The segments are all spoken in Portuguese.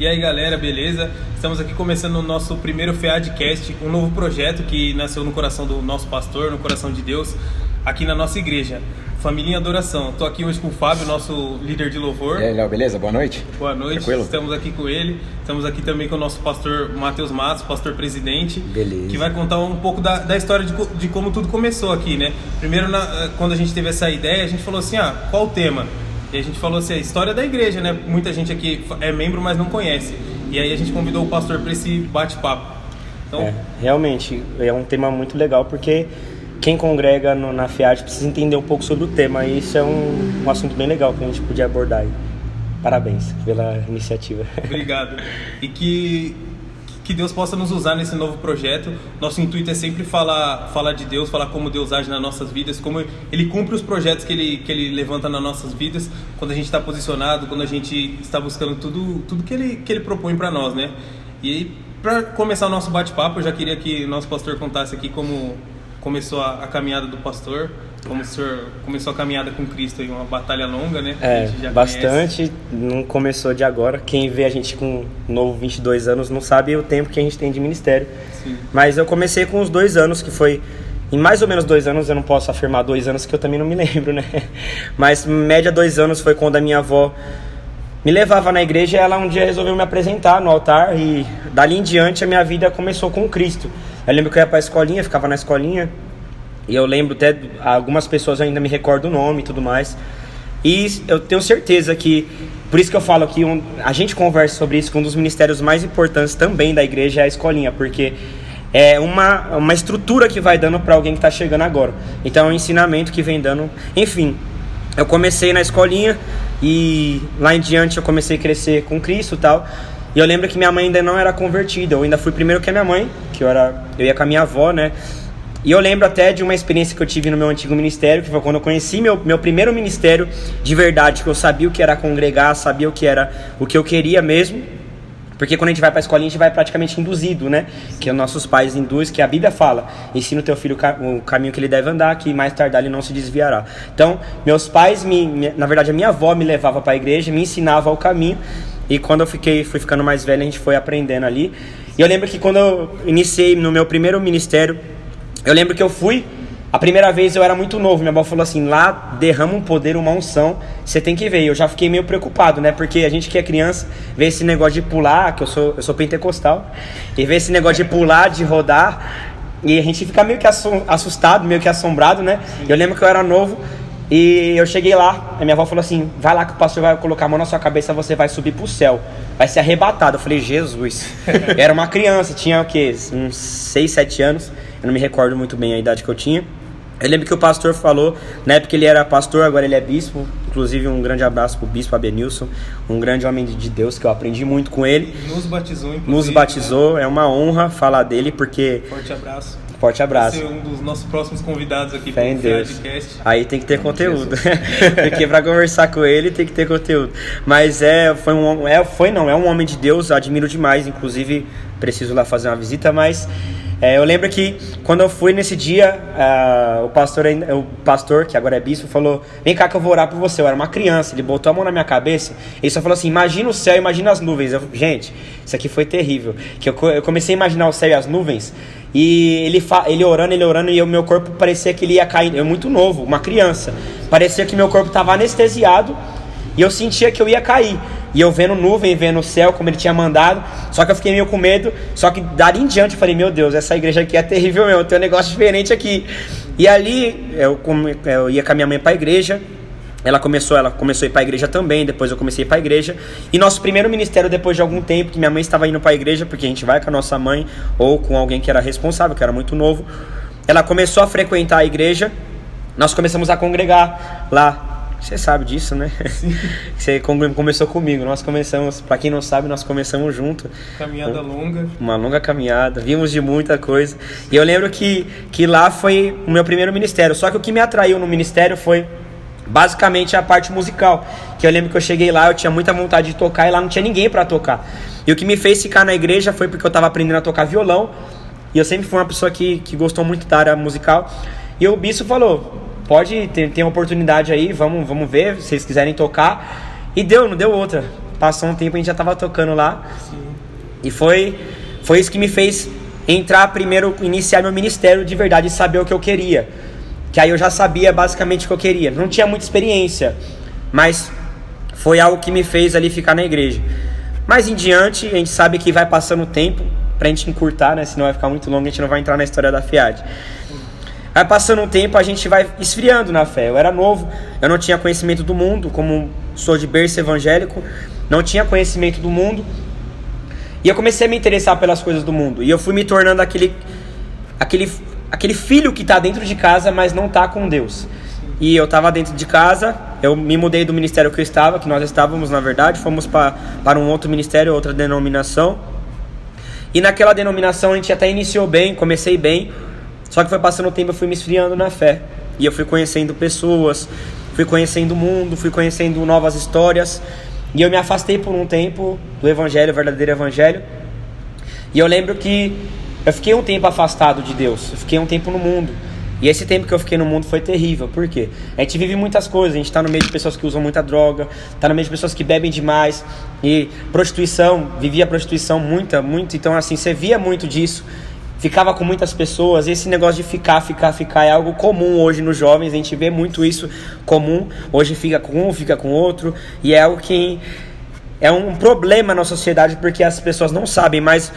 E aí galera, beleza? Estamos aqui começando o nosso primeiro FEADcast, um novo projeto que nasceu no coração do nosso pastor, no coração de Deus, aqui na nossa igreja, Família em Adoração. Estou aqui hoje com o Fábio, nosso líder de louvor. E aí, Léo, beleza? Boa noite. Boa noite. Tranquilo? Estamos aqui com ele. Estamos aqui também com o nosso pastor Matheus Matos, pastor presidente. Beleza. Que vai contar um pouco da história de como tudo começou aqui, né? Primeiro, quando a gente teve essa ideia, a gente falou assim, qual o tema? E a gente falou assim, a história da igreja, né? Muita gente aqui é membro, mas não conhece. E aí a gente convidou o pastor para esse bate-papo. Então... realmente, é um tema muito legal, porque quem congrega na FEAD precisa entender um pouco sobre o tema. E isso é um assunto bem legal que a gente podia abordar aí. Parabéns pela iniciativa. Obrigado. E que Deus possa nos usar nesse novo projeto. Nosso intuito é sempre falar de Deus, falar como Deus age nas nossas vidas, como Ele cumpre os projetos que Ele levanta nas nossas vidas, quando a gente está posicionado, quando a gente está buscando tudo que Ele propõe para nós, né? E aí, para começar o nosso bate-papo, eu já queria que o nosso pastor contasse aqui como começou a caminhada do pastor, como o senhor começou a caminhada com Cristo, uma batalha longa, né? Bastante, conhece. Não começou de agora. Quem vê a gente com novo 22 anos não sabe o tempo que a gente tem de ministério. Sim. Mas eu comecei com os 2 anos, que foi, em mais ou menos 2 anos, eu não posso afirmar 2 anos, que eu também não me lembro, né? Mas em média 2 anos foi quando a minha avó me levava na igreja e ela um dia resolveu me apresentar no altar, e dali em diante a minha vida começou com Cristo. Eu lembro que eu ia pra escolinha, ficava na escolinha, e eu lembro até, algumas pessoas ainda me recordam o nome e tudo mais. E eu tenho certeza que, por isso que eu falo que a gente conversa sobre isso, que um dos ministérios mais importantes também da igreja é a escolinha, porque é uma estrutura que vai dando para alguém que está chegando agora. Então é um ensinamento que vem dando. Enfim, eu comecei na escolinha e lá em diante eu comecei a crescer com Cristo e tal. E eu lembro que minha mãe ainda não era convertida, eu ainda fui primeiro que a minha mãe, que eu ia com a minha avó, né? E eu lembro até de uma experiência que eu tive no meu antigo ministério, que foi quando eu conheci meu primeiro ministério de verdade, que eu sabia o que era congregar, sabia o que era o que eu queria mesmo. Porque quando a gente vai para a escolinha, a gente vai praticamente induzido, né? Que os nossos pais induzem, que a Bíblia fala: ensina o teu filho o caminho que ele deve andar, que mais tardar ele não se desviará. Então, meus pais, na verdade a minha avó me levava para a igreja, me ensinava o caminho. E quando eu fui ficando mais velho, a gente foi aprendendo ali. E eu lembro que quando eu iniciei no meu primeiro ministério, eu lembro que eu fui, a primeira vez eu era muito novo, minha avó falou assim: lá derrama um poder, uma unção, você tem que ver. E eu já fiquei meio preocupado, né? Porque a gente que é criança, vê esse negócio de pular, que eu sou pentecostal, e vê esse negócio de pular, de rodar, e a gente fica meio que assustado, meio que assombrado, né? Eu lembro que eu era novo, e eu cheguei lá, a minha avó falou assim: vai lá que o pastor vai colocar a mão na sua cabeça, você vai subir pro céu, vai ser arrebatado. Eu falei: Jesus. Eu era uma criança, tinha o quê? Uns 6, 7 anos, eu não me recordo muito bem a idade que eu tinha. Eu lembro que o pastor falou, na época ele era pastor, agora ele é bispo. Inclusive um grande abraço pro bispo Abenilson, um grande homem de Deus, que eu aprendi muito com ele. Nos batizou, inclusive. Nos batizou, né? É uma honra falar dele, porque... Forte abraço. Forte abraço. Vai ser um dos nossos próximos convidados aqui para o FEADcast. Aí tem que ter conteúdo. Porque para conversar com ele tem que ter conteúdo. Mas é um homem de Deus, admiro demais. Inclusive, preciso lá fazer uma visita, mas... eu lembro que quando eu fui nesse dia, o pastor, que agora é bispo, falou: vem cá que eu vou orar por você. Eu era uma criança, ele botou a mão na minha cabeça e só falou assim: imagina o céu, imagina as nuvens. Gente, isso aqui foi terrível. Que eu comecei a imaginar o céu e as nuvens, e ele orando, e o meu corpo parecia que ele ia cair. Eu muito novo, uma criança, parecia que meu corpo estava anestesiado e eu sentia que eu ia cair. E eu vendo nuvem, vendo o céu, como ele tinha mandado. Só que eu fiquei meio com medo. Só que dali em diante eu falei: meu Deus, essa igreja aqui é terrível mesmo, tem um negócio diferente aqui. E ali eu ia com a minha mãe para a igreja. Ela começou a ir para a igreja também. Depois eu comecei a ir para a igreja. E nosso primeiro ministério, depois de algum tempo que minha mãe estava indo para a igreja, porque a gente vai com a nossa mãe ou com alguém que era responsável, que era muito novo, ela começou a frequentar a igreja. Nós começamos a congregar lá. Você sabe disso, né? Sim. Você começou comigo. Nós começamos, pra quem não sabe, nós começamos junto. Caminhada longa. Uma longa caminhada. Vimos de muita coisa. E eu lembro que lá foi o meu primeiro ministério. Só que o que me atraiu no ministério foi basicamente a parte musical. Que eu lembro que eu cheguei lá, eu tinha muita vontade de tocar e lá não tinha ninguém pra tocar. E o que me fez ficar na igreja foi porque eu tava aprendendo a tocar violão. E eu sempre fui uma pessoa que gostou muito da área musical. E o bispo falou: pode ter uma oportunidade aí, vamos ver, se vocês quiserem tocar. E não deu outra. passou um tempo, a gente já tava tocando lá. Sim. E foi isso que me fez entrar primeiro, iniciar meu ministério de verdade e saber o que eu queria. Que aí eu já sabia basicamente o que eu queria. Não tinha muita experiência, mas foi algo que me fez ali ficar na igreja. Mais em diante, a gente sabe que vai passando o tempo, pra gente encurtar, né? Senão vai ficar muito longo, a gente não vai entrar na história da FIAD. Vai passando um tempo, a gente vai esfriando na fé. Eu era novo, eu não tinha conhecimento do mundo, como sou de berço evangélico, não tinha conhecimento do mundo. E eu comecei a me interessar pelas coisas do mundo. E eu fui me tornando aquele filho que está dentro de casa, mas não está com Deus. E eu estava dentro de casa, eu me mudei do ministério que eu estava, que nós estávamos na verdade, fomos para um outro ministério, outra denominação. E naquela denominação a gente até iniciou bem, comecei bem. Só que foi passando o tempo, eu fui me esfriando na fé. E eu fui conhecendo pessoas, fui conhecendo o mundo, fui conhecendo novas histórias. E eu me afastei por um tempo do evangelho, o verdadeiro evangelho. E eu lembro que eu fiquei um tempo afastado de Deus. Eu fiquei um tempo no mundo. E esse tempo que eu fiquei no mundo foi terrível. Por quê? A gente vive muitas coisas. A gente está no meio de pessoas que usam muita droga. Está no meio de pessoas que bebem demais. E prostituição, vivia prostituição muito. Então assim, você via muito disso. Ficava com muitas pessoas, e esse negócio de ficar é algo comum hoje nos jovens, a gente vê muito isso comum, hoje fica com um, fica com outro, e é algo que é um problema na sociedade, porque as pessoas não sabem, mas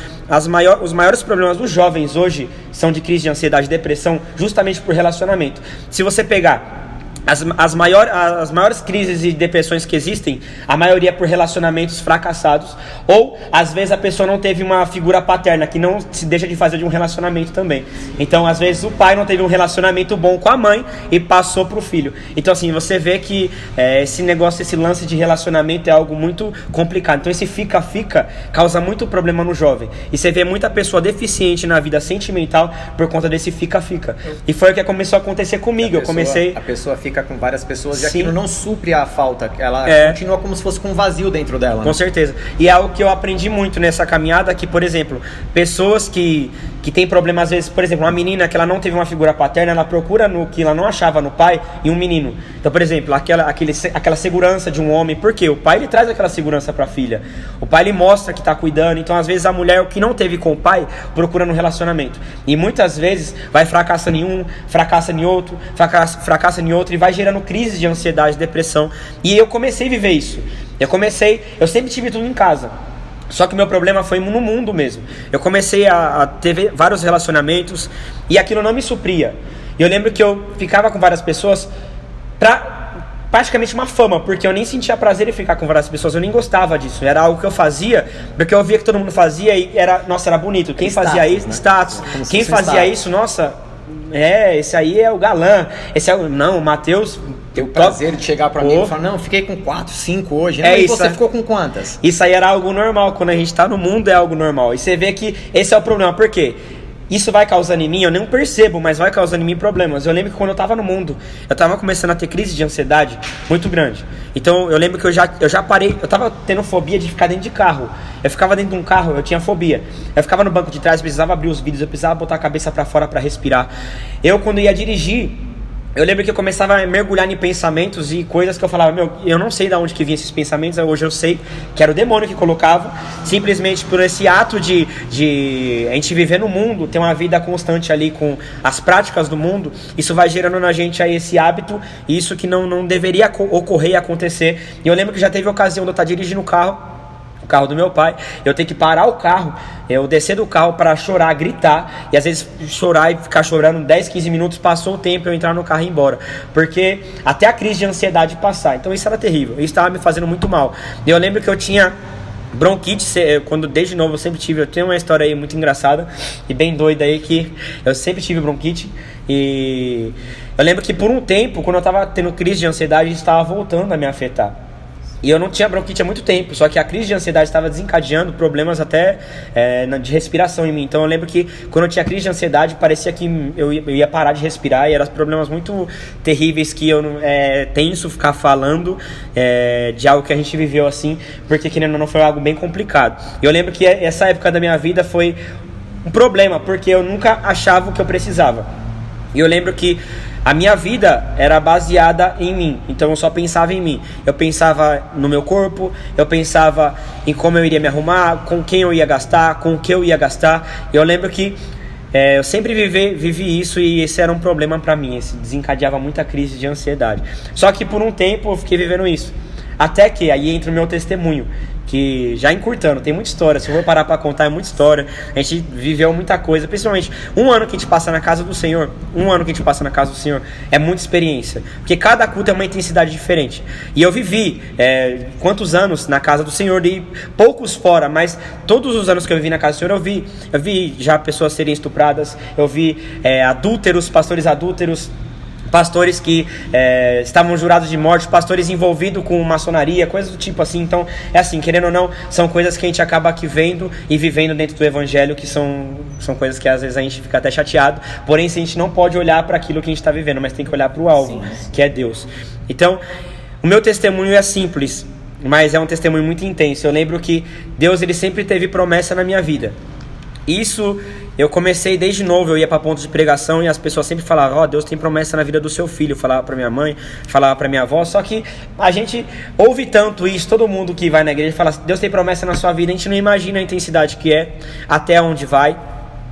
os maiores problemas dos jovens hoje são de crise de ansiedade e depressão, justamente por relacionamento. Se você pegar as maiores crises e depressões que existem, a maioria é por relacionamentos fracassados, ou às vezes a pessoa não teve uma figura paterna, que não se deixa de fazer de um relacionamento também. Então às vezes o pai não teve um relacionamento bom com a mãe e passou pro filho. Então assim, você vê que esse lance de relacionamento é algo muito complicado. Então esse fica causa muito problema no jovem, e você vê muita pessoa deficiente na vida sentimental por conta desse fica. E foi o que começou a acontecer comigo. A pessoa fica com várias pessoas, e Sim. aquilo não supre a falta, ela continua como se fosse com um vazio dentro dela, né? Com certeza. E é algo que eu aprendi muito nessa caminhada, que, por exemplo, pessoas que têm problema, às vezes, por exemplo, uma menina que ela não teve uma figura paterna, ela procura no que ela não achava no pai e um menino. Então, por exemplo, aquela segurança de um homem, porque o pai ele traz aquela segurança para a filha. O pai ele mostra que está cuidando. Então, às vezes, a mulher, o que não teve com o pai, procura no relacionamento. E muitas vezes vai fracassando em um, fracassa em outro, e vai gerando crises de ansiedade, depressão. E eu comecei a viver isso. Eu sempre tive tudo em casa. Só que meu problema foi no mundo mesmo. Eu comecei a ter vários relacionamentos e aquilo não me supria. E eu lembro que eu ficava com várias pessoas pra praticamente uma fama, porque eu nem sentia prazer em ficar com várias pessoas, eu nem gostava disso. Era algo que eu fazia, porque eu via que todo mundo fazia e era bonito. Quem fazia isso, status. Quem fazia isso, nossa, esse aí é o galã. Não, o Matheus... Tem o prazer de chegar pra mim e falar, não, fiquei com 4, 5 hoje. Não, e você ficou com quantas? Isso aí era algo normal, quando a gente tá no mundo é algo normal. E você vê que esse é o problema, por quê? Isso vai causando em mim, eu não percebo, mas vai causando em mim problemas. Eu lembro que quando eu tava no mundo, eu tava começando a ter crise de ansiedade muito grande. Então eu lembro que eu já parei, eu tava tendo fobia de ficar dentro de carro. Eu ficava dentro de um carro, eu tinha fobia. Eu ficava no banco de trás, precisava abrir os vidros, eu precisava botar a cabeça pra fora pra respirar. Eu, quando ia dirigir, eu lembro que eu começava a mergulhar em pensamentos e coisas que eu falava, eu não sei de onde que vinham esses pensamentos, hoje eu sei que era o demônio que colocava, simplesmente por esse ato de a gente viver no mundo, ter uma vida constante ali com as práticas do mundo, isso vai gerando na gente aí esse hábito, e isso que não deveria ocorrer e acontecer. E eu lembro que já teve ocasião de eu estar dirigindo o carro do meu pai, eu tenho que parar o carro, eu descer do carro para chorar, gritar, e às vezes chorar e ficar chorando 10, 15 minutos, passou o tempo, eu entrar no carro e ir embora, porque até a crise de ansiedade passar. Então isso era terrível, isso estava me fazendo muito mal. Eu lembro que eu tinha bronquite, quando desde novo eu sempre tive, eu tenho uma história aí muito engraçada e bem doida aí, que eu sempre tive bronquite, e eu lembro que por um tempo, quando eu estava tendo crise de ansiedade, isso estava voltando a me afetar. E eu não tinha bronquite há muito tempo, só que a crise de ansiedade estava desencadeando problemas até de respiração em mim. Então eu lembro que quando eu tinha crise de ansiedade, parecia que eu ia parar de respirar, e eram problemas muito terríveis que eu tenso ficar falando de algo que a gente viveu assim, porque querendo ou não foi algo bem complicado. E eu lembro que essa época da minha vida foi um problema, porque eu nunca achava o que eu precisava. E eu lembro que a minha vida era baseada em mim, então eu só pensava em mim. Eu pensava no meu corpo, eu pensava em como eu iria me arrumar, com quem eu ia gastar, com o que eu ia gastar. Eu lembro que eu sempre vivi isso e esse era um problema pra mim, esse desencadeava muita crise de ansiedade. Só que por um tempo eu fiquei vivendo isso, até que aí entra o meu testemunho, que já encurtando, tem muita história, se eu vou parar pra contar é muita história, a gente viveu muita coisa, principalmente um ano que a gente passa na casa do Senhor, é muita experiência, porque cada culto é uma intensidade diferente, e eu vivi quantos anos na casa do Senhor, e poucos fora, mas todos os anos que eu vivi na casa do Senhor, eu vi já pessoas serem estupradas, eu vi pastores adúlteros, pastores que estavam jurados de morte, pastores envolvidos com maçonaria, coisas do tipo assim. Então, é assim, querendo ou não, são coisas que a gente acaba aqui vendo e vivendo dentro do evangelho, que são coisas que às vezes a gente fica até chateado, porém, se a gente não pode olhar para aquilo que a gente está vivendo, mas tem que olhar para o alvo, que é Deus. Então, o meu testemunho é simples, mas é um testemunho muito intenso. Eu lembro que Deus, ele sempre teve promessa na minha vida. Isso eu comecei desde novo, eu ia para pontos de pregação e as pessoas sempre falavam, Deus tem promessa na vida do seu filho. Eu falava para minha mãe, falava para minha avó, só que a gente ouve tanto isso, todo mundo que vai na igreja fala, Deus tem promessa na sua vida, a gente não imagina a intensidade que é, até onde vai.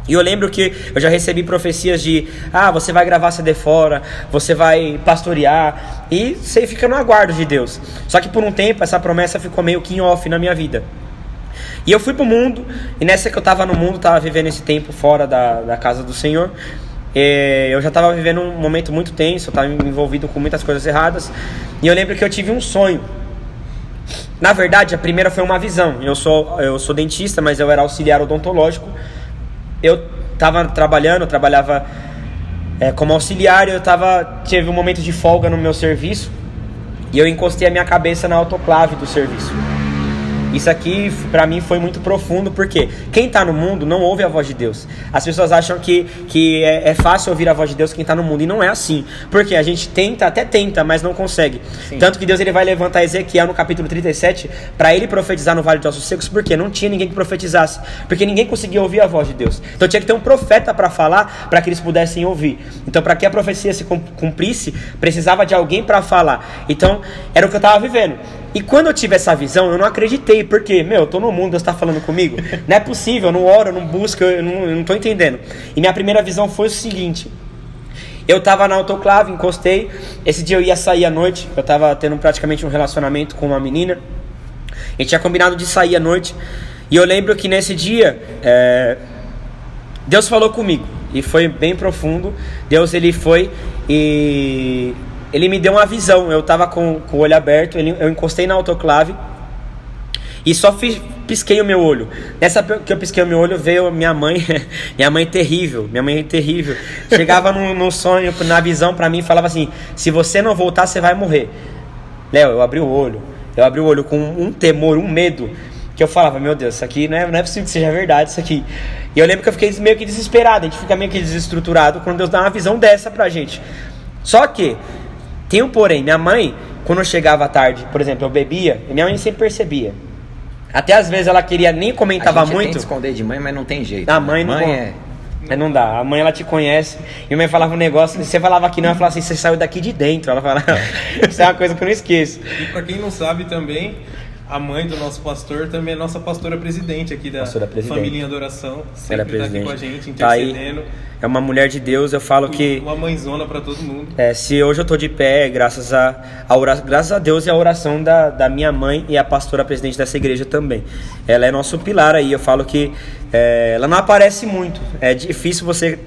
E eu lembro que eu já recebi profecias de, você vai gravar CD fora, você vai pastorear, e você fica no aguardo de Deus. Só que por um tempo essa promessa ficou meio que em off na minha vida. E eu fui pro mundo, e nessa que eu tava no mundo, tava vivendo esse tempo fora da casa do Senhor, eu já tava vivendo um momento muito tenso, eu tava envolvido com muitas coisas erradas, e eu lembro que eu tive um sonho. Na verdade, a primeira foi uma visão. Eu sou dentista, mas eu era auxiliar odontológico. Eu trabalhava como auxiliar, e tive um momento de folga no meu serviço, e eu encostei a minha cabeça na autoclave do serviço. Isso aqui, pra mim, foi muito profundo, porque quem tá no mundo não ouve a voz de Deus. As pessoas acham que é fácil ouvir a voz de Deus quem tá no mundo, e não é assim. Porque a gente até tenta, mas não consegue. Sim. Tanto que Deus ele vai levantar Ezequiel no capítulo 37, pra ele profetizar no Vale dos Ossos Secos, porque não tinha ninguém que profetizasse. Porque ninguém conseguia ouvir a voz de Deus. Então tinha que ter um profeta pra falar, pra que eles pudessem ouvir. Então pra que a profecia se cumprisse, precisava de alguém pra falar. Então era o que eu tava vivendo. E quando eu tive essa visão, eu não acreditei, porque, eu tô no mundo, Deus tá falando comigo, não é possível, eu não oro, eu não busco, eu não tô entendendo. E minha primeira visão foi o seguinte, eu tava na autoclave, encostei, esse dia eu ia sair à noite, eu tava tendo praticamente um relacionamento com uma menina, a gente tinha combinado de sair à noite, e eu lembro que nesse dia, Deus falou comigo, e foi bem profundo. Deus ele foi e ele me deu uma visão. Eu tava com o olho aberto, eu encostei na autoclave e só pisquei o meu olho. Nessa que eu pisquei o meu olho, veio minha mãe, minha mãe terrível. Chegava no sonho, na visão pra mim e falava assim: se você não voltar, você vai morrer. Léo, eu abri o olho com um temor, um medo, que eu falava: meu Deus, isso aqui não é possível que seja verdade, isso aqui. E eu lembro que eu fiquei meio que desesperado. A gente fica meio que desestruturado quando Deus dá uma visão dessa pra gente. Só que tem um porém. Minha mãe, quando eu chegava à tarde, por exemplo, eu bebia, minha mãe sempre percebia. Até às vezes ela queria, nem comentava muito. Tenta esconder de mãe, mas não tem jeito. A mãe não dá. A mãe, ela te conhece. E a mãe falava um negócio, você falava que não, ela falava assim: você saiu daqui de dentro. Ela falava, isso é uma coisa que eu não esqueço. E pra quem não sabe também, a mãe do nosso pastor também é nossa pastora presidente aqui da Família Adoração. Sempre tá aqui com a gente, intercedendo. É uma mulher de Deus, eu falo que... Uma mãezona pra todo mundo. Se hoje eu tô de pé, graças a Deus e a oração da minha mãe e a pastora presidente dessa igreja também. Ela é nosso pilar aí, eu falo que ela não aparece muito. É difícil você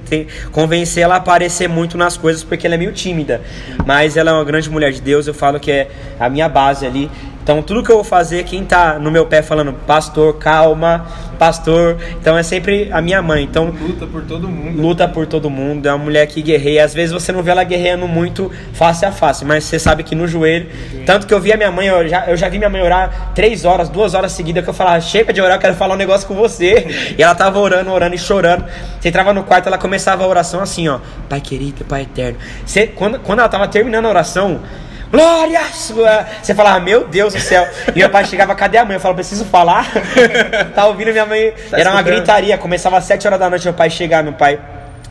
convencer ela a aparecer muito nas coisas, porque ela é meio tímida. Mas ela é uma grande mulher de Deus, eu falo que é a minha base ali. Então tudo que eu vou fazer, quem tá no meu pé falando: pastor, calma, pastor, então é sempre a minha mãe. Então luta por todo mundo. Luta por todo mundo, é uma mulher que guerreia. Às vezes você não vê ela guerreando muito face a face, mas você sabe que no joelho. Tanto que eu vi a minha mãe, eu já vi minha mãe orar 3 horas, 2 horas seguidas, que eu falava: chega de orar, eu quero falar um negócio com você. E ela tava orando e chorando. Você entrava no quarto, ela começava a oração assim, ó: Pai querido, Pai eterno. Quando ela tava terminando a oração, glórias! Você falava: meu Deus do céu. E meu pai chegava: cadê a mãe? Eu falava: preciso falar. Tá ouvindo minha mãe? Era uma gritaria. Começava às 7 horas da noite, meu pai chegar. Meu pai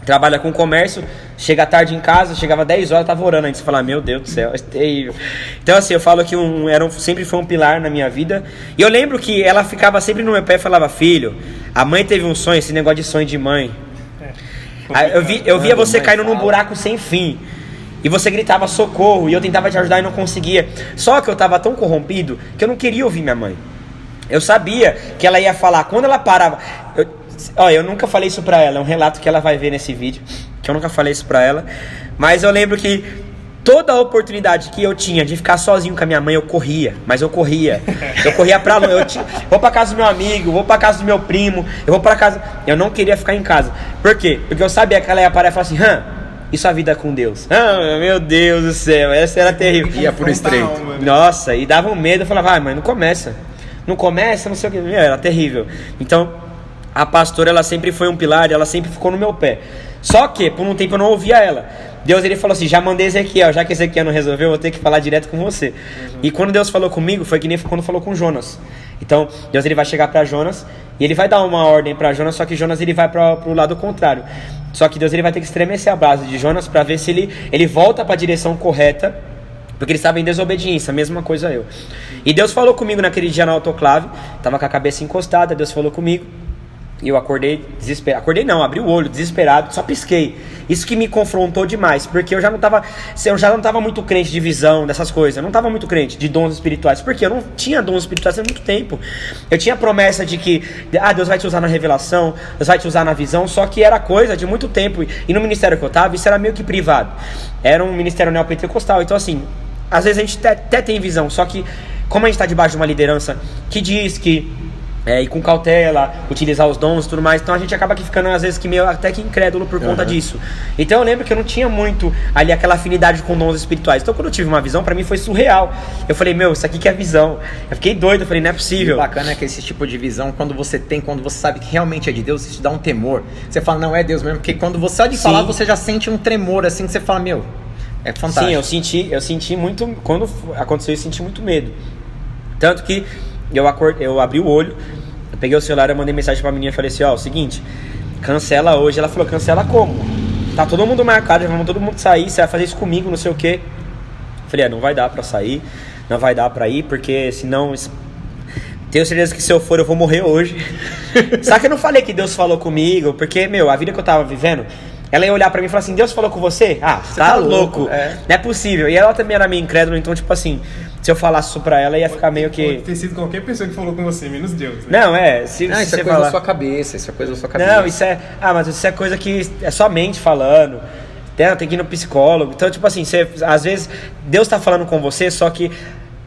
trabalha com comércio, chega tarde em casa, chegava 10 horas, tava orando antes. Você fala, meu Deus do céu, é terrível. Então assim, eu falo que sempre foi um pilar na minha vida. E eu lembro que ela ficava sempre no meu pé e falava, filho, a mãe teve um sonho, esse negócio de sonho de mãe. Eu via você caindo num buraco sem fim. E você gritava socorro, e eu tentava te ajudar e não conseguia. Só que eu tava tão corrompido que eu não queria ouvir minha mãe. Eu sabia que ela ia falar, quando ela parava... Eu nunca falei isso pra ela, é um relato que ela vai ver nesse vídeo, que eu nunca falei isso pra ela. Mas eu lembro que toda a oportunidade que eu tinha de ficar sozinho com a minha mãe, eu corria. Mas eu corria pra longe. Vou pra casa do meu amigo, vou pra casa do meu primo, eu vou pra casa... Eu não queria ficar em casa. Por quê? Porque eu sabia que ela ia parar e falar assim, e sua vida com Deus? Meu Deus do céu, essa era terrível. Ia por estreito. Nossa, e dava um medo, eu falava, mãe, não começa, não sei o que, era terrível. Então, a pastora, ela sempre foi um pilar, ela sempre ficou no meu pé. Só que, por um tempo eu não ouvia ela. Deus, ele falou assim, já mandei Ezequiel, já que Ezequiel não resolveu, eu vou ter que falar direto com você. E quando Deus falou comigo, foi que nem quando falou com Jonas. Então, Deus, ele vai chegar para Jonas, e ele vai dar uma ordem para Jonas, só que Jonas, ele vai pro lado contrário. Só que Deus, ele vai ter que estremecer a base de Jonas para ver se ele volta para a direção correta, porque ele estava em desobediência, mesma coisa eu. E Deus falou comigo naquele dia na autoclave, tava com a cabeça encostada, Deus falou comigo, e eu acordei desesperado. Acordei não, abri o olho, desesperado, só pisquei. Isso que me confrontou demais, porque eu já não tava muito crente de visão, dessas coisas. Eu não tava muito crente de dons espirituais, porque eu não tinha dons espirituais há muito tempo. Eu tinha promessa de que, Deus vai te usar na revelação, Deus vai te usar na visão, só que era coisa de muito tempo. E no ministério que eu tava, isso era meio que privado. Era um ministério neopentecostal, então assim, às vezes a gente até tem visão, só que como a gente tá debaixo de uma liderança que diz que e com cautela, utilizar os dons e tudo mais. Então a gente acaba ficando às vezes meio até que incrédulo por conta disso. Então eu lembro que eu não tinha muito ali aquela afinidade com dons espirituais. Então quando eu tive uma visão, pra mim foi surreal. Eu falei, isso aqui que é visão. Eu fiquei doido, eu falei, não é possível. E o bacana é que esse tipo de visão, quando você sabe que realmente é de Deus, isso te dá um temor. Você fala, não, é Deus mesmo. Porque quando você só de falar, você já sente um tremor assim, que você fala, é fantástico. Sim, eu senti muito, quando aconteceu isso, eu senti muito medo. Tanto que eu abri o olho, eu peguei o celular, eu mandei mensagem pra menina e falei assim, o seguinte, cancela hoje. Ela falou, cancela como? Tá todo mundo marcado, vamos todo mundo sair, você vai fazer isso comigo, não sei o quê. Eu falei, não vai dar pra sair, não vai dar pra ir, porque senão... Tenho certeza que se eu for, eu vou morrer hoje. Só que eu não falei que Deus falou comigo, porque, a vida que eu tava vivendo... Ela ia olhar pra mim e falar assim, Deus falou com você? Você tá louco. Não é possível. E ela também era meio incrédula, então tipo assim, se eu falasse isso pra ela, ia ficar meio que... Pode ter sido qualquer pessoa que falou com você, menos Deus. Né? Não, se isso é coisa da sua cabeça, Não, isso é... mas isso é coisa que é só mente falando. Tem que ir no psicólogo. Então, tipo assim, às vezes Deus tá falando com você, só que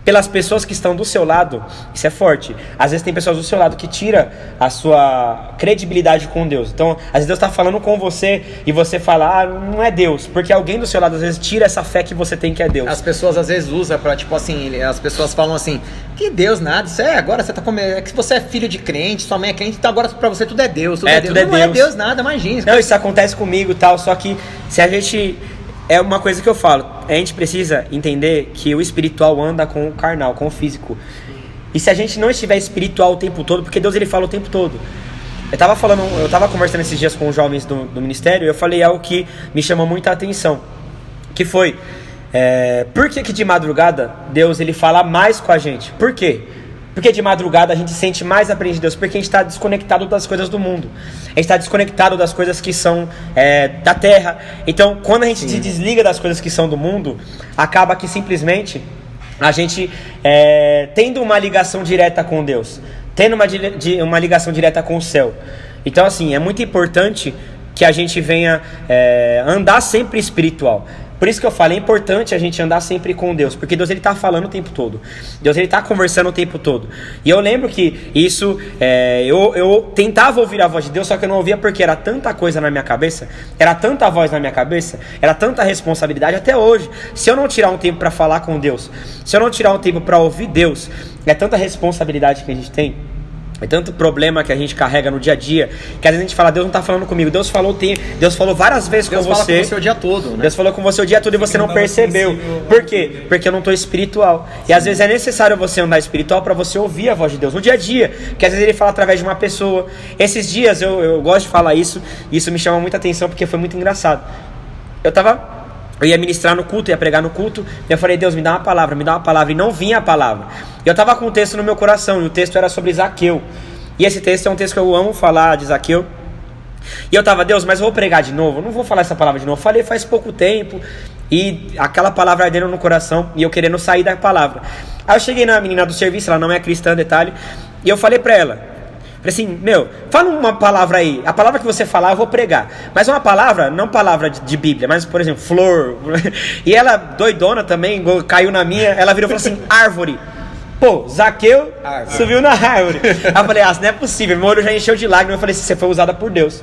pelas pessoas que estão do seu lado, isso é forte. Às vezes tem pessoas do seu lado que tira a sua credibilidade com Deus. Então, às vezes Deus está falando com você e você fala, não é Deus. Porque alguém do seu lado, às vezes, tira essa fé que você tem que é Deus. As pessoas, às vezes, usam pra, tipo assim, as pessoas falam assim, que Deus nada, isso agora você tá comendo, é que você é filho de crente, sua mãe é crente, então agora pra você tudo é Deus. Tudo é Deus. Não é Deus nada, imagina. Não, isso acontece comigo e tal, só que se a gente... É uma coisa que eu falo, a gente precisa entender que o espiritual anda com o carnal, com o físico. E se a gente não estiver espiritual o tempo todo, porque Deus ele fala o tempo todo. Eu tava conversando esses dias com os jovens do ministério e eu falei algo que me chamou muita atenção. Que foi, por que de madrugada Deus ele fala mais com a gente? Por quê? Porque de madrugada a gente sente mais a presença de Deus, porque a gente está desconectado das coisas do mundo. A gente está desconectado das coisas que são da terra. Então, quando a gente se desliga das coisas que são do mundo, acaba que simplesmente a gente tendo uma ligação direta com Deus, tendo uma ligação direta com o céu. Então, assim, é muito importante que a gente venha andar sempre espiritual. Por isso que eu falo, é importante a gente andar sempre com Deus, porque Deus ele tá falando o tempo todo, Deus ele tá conversando o tempo todo. E eu lembro que isso, eu tentava ouvir a voz de Deus, só que eu não ouvia porque era tanta coisa na minha cabeça, era tanta voz na minha cabeça, era tanta responsabilidade. Até hoje, se eu não tirar um tempo para falar com Deus, se eu não tirar um tempo para ouvir Deus, é tanta responsabilidade que a gente tem. É tanto problema que a gente carrega no dia a dia, que às vezes a gente fala, Deus não tá falando comigo. Deus falou várias vezes com você. Deus fala com você o dia todo, né? Deus falou com você o dia todo e você não percebeu. Por quê? Porque eu não tô espiritual. E às vezes é necessário você andar espiritual para você ouvir a voz de Deus no dia a dia. Que às vezes ele fala através de uma pessoa. Esses dias eu gosto de falar isso, e isso me chama muita atenção porque foi muito engraçado. Eu ia ministrar no culto, ia pregar no culto, e eu falei, Deus, me dá uma palavra, e não vinha a palavra. Eu estava com um texto no meu coração, e o texto era sobre Zaqueu. E esse texto é um texto que eu amo falar de Zaqueu. E eu estava, Deus, mas eu vou pregar de novo? Eu não vou falar essa palavra de novo. Eu falei faz pouco tempo, e aquela palavra ardendo no coração, e eu querendo sair da palavra. Aí eu cheguei na menina do serviço, ela não é cristã, detalhe, e eu falei para ela, assim, fala uma palavra aí. A palavra que você falar eu vou pregar. Mas uma palavra, não palavra de Bíblia, mas por exemplo, flor. E ela, doidona também, caiu na minha. Ela virou e falou assim, árvore. Pô, Zaqueu subiu na árvore. Aí eu falei, não é possível. Meu olho já encheu de lágrimas. Eu falei, você foi usada por Deus.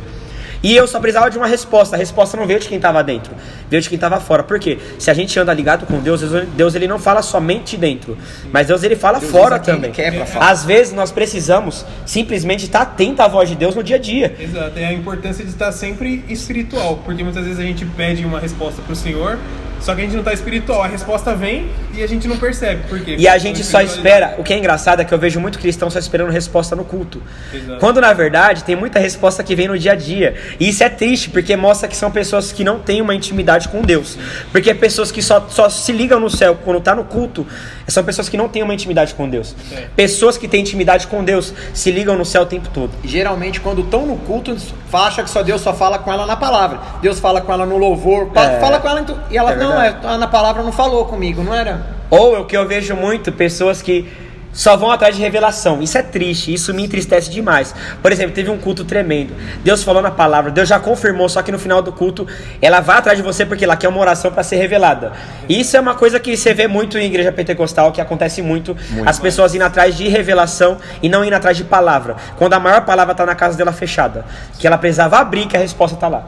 E eu só precisava de uma resposta. A resposta não veio de quem estava dentro, veio de quem estava fora. Por quê? Se a gente anda ligado com Deus, Deus ele não fala somente dentro, mas Deus ele fala fora também. Às vezes nós precisamos simplesmente estar atento à voz de Deus no dia a dia. Exato, é a importância de estar sempre espiritual, porque muitas vezes a gente pede uma resposta para o Senhor, só que a gente não está espiritual. A resposta vem e a gente não percebe. Por quê? E a gente só espera. O que é engraçado é que eu vejo muito cristão só esperando resposta no culto. Exato. Quando na verdade tem muita resposta que vem no dia a dia. E isso é triste, porque mostra que são pessoas que não têm uma intimidade com Deus. Porque pessoas que só se ligam no céu quando está no culto, são pessoas que não têm uma intimidade com Deus. Pessoas que têm intimidade com Deus se ligam no céu o tempo todo. Geralmente quando estão no culto, acha que só Deus só fala com ela na palavra. Deus fala com ela no louvor, fala com ela e ela na palavra não falou comigo, não era? Ou o que eu vejo muito, pessoas que só vão atrás de revelação. Isso é triste, isso me entristece demais. Por exemplo, teve um culto tremendo, Deus falou na palavra, Deus já confirmou, só que no final do culto ela vai atrás de você porque ela quer uma oração para ser revelada. Isso é uma coisa que você vê muito em igreja pentecostal, que acontece muito as pessoas indo atrás de revelação e não indo atrás de palavra, quando a maior palavra está na casa dela fechada, que ela precisava abrir, que a resposta está lá,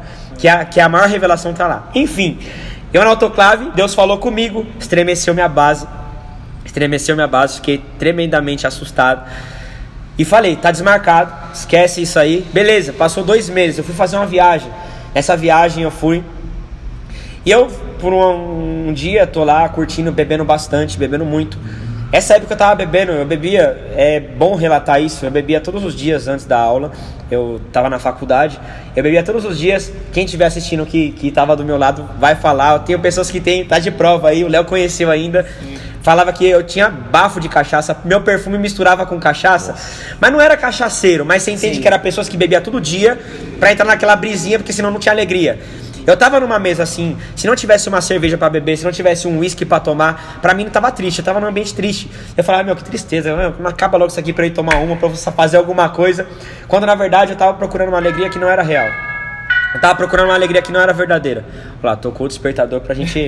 que a maior revelação está lá. Enfim, eu na autoclave, Deus falou comigo, estremeceu minha base, fiquei tremendamente assustado. E falei, tá desmarcado, esquece isso aí. Beleza, passou 2 meses, eu fui fazer uma viagem. Essa viagem eu fui. E eu, por um dia, tô lá curtindo, bebendo bastante, bebendo muito. Essa época eu tava bebendo, eu bebia, é bom relatar isso, eu bebia todos os dias antes da aula. Eu tava na faculdade, eu bebia todos os dias. Quem estiver assistindo que tava do meu lado vai falar. Eu tenho pessoas que tá de prova aí, o Léo conheceu ainda. Falava que eu tinha bafo de cachaça, meu perfume misturava com cachaça. Mas não era cachaceiro, mas você entende que era pessoas que bebiam todo dia pra entrar naquela brisinha, porque senão não tinha alegria. Eu tava numa mesa assim, se não tivesse uma cerveja pra beber, se não tivesse um whisky pra tomar, pra mim não tava triste, eu tava num ambiente triste. Eu falava, que tristeza, não acaba logo isso aqui pra eu ir tomar uma, pra eu fazer alguma coisa. Quando na verdade eu tava procurando uma alegria que não era real. Eu tava procurando uma alegria que não era verdadeira. Lá, tocou o despertador pra gente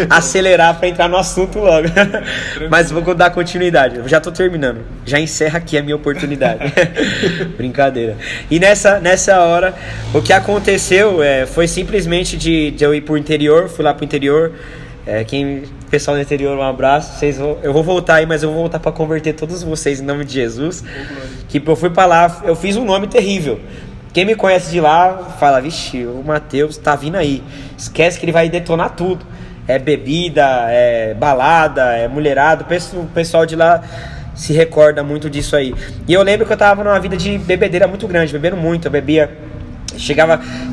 acelerar, pra entrar no assunto logo. Mas vou dar continuidade. Eu já tô terminando. Já encerra aqui a minha oportunidade. Brincadeira. E nessa hora, o que aconteceu foi simplesmente de eu ir pro interior. Fui lá pro interior. Pessoal do interior, um abraço. Eu vou voltar aí, mas eu vou voltar pra converter todos vocês em nome de Jesus. Que eu fui pra lá, eu fiz um nome terrível. Quem me conhece de lá fala, vixe, o Matheus tá vindo aí. Esquece que ele vai detonar tudo. É bebida, é balada, é mulherada. O pessoal de lá se recorda muito disso aí. E eu lembro que eu tava numa vida de bebedeira muito grande, bebendo muito. Eu bebia,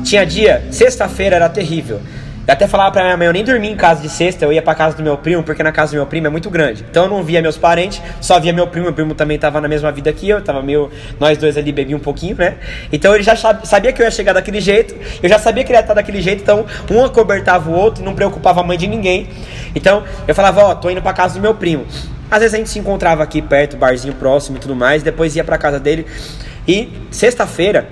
tinha dia, sexta-feira era terrível. Eu até falava pra minha mãe, eu nem dormia em casa de sexta, eu ia pra casa do meu primo, porque na casa do meu primo é muito grande. Então eu não via meus parentes, só via meu primo também tava na mesma vida que eu, nós dois ali bebíamos um pouquinho, né? Então ele já sabia que eu ia chegar daquele jeito, eu já sabia que ele ia estar daquele jeito, então um acobertava o outro e não preocupava a mãe de ninguém. Então eu falava, tô indo pra casa do meu primo. Às vezes a gente se encontrava aqui perto, barzinho próximo e tudo mais, depois ia pra casa dele. E sexta-feira,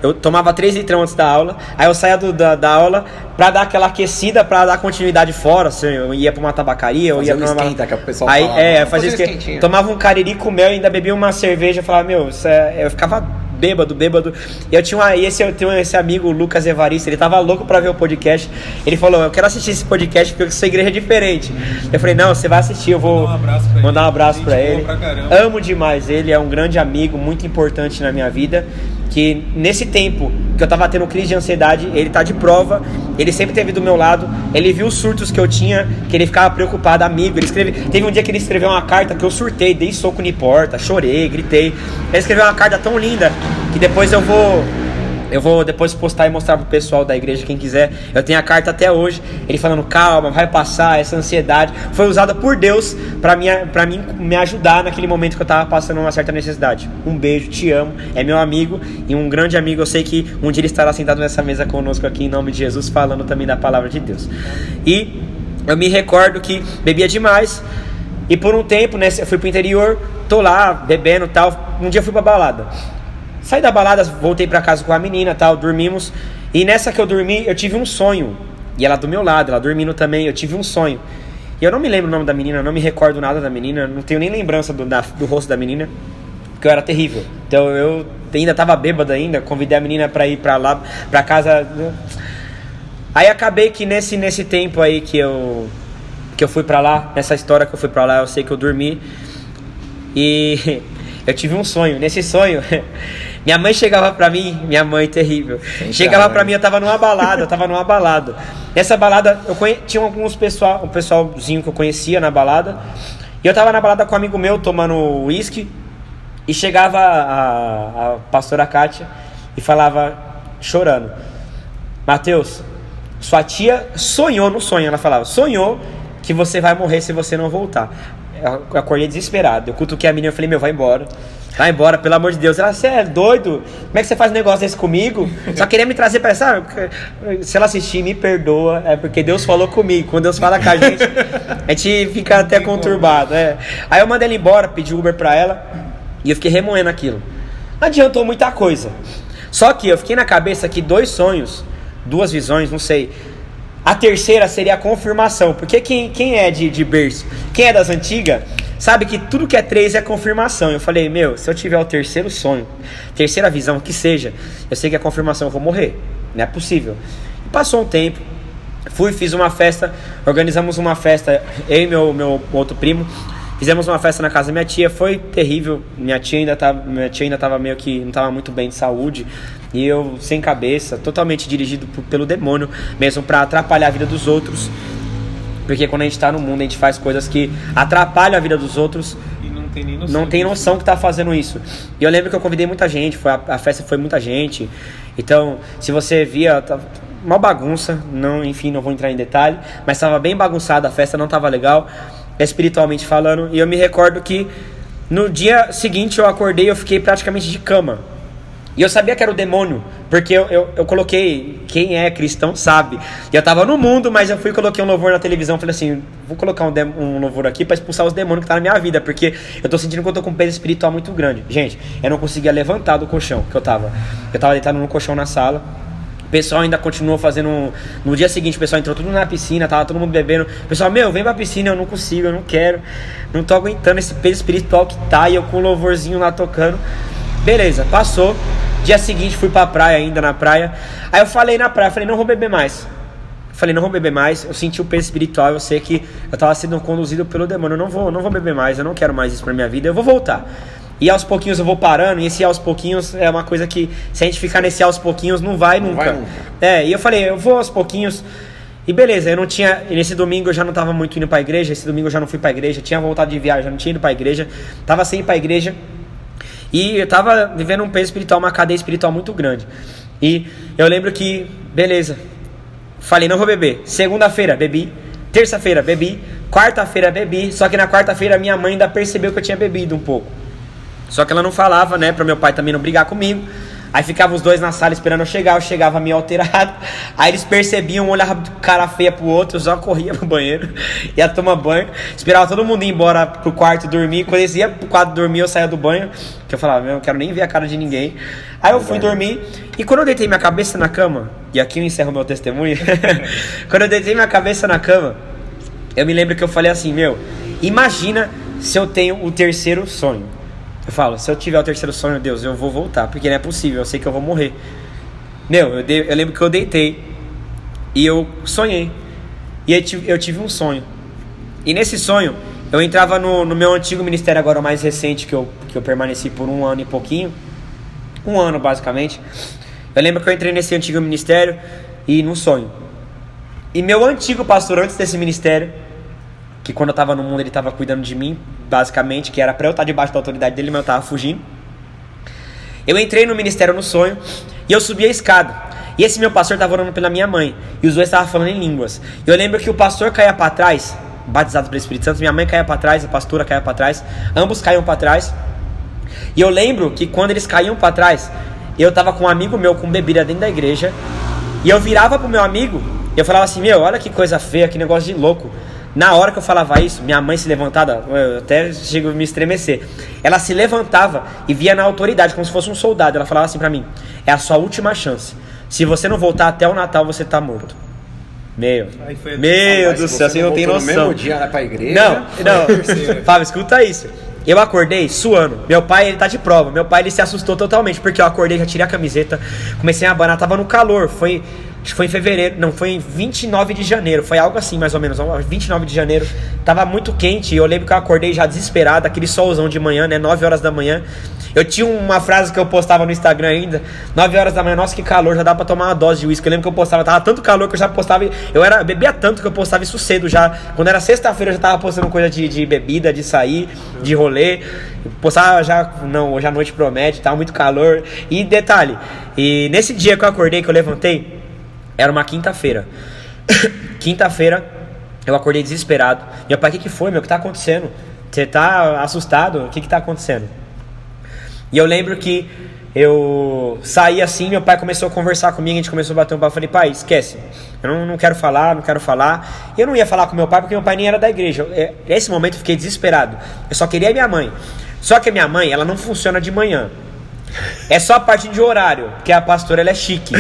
eu tomava 3 litrão antes da aula, aí eu saía da aula pra dar aquela aquecida, pra dar continuidade fora, assim, eu ia pra uma tabacaria, eu ia pra uma... esquenta, que o pessoal aí, fala, fazia esquenta, tomava um cariri com mel e ainda bebia uma cerveja, eu falava, eu ficava bêbado. E eu tenho esse amigo, o Lucas Evaristo, ele tava louco pra ver o podcast. Ele falou, eu quero assistir esse podcast porque sua igreja é diferente. Eu falei, não, você vai assistir, eu vou mandar um abraço pra ele. Amo demais ele, é um grande amigo, muito importante na minha vida. Que nesse tempo que eu tava tendo crise de ansiedade, ele tá de prova, ele sempre esteve do meu lado, ele viu os surtos que eu tinha, que ele ficava preocupado, amigo, teve um dia que ele escreveu uma carta que eu surtei, dei soco em porta, chorei, gritei, ele escreveu uma carta tão linda, que depois eu vou depois postar e mostrar pro pessoal da igreja, quem quiser. Eu tenho a carta até hoje, ele falando, calma, vai passar, essa ansiedade foi usada por Deus pra mim me ajudar naquele momento que eu tava passando uma certa necessidade. Um beijo, te amo, é meu amigo e um grande amigo. Eu sei que um dia ele estará sentado nessa mesa conosco aqui em nome de Jesus, falando também da palavra de Deus. E eu me recordo que bebia demais e por um tempo, né, eu fui pro interior, tô lá bebendo e tal. Um dia eu fui pra balada. Saí da balada, voltei pra casa com a menina, tal, dormimos. E nessa que eu dormi, eu tive um sonho. E ela do meu lado, ela dormindo também, eu tive um sonho. E eu não me lembro o nome da menina, não me recordo nada da menina, não tenho nem lembrança do rosto da menina, porque eu era terrível. Então eu ainda tava bêbado ainda, convidei a menina pra ir pra lá, pra casa. Aí acabei que nesse tempo aí que eu fui pra lá, nessa história que eu fui pra lá, eu sei que eu dormi. E eu tive um sonho. Nesse sonho, minha mãe chegava pra mim, minha mãe terrível, chegava pra mim, eu tava numa balada. Nessa balada, tinha um pessoalzinho que eu conhecia na balada, e eu tava na balada com um amigo meu, tomando uísque, e chegava a pastora Kátia e falava, chorando, Mateus, sua tia sonhou no sonho, ela falava, sonhou que você vai morrer se você não voltar. Eu acordei desesperado, eu cutuquei a menina e falei, vai embora, pelo amor de Deus. Ela, você é doido? Como é que você faz um negócio desse comigo? Só queria me trazer pra essa. Se ela assistir, me perdoa, é porque Deus falou comigo. Quando Deus fala com a gente fica até conturbado. Aí eu mandei ela embora, pedi Uber pra ela e eu fiquei remoendo aquilo. Não adiantou muita coisa. Só que eu fiquei na cabeça que 2 sonhos, 2 visões, não sei. A terceira seria a confirmação, porque quem é de berço, quem é das antigas, sabe que tudo que é 3 é confirmação. Eu falei, se eu tiver o terceiro sonho, terceira visão, que seja, eu sei que a confirmação eu vou morrer, não é possível. E passou um tempo, fiz uma festa, organizamos uma festa, eu e meu outro primo, fizemos uma festa na casa da minha tia, foi terrível. Minha tia ainda estava meio que não estava muito bem de saúde. E eu sem cabeça, totalmente dirigido pelo demônio, mesmo para atrapalhar a vida dos outros. Porque quando a gente está no mundo, a gente faz coisas que atrapalham a vida dos outros. E não tem noção que tá fazendo isso. E eu lembro que eu convidei muita gente, a festa foi muita gente. Então, se você via, uma bagunça, não vou entrar em detalhe, mas estava bem bagunçada, a festa não estava legal, espiritualmente falando. E eu me recordo que no dia seguinte eu acordei, eu fiquei praticamente de cama. E eu sabia que era o demônio, porque eu coloquei, quem é cristão sabe. E eu tava no mundo, mas eu coloquei um louvor na televisão, falei assim, vou colocar um louvor aqui pra expulsar os demônios que tá na minha vida, porque eu tô sentindo que eu tô com um peso espiritual muito grande. Gente, eu não conseguia levantar do colchão que eu tava deitado no colchão na sala. O pessoal ainda continuou fazendo. No dia seguinte o pessoal entrou tudo na piscina, tava todo mundo bebendo. O pessoal, vem pra piscina, eu não consigo, eu não quero, não tô aguentando esse peso espiritual que tá. E eu com um louvorzinho lá tocando. Beleza, passou. Dia seguinte fui pra praia, ainda na praia. Aí eu falei na praia, não vou beber mais. Eu senti o peso espiritual, eu sei que eu tava sendo conduzido pelo demônio. Eu não vou beber mais, eu não quero mais isso pra minha vida, eu vou voltar. E aos pouquinhos eu vou parando, e esse aos pouquinhos é uma coisa que, se a gente ficar nesse aos pouquinhos, não vai nunca. E eu falei, eu vou aos pouquinos. E beleza, nesse domingo eu já não tava muito indo pra igreja, esse domingo eu já não fui pra igreja, tinha voltado de viagem, já não tinha ido pra igreja, tava sem ir pra igreja. E eu tava vivendo um peso espiritual, uma cadeia espiritual muito grande. E eu lembro que, beleza, falei, não vou beber. Segunda-feira, bebi. Terça-feira, bebi. Quarta-feira, bebi. Só que na quarta-feira minha mãe ainda percebeu que eu tinha bebido um pouco. Só que ela não falava, né, pra meu pai também não brigar comigo. Aí ficavam os dois na sala esperando eu chegava meio alterado. Aí eles percebiam, olhavam cara feia pro outro, eu só corria pro banheiro, ia tomar banho, esperava todo mundo ir embora pro quarto dormir. Quando eles iam pro quarto dormir, eu saía do banho, que eu falava, eu não quero nem ver a cara de ninguém. Aí eu fui dormir, e quando eu deitei minha cabeça na cama, e aqui eu encerro meu testemunho, quando eu deitei minha cabeça na cama, eu me lembro que eu falei assim, imagina se eu tenho o terceiro sonho. Eu falo, se eu tiver o terceiro sonho, Deus, eu vou voltar, porque não é possível, eu sei que eu vou morrer. Eu lembro que eu deitei e eu sonhei. E eu tive um sonho. E nesse sonho, eu entrava no meu antigo ministério, agora o mais recente, que eu permaneci por 1 ano e pouquinho. 1 ano, basicamente. Eu lembro que eu entrei nesse antigo ministério e num sonho. E meu antigo pastor, antes desse ministério, que quando eu estava no mundo ele estava cuidando de mim, basicamente, que era para eu estar debaixo da autoridade dele, mas eu estava fugindo. Eu entrei no ministério no sonho e eu subi a escada. E esse meu pastor estava orando pela minha mãe. E os dois estavam falando em línguas. Eu lembro que o pastor caía para trás, batizado pelo Espírito Santo. Minha mãe caía para trás, a pastora caía para trás. Ambos caíam para trás. E eu lembro que quando eles caíam para trás, eu estava com um amigo meu com bebida dentro da igreja. E eu virava pro meu amigo e eu falava assim, meu, olha que coisa feia, que negócio de louco. Na hora que eu falava isso, minha mãe se levantava, eu até chego a me estremecer. Ela se levantava e via na autoridade, como se fosse um soldado. Ela falava assim pra mim, é a sua última chance. Se você não voltar até o Natal, você tá morto. Meu Deus do céu, você não tem noção. No mesmo dia lá pra igreja? Não. Fábio, escuta isso. Eu acordei suando. Meu pai, ele tá de prova. Meu pai, ele se assustou totalmente, porque eu acordei, já tirei a camiseta, comecei a abanar, tava no calor. Acho que foi em fevereiro, não, foi em 29 de janeiro, foi algo assim mais ou menos, 29 de janeiro, tava muito quente, e eu lembro que eu acordei já desesperado, aquele solzão de manhã, né, 9 horas da manhã, eu tinha uma frase que eu postava no Instagram ainda, 9 horas da manhã, nossa que calor, já dá pra tomar uma dose de uísque, eu lembro que eu postava, tava tanto calor que eu já postava, bebia tanto que eu postava isso cedo já, quando era sexta-feira eu já tava postando coisa de bebida, de sair, de rolê, postava já, não, hoje a noite promete, tava muito calor, e detalhe, e nesse dia que eu acordei, que eu levantei, era uma quinta-feira. Quinta-feira, eu acordei desesperado. Meu pai, o que foi, meu? O que tá acontecendo? Você tá assustado? O que tá acontecendo? E eu lembro que eu saí assim, meu pai começou a conversar comigo, a gente começou a bater um papo. Eu falei, pai, esquece. Eu não quero falar. E eu não ia falar com meu pai, porque meu pai nem era da igreja. Nesse momento eu fiquei desesperado. Eu só queria a minha mãe. Só que a minha mãe, ela não funciona de manhã. É só a partir de horário, porque a pastora, ela é chique.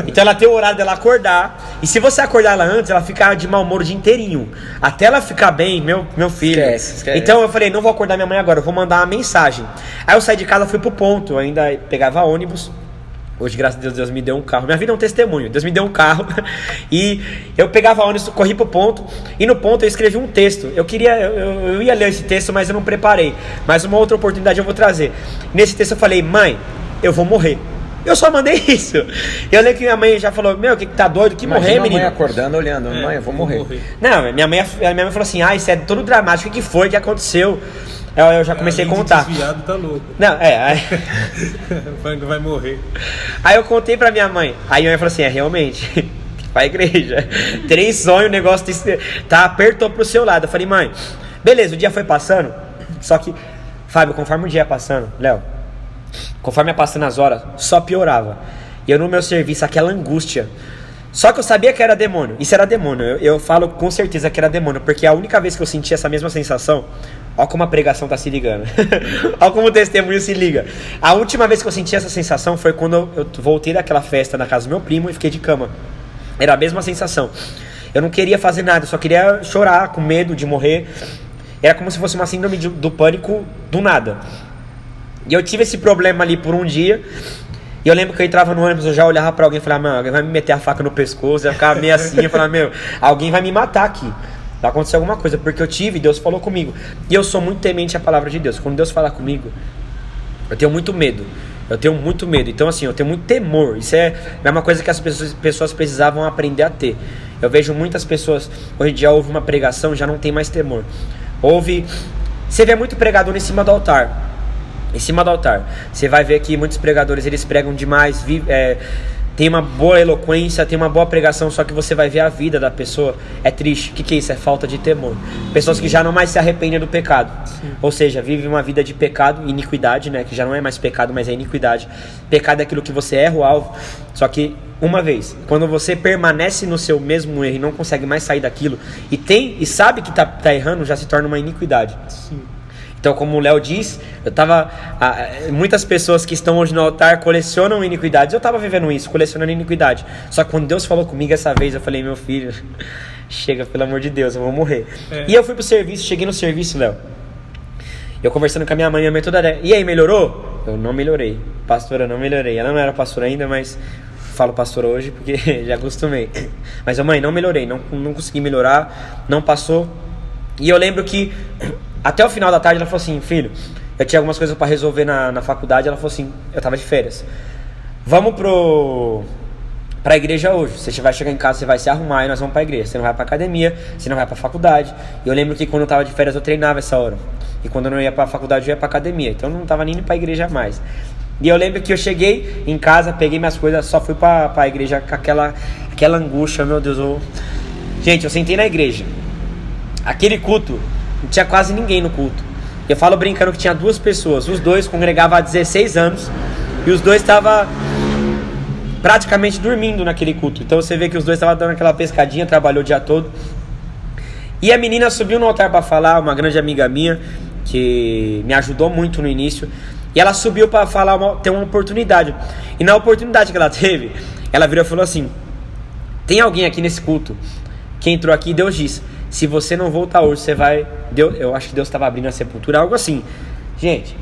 Então ela tem o horário dela acordar. E se você acordar ela antes, ela fica de mau humor o dia inteirinho. Até ela ficar bem, meu filho. Esquece. Então eu falei, não vou acordar minha mãe agora, eu vou mandar uma mensagem. Aí eu saí de casa, fui pro ponto, eu ainda pegava ônibus. Hoje, graças a Deus, Deus me deu um carro. Minha vida é um testemunho. Deus me deu um carro. E eu pegava ônibus, corri pro ponto. E no ponto eu escrevi um texto. Eu ia ler esse texto, mas eu não preparei. Mas uma outra oportunidade eu vou trazer. Nesse texto eu falei, mãe, eu vou morrer. Eu só mandei isso. Eu lembro que minha mãe já falou, meu, que tá doido? Que imagina morrer, menino? Minha mãe acordando, olhando. Mãe, eu vou morrer. Não, minha mãe falou assim, isso é todo dramático. O que foi? O que aconteceu? Eu já comecei a contar. Desviado, tá louco. Não, Vai morrer. Aí eu contei pra minha mãe. Aí minha mãe falou assim, realmente, pra igreja. 3 sonhos, o negócio apertou pro seu lado. Eu falei, mãe, beleza, o dia foi passando. Só que, Fábio, conforme o dia ia passando, Léo, conforme ia passando as horas, só piorava. E eu no meu serviço, aquela angústia. Só que eu sabia que era demônio. Isso era demônio. Eu falo com certeza que era demônio. Porque a única vez que eu senti essa mesma sensação, ó como a pregação tá se ligando. Ó como o testemunho se liga. A última vez que eu senti essa sensação foi quando eu voltei daquela festa na casa do meu primo e fiquei de cama. Era a mesma sensação. Eu não queria fazer nada, eu só queria chorar, com medo de morrer. Era como se fosse uma síndrome do pânico do nada. E eu tive esse problema ali por um dia. E eu lembro que eu entrava no ônibus, eu já olhava pra alguém e falava, mano, alguém vai me meter a faca no pescoço. Eu ficava meio assim, eu falava, meu, alguém vai me matar aqui. Vai acontecer alguma coisa, porque eu tive, Deus falou comigo. E eu sou muito temente à palavra de Deus. Quando Deus fala comigo, eu tenho muito medo. Então assim, eu tenho muito temor. Isso é uma coisa que as pessoas precisavam aprender a ter. Eu vejo muitas pessoas, hoje em dia ouve uma pregação, já não tem mais temor. Você vê muito pregador em cima do altar. Você vai ver que muitos pregadores, eles pregam demais, tem uma boa eloquência, tem uma boa pregação, só que você vai ver a vida da pessoa, é triste. O que é isso? É falta de temor. Pessoas que já não mais se arrependem do pecado. Sim. Ou seja, vivem uma vida de pecado, iniquidade, né? Que já não é mais pecado, mas é iniquidade. Pecado é aquilo que você erra o alvo, só que uma vez, quando você permanece no seu mesmo erro e não consegue mais sair daquilo, e sabe que tá errando, já se torna uma iniquidade. Sim. Então, como o Léo diz, muitas pessoas que estão hoje no altar colecionam iniquidades. Eu estava vivendo isso, colecionando iniquidade. Só que quando Deus falou comigo essa vez, eu falei, meu filho, chega, pelo amor de Deus, eu vou morrer. E eu fui pro serviço, cheguei no serviço, Léo. Eu conversando com a minha mãe toda hora, e aí, melhorou? Eu não melhorei. Pastora, não melhorei. Ela não era pastora ainda, mas falo pastora hoje porque já acostumei. Mas, mãe, não melhorei, não consegui melhorar, não passou. E eu lembro que até o final da tarde ela falou assim, filho, eu tinha algumas coisas para resolver na faculdade. Ela falou assim, eu tava de férias, vamos pra igreja hoje. Você vai chegar em casa, você vai se arrumar e nós vamos pra igreja. Você não vai pra academia, você não vai pra faculdade. E eu lembro que quando eu tava de férias eu treinava essa hora. E quando eu não ia pra faculdade eu ia pra academia. Então eu não tava nem indo pra igreja mais. E eu lembro que eu cheguei em casa, peguei minhas coisas, só fui pra igreja com aquela angústia, meu Deus. Gente, eu sentei na igreja. Aquele culto, não tinha quase ninguém no culto. Eu falo brincando que tinha 2 pessoas. Os 2 congregavam há 16 anos. E os 2 estavam praticamente dormindo naquele culto. Então você vê que os 2 estavam dando aquela pescadinha, trabalhou o dia todo. E a menina subiu no altar para falar, uma grande amiga minha, que me ajudou muito no início. E ela subiu para falar, ter uma oportunidade. E na oportunidade que ela teve, ela virou e falou assim, tem alguém aqui nesse culto que entrou aqui e Deus disse, se você não voltar hoje, você vai... eu acho que Deus estava abrindo a sepultura, algo assim. Gente,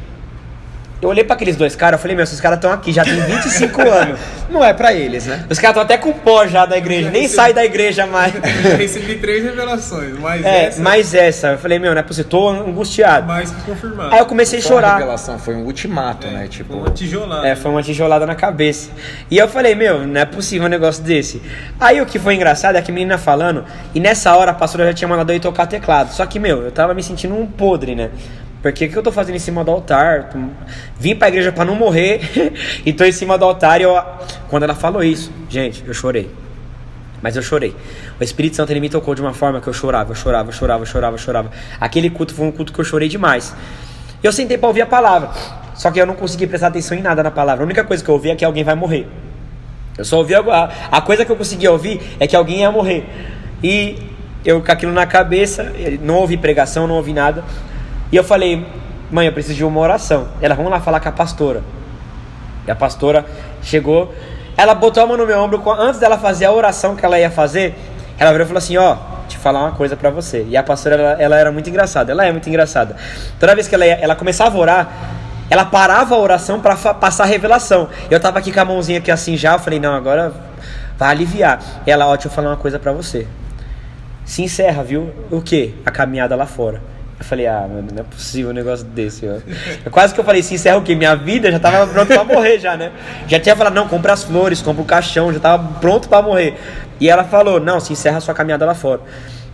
eu olhei para aqueles 2 caras, eu falei, esses caras estão aqui, já tem 25 anos. Não é pra eles, né? Os caras estão até com pó já da igreja, nem sai da igreja mais. Eu recebi 3 revelações, mas essa, eu falei, não é possível, tô angustiado. mais que confirmado. Aí eu comecei a Foi uma chorar. revelação, foi um ultimato, né? Tipo, Foi uma tijolada. Foi uma tijolada na cabeça. E eu falei, não é possível um negócio desse. Aí o que foi engraçado é que a menina falando, e nessa hora a pastora já tinha mandado eu ir tocar teclado. Só que, eu tava me sentindo um podre, né? Porque o que eu tô fazendo em cima do altar? Vim pra igreja pra não morrer e tô em cima do altar e quando ela falou isso, gente, eu chorei. Mas eu chorei. O Espírito Santo, ele me tocou de uma forma que eu chorava. Aquele culto foi um culto que eu chorei demais. Eu sentei pra ouvir a palavra. Só que eu não consegui prestar atenção em nada na palavra. A única coisa que eu ouvi é que alguém vai morrer. Eu só ouvi a coisa que eu conseguia ouvir é que alguém ia morrer. E eu com aquilo na cabeça, não ouvi pregação, não ouvi nada. E eu falei, mãe, eu preciso de uma oração. Ela, vamos lá falar com a pastora. E a pastora chegou, ela botou a mão no meu ombro. Antes dela fazer a oração que ela ia fazer, ela virou e falou assim, te falar uma coisa pra você. E a pastora, ela era muito engraçada. Ela é muito engraçada. Toda vez que ela começava a orar, ela parava a oração pra passar a revelação. Eu tava aqui com a mãozinha aqui assim já. Eu falei, não, agora vai aliviar. E ela, deixa eu falar uma coisa pra você. Se encerra, viu? O quê? A caminhada lá fora. Eu falei, mano, não é possível um negócio desse, ó. Quase que eu falei, se encerra o quê? Minha vida já tava pronto pra morrer já, né? Já tinha falado, não, compra as flores, compra o caixão, já tava pronto pra morrer. E ela falou, não, se encerra a sua caminhada lá fora.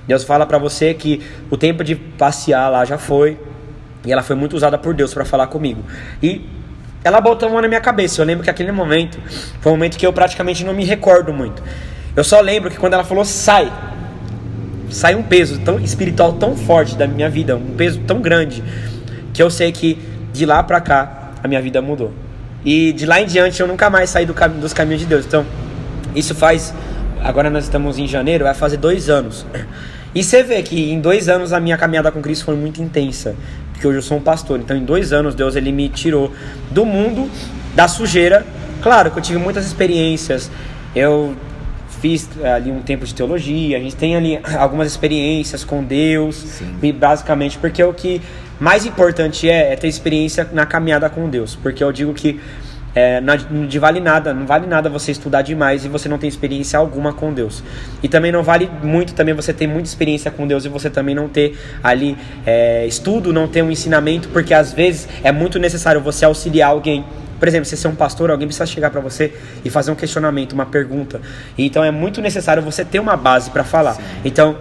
Deus fala pra você que o tempo de passear lá já foi. E ela foi muito usada por Deus pra falar comigo. E ela botou a mão na minha cabeça. Eu lembro que aquele momento foi um momento que eu praticamente não me recordo muito. Eu só lembro que quando ela falou, sai um peso tão espiritual tão forte da minha vida, um peso tão grande, que eu sei que de lá pra cá a minha vida mudou. E de lá em diante eu nunca mais saí dos caminhos de Deus. Então, isso faz... Agora nós estamos em janeiro, vai fazer 2 anos. E você vê que em 2 anos a minha caminhada com Cristo foi muito intensa. Porque hoje eu sou um pastor. Então em 2 anos Deus, ele me tirou do mundo da sujeira. Claro que eu tive muitas experiências. Eu fiz ali um tempo de teologia, a gente tem ali algumas experiências com Deus. Sim. E basicamente porque o que mais importante é ter experiência na caminhada com Deus, porque eu digo que não vale nada você estudar demais e você não tem experiência alguma com Deus, e também não vale muito também você ter muita experiência com Deus e você também não ter ali estudo, não ter um ensinamento, porque às vezes é muito necessário você auxiliar alguém. Por exemplo, se você é um pastor, alguém precisa chegar para você e fazer um questionamento, uma pergunta. Então é muito necessário você ter uma base para falar. Sim. Então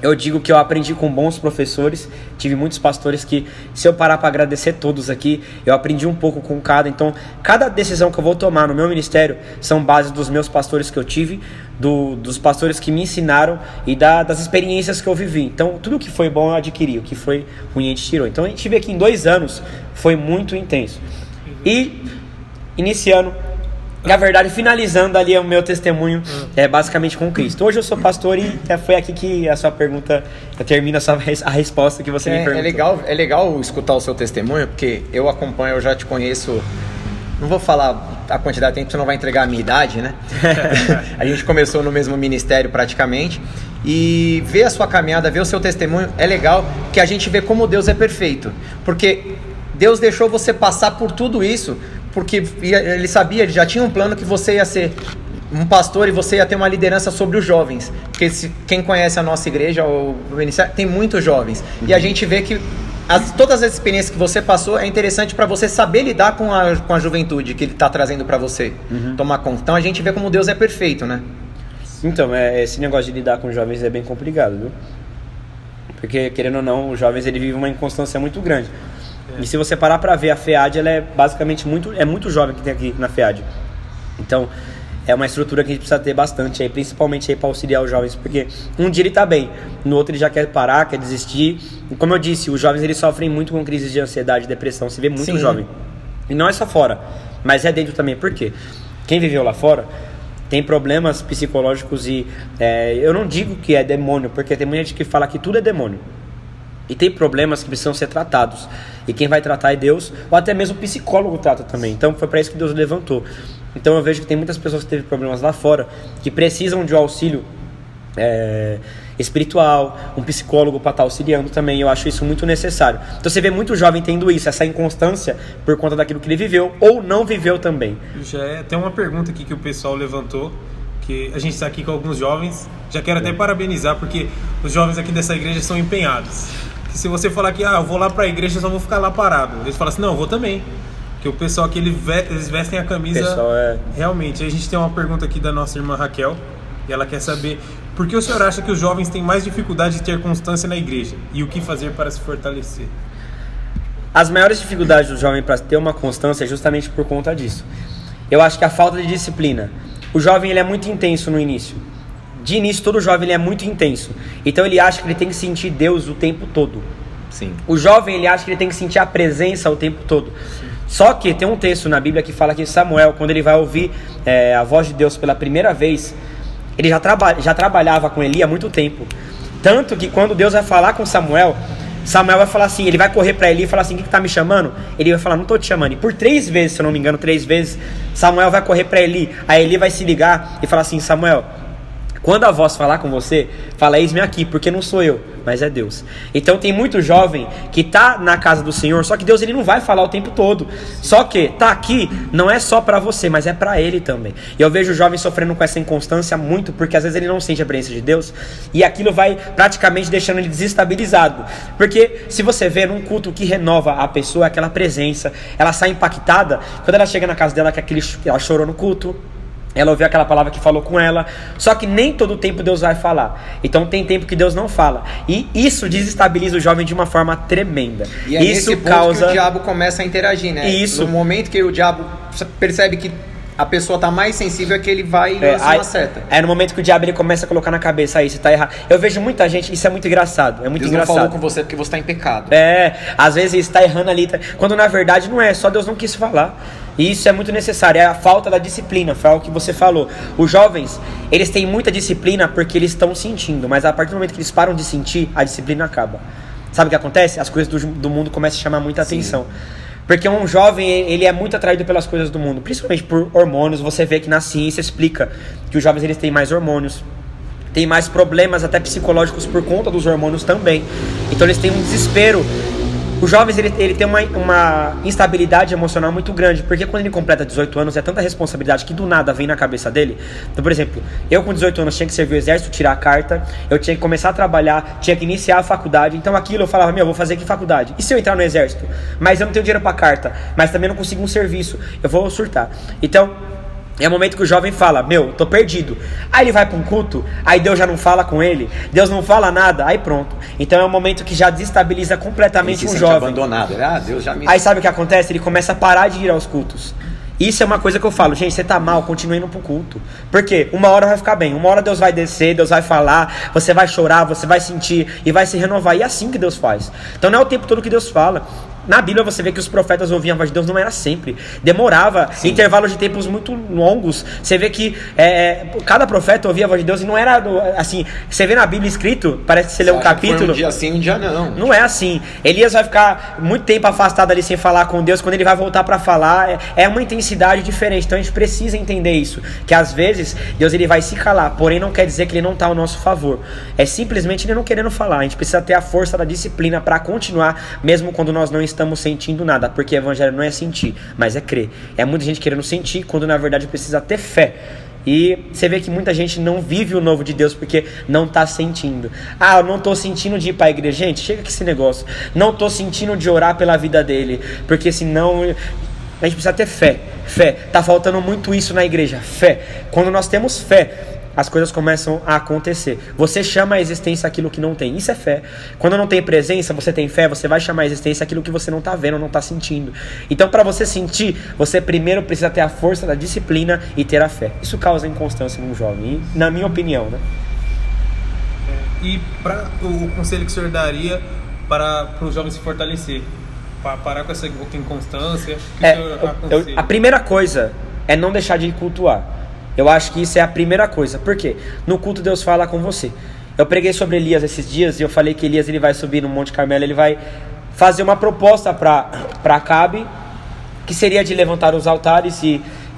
eu digo que eu aprendi com bons professores. Tive muitos pastores que, se eu parar para agradecer todos aqui, eu aprendi um pouco com cada. Então cada decisão que eu vou tomar no meu ministério são bases dos meus pastores que eu tive, dos pastores que me ensinaram e das experiências que eu vivi. Então tudo que foi bom eu adquiri, o que foi ruim a gente tirou. Então a gente vê que em 2 anos foi muito intenso. E iniciando, na verdade, finalizando ali o meu testemunho, basicamente com Cristo. Hoje eu sou pastor e foi aqui que a sua pergunta, eu termino a resposta que você me perguntou. É legal escutar o seu testemunho, porque eu acompanho, eu já te conheço, não vou falar a quantidade de tempo, você não vai entregar a minha idade, né? A gente começou no mesmo ministério praticamente. E ver a sua caminhada, ver o seu testemunho é legal, que a gente vê como Deus é perfeito. Porque Deus deixou você passar por tudo isso, porque Ele sabia, Ele já tinha um plano que você ia ser um pastor e você ia ter uma liderança sobre os jovens. Porque quem conhece a nossa igreja, o ministério, tem muitos jovens. E a gente vê que todas as experiências que você passou é interessante para você saber lidar com a juventude que Ele está trazendo para você tomar conta. Então a gente vê como Deus é perfeito, né? Então, esse negócio de lidar com jovens é bem complicado, viu? Porque, querendo ou não, os jovens ele vive uma inconstância muito grande. E se você parar pra ver, a FEAD, ela é basicamente muito jovem que tem aqui na FEAD. Então, é uma estrutura que a gente precisa ter bastante aí, principalmente aí pra auxiliar os jovens, porque um dia ele tá bem, no outro ele já quer parar, quer desistir. E como eu disse, os jovens eles sofrem muito com crises de ansiedade e depressão, se vê muito Sim. jovem. E não é só fora, mas é dentro também. Por quê? Quem viveu lá fora tem problemas psicológicos e eu não digo que é demônio, porque tem muita gente que fala que tudo é demônio. E tem problemas que precisam ser tratados. E quem vai tratar é Deus, ou até mesmo o psicólogo trata também. Então foi para isso que Deus levantou. Então eu vejo que tem muitas pessoas que teve problemas lá fora, que precisam de um auxílio espiritual, um psicólogo para estar auxiliando também. Eu acho isso muito necessário. Então você vê muito jovem tendo isso, essa inconstância por conta daquilo que ele viveu ou não viveu também. Tem uma pergunta aqui que o pessoal levantou, que a gente está aqui com alguns jovens. Já quero até parabenizar, porque os jovens aqui dessa igreja são empenhados. Que se você falar que eu vou lá para a igreja, eu só vou ficar lá parado, eles falam assim, não, eu vou também. Porque o pessoal aqui, eles vestem a camisa realmente. A gente tem uma pergunta aqui da nossa irmã Raquel, e ela quer saber: por que o senhor acha que os jovens têm mais dificuldade de ter constância na igreja? E o que fazer para se fortalecer? As maiores dificuldades do jovem para ter uma constância é justamente por conta disso. Eu acho que a falta de disciplina. O jovem ele é muito intenso no início. De início, todo jovem ele é muito intenso. Então ele acha que ele tem que sentir Deus o tempo todo. Sim. O jovem ele acha que ele tem que sentir a presença o tempo todo. Sim. Só que tem um texto na Bíblia que fala que Samuel, quando ele vai ouvir a voz de Deus pela primeira vez, ele já trabalhava com Eli há muito tempo. Tanto que quando Deus vai falar com Samuel vai falar assim, ele vai correr para Eli e falar assim, o que tá me chamando? Ele vai falar, não tô te chamando. E por 3 vezes, se eu não me engano, 3 vezes, Samuel vai correr para Eli. Aí Eli vai se ligar e falar assim, Samuel, quando a voz falar com você, fala, eis-me aqui, porque não sou eu, mas é Deus. Então tem muito jovem que tá na casa do Senhor, só que Deus ele não vai falar o tempo todo. Só que tá aqui não é só para você, mas é para ele também. E eu vejo o jovem sofrendo com essa inconstância muito, porque às vezes ele não sente a presença de Deus, e aquilo vai praticamente deixando ele desestabilizado. Porque se você vê num culto que renova a pessoa, aquela presença, ela sai impactada, quando ela chega na casa dela, ela chorou no culto, ela ouviu aquela palavra que falou com ela. Só que nem todo tempo Deus vai falar. Então tem tempo que Deus não fala. E isso desestabiliza o jovem de uma forma tremenda. E é isso nesse ponto causa que o diabo começa a interagir, né? Isso. No momento que o diabo percebe que a pessoa tá mais sensível, é que ele vai e lança uma seta. No momento que o diabo ele começa a colocar na cabeça aí, você tá errado. Eu vejo muita gente, isso é muito engraçado. É muito Deus engraçado. não falou com você porque você tá em pecado. Às vezes está errando ali, quando na verdade não é, só Deus não quis falar. E isso é muito necessário, é a falta da disciplina, foi algo que você falou. Os jovens, eles têm muita disciplina porque eles estão sentindo, mas a partir do momento que eles param de sentir, a disciplina acaba. Sabe o que acontece? As coisas do mundo começam a chamar muita atenção. Porque um jovem, ele é muito atraído pelas coisas do mundo, principalmente por hormônios. Você vê que na ciência explica que os jovens eles têm mais hormônios, têm mais problemas até psicológicos por conta dos hormônios também. Então eles têm um desespero. Os jovens ele tem uma instabilidade emocional muito grande, porque quando ele completa 18 anos é tanta responsabilidade que do nada vem na cabeça dele. Então, por exemplo, eu com 18 anos tinha que servir o exército, tirar a carta, eu tinha que começar a trabalhar, tinha que iniciar a faculdade. Então aquilo eu falava, eu vou fazer que faculdade? E se eu entrar no exército? Mas eu não tenho dinheiro pra carta, mas também não consigo um serviço, eu vou surtar. Então é o momento que o jovem fala, tô perdido. Aí ele vai para um culto, aí Deus já não fala com ele, Deus não fala nada, aí pronto. Então é um momento que já desestabiliza completamente um jovem. Abandonado. Deus já me... Aí sabe o que acontece? Ele começa a parar de ir aos cultos. Isso é uma coisa que eu falo, gente, você tá mal, continue indo pro culto. Por quê? Uma hora vai ficar bem, uma hora Deus vai descer, Deus vai falar, você vai chorar, você vai sentir e vai se renovar. E é assim que Deus faz. Então não é o tempo todo que Deus fala. Na Bíblia você vê que os profetas ouviam a voz de Deus, não era sempre. Demorava, intervalos de tempos muito longos. Você vê que cada profeta ouvia a voz de Deus e não era assim. Você vê na Bíblia escrito, parece que você lê um capítulo. Um dia sim, um dia não. Não é assim. Elias vai ficar muito tempo afastado ali sem falar com Deus. Quando ele vai voltar para falar, é uma intensidade diferente. Então a gente precisa entender isso. Que às vezes Deus ele vai se calar, porém não quer dizer que ele não está ao nosso favor. É simplesmente ele não querendo falar. A gente precisa ter a força da disciplina para continuar, mesmo quando nós não estamos sentindo nada, porque evangelho não é sentir, mas é crer. É muita gente querendo sentir, quando na verdade precisa ter fé. E você vê que muita gente não vive o novo de Deus porque não está sentindo. Eu não estou sentindo de ir para a igreja. Gente, chega com esse negócio. Não estou sentindo de orar pela vida dele, porque senão a gente precisa ter fé. Fé. Tá faltando muito isso na igreja. Fé. Quando nós temos fé, as coisas começam a acontecer. Você chama a existência aquilo que não tem. Isso é fé. Quando não tem presença, você tem fé, você vai chamar a existência aquilo que você não está vendo, não está sentindo. Então, para você sentir, você primeiro precisa ter a força da disciplina e ter a fé. Isso causa inconstância num jovem, na minha opinião, né? E para o conselho que o senhor daria para os jovens se fortalecer? Para parar com essa inconstância? A primeira coisa é não deixar de cultuar. Eu acho que isso é a primeira coisa. Por quê? No culto Deus fala com você. Eu preguei sobre Elias esses dias e eu falei que Elias ele vai subir no Monte Carmelo, ele vai fazer uma proposta para Acabe, que seria de levantar os altares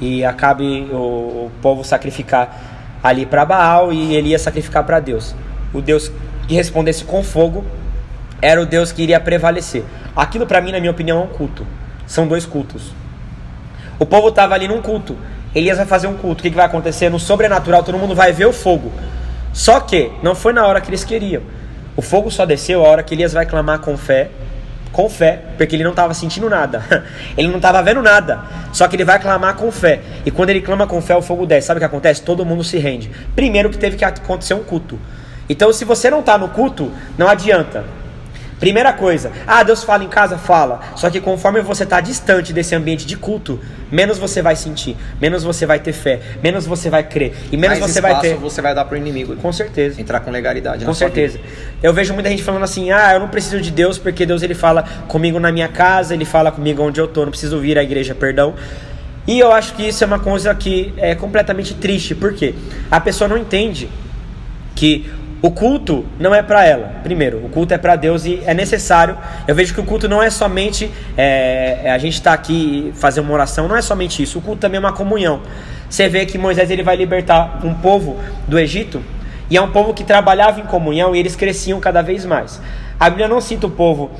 e Acabe, o povo sacrificar ali para Baal e ele ia sacrificar para Deus. O Deus que respondesse com fogo era o Deus que iria prevalecer. Aquilo para mim, na minha opinião, é um culto. São dois cultos. O povo estava ali num culto. Elias vai fazer um culto. O que vai acontecer? No sobrenatural, todo mundo vai ver o fogo. Só que não foi na hora que eles queriam. O fogo só desceu a hora que Elias vai clamar com fé, porque ele não estava sentindo nada. Ele não estava vendo nada. Só que ele vai clamar com fé. E quando ele clama com fé, o fogo desce. Sabe o que acontece? Todo mundo se rende. Primeiro que teve que acontecer um culto. Então, se você não está no culto, não adianta. Primeira coisa, Deus fala em casa? Fala. Só que conforme você está distante desse ambiente de culto, menos você vai sentir, menos você vai ter fé, menos você vai crer e menos mais você vai ter. Você vai dar pro inimigo. Com certeza. Entrar com legalidade. Com certeza. Eu vejo muita gente falando assim: eu não preciso de Deus porque Deus ele fala comigo na minha casa, ele fala comigo onde eu tô, não preciso vir à igreja, perdão. E eu acho que isso é uma coisa que é completamente triste. Por quê? A pessoa não entende que o culto não é para ela. Primeiro, o culto é para Deus e é necessário. Eu vejo que o culto não é somente a gente estar aqui e fazer uma oração. Não é somente isso. O culto também é uma comunhão. Você vê que Moisés ele vai libertar um povo do Egito. E é um povo que trabalhava em comunhão e eles cresciam cada vez mais. A Bíblia não cita o povo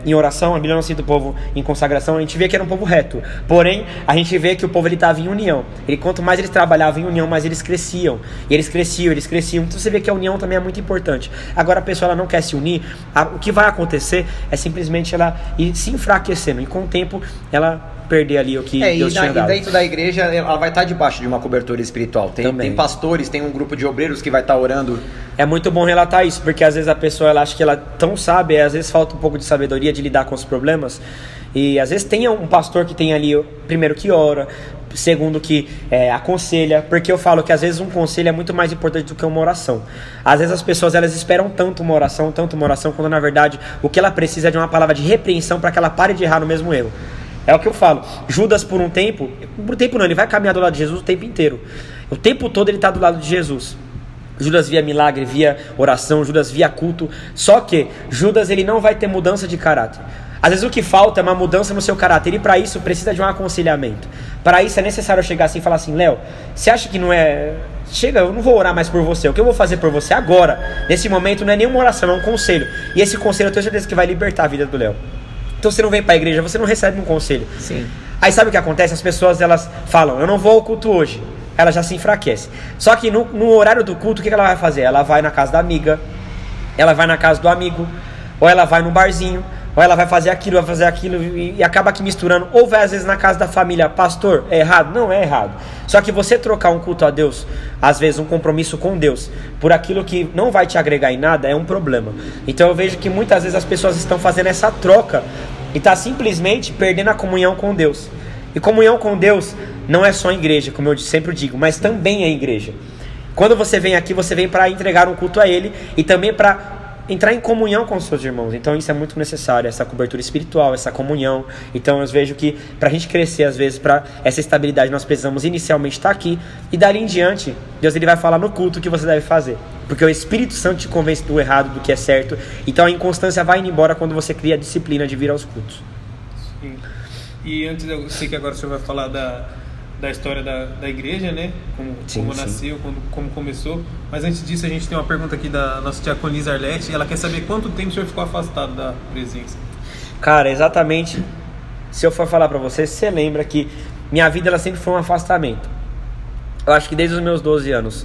em oração, a Bíblia não cita o povo em consagração, a gente vê que era um povo reto. Porém, a gente vê que o povo estava em união. Quanto mais eles trabalhavam em união, mais eles cresciam. E eles cresciam. Então você vê que a união também é muito importante. Agora a pessoa ela não quer se unir, o que vai acontecer é simplesmente ela ir se enfraquecendo. E com o tempo ela perder ali o que Deus tinha dado. E dentro da igreja ela vai estar debaixo de uma cobertura espiritual. Tem pastores, tem um grupo de obreiros que vai estar orando. É muito bom relatar isso, porque às vezes a pessoa ela acha que ela tão sabe, às vezes falta um pouco de sabedoria de lidar com os problemas. E às vezes tem um pastor que tem ali, primeiro que ora, segundo que aconselha, porque eu falo que às vezes um conselho é muito mais importante do que uma oração. Às vezes as pessoas elas esperam tanto uma oração, quando na verdade o que ela precisa é de uma palavra de repreensão para que ela pare de errar no mesmo erro. É o que eu falo. Judas por um tempo não, ele vai caminhar do lado de Jesus o tempo inteiro. O tempo todo ele está do lado de Jesus. Judas via milagre, via oração, Judas via culto. Só que Judas ele não vai ter mudança de caráter. Às vezes o que falta é uma mudança no seu caráter. E para isso precisa de um aconselhamento. Para isso é necessário chegar assim e falar assim: Léo, você acha que não é... Chega, eu não vou orar mais por você. O que eu vou fazer por você agora, nesse momento, não é nenhuma oração, é um conselho. E esse conselho eu tenho certeza que vai libertar a vida do Léo. Então você não vem para a igreja, você não recebe um conselho. Sim. Aí sabe o que acontece? As pessoas elas falam: eu não vou ao culto hoje. Ela já se enfraquece. Só que no horário do culto, o que ela vai fazer? Ela vai na casa da amiga, ela vai na casa do amigo, ou ela vai no barzinho, ou ela vai fazer aquilo e acaba aqui misturando. Ou vai às vezes na casa da família. Pastor, é errado? Não é errado. Só que você trocar um culto a Deus, às vezes um compromisso com Deus, por aquilo que não vai te agregar em nada, é um problema. Então eu vejo que muitas vezes as pessoas estão fazendo essa troca e está simplesmente perdendo a comunhão com Deus. E comunhão com Deus não é só em igreja, como eu sempre digo, mas também é igreja. Quando você vem aqui, você vem para entregar um culto a Ele e também para entrar em comunhão com os seus irmãos. Então isso é muito necessário, essa cobertura espiritual, essa comunhão. Então eu vejo que pra gente crescer, às vezes, pra essa estabilidade, nós precisamos inicialmente estar aqui, e dali em diante, Deus ele vai falar no culto o que você deve fazer. Porque o Espírito Santo te convence do errado, do que é certo. Então a inconstância vai indo embora quando você cria a disciplina de vir aos cultos. Sim. E antes, eu sei que agora o senhor vai falar da história da igreja, né? Como nasceu, como começou. Mas antes disso, a gente tem uma pergunta aqui da nossa diaconisa Arlete. Ela quer saber quanto tempo o senhor ficou afastado da presença. Cara, exatamente. Se eu for falar pra você lembra que minha vida ela sempre foi um afastamento. Eu acho que desde os meus 12 anos,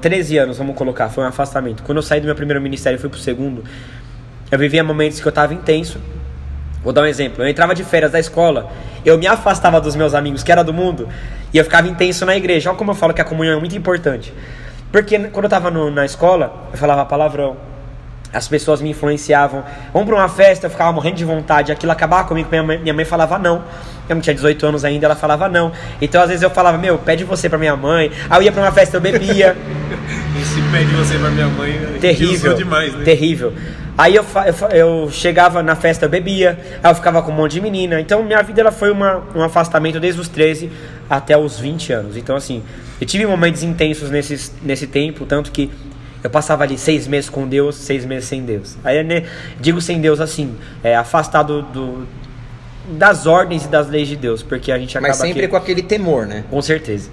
13 anos, vamos colocar, foi um afastamento. Quando eu saí do meu primeiro ministério e fui pro segundo, eu vivia momentos que eu tava intenso. Vou dar um exemplo, eu entrava de férias da escola, eu me afastava dos meus amigos que era do mundo, e eu ficava intenso na igreja. Olha como eu falo que a comunhão é muito importante. Porque quando eu tava na escola, eu falava palavrão, as pessoas me influenciavam. Vamos pra uma festa, eu ficava morrendo de vontade, aquilo acabava comigo, minha mãe falava não. Eu não tinha 18 anos ainda, ela falava não. Então às vezes eu falava, pede você pra minha mãe. Aí eu ia pra uma festa, eu bebia. Esse pede você pra minha mãe, terrível, demais, né? Terrível. Aí eu chegava na festa, eu bebia, aí eu ficava com um monte de menina. Então minha vida ela foi um afastamento desde os 13 até os 20 anos. Então assim, eu tive momentos intensos nesse tempo, tanto que eu passava ali 6 meses com Deus, 6 meses sem Deus. Aí digo sem Deus assim, afastado das ordens e das leis de Deus, porque a gente acaba Mas sempre com aquele temor, né? Com certeza,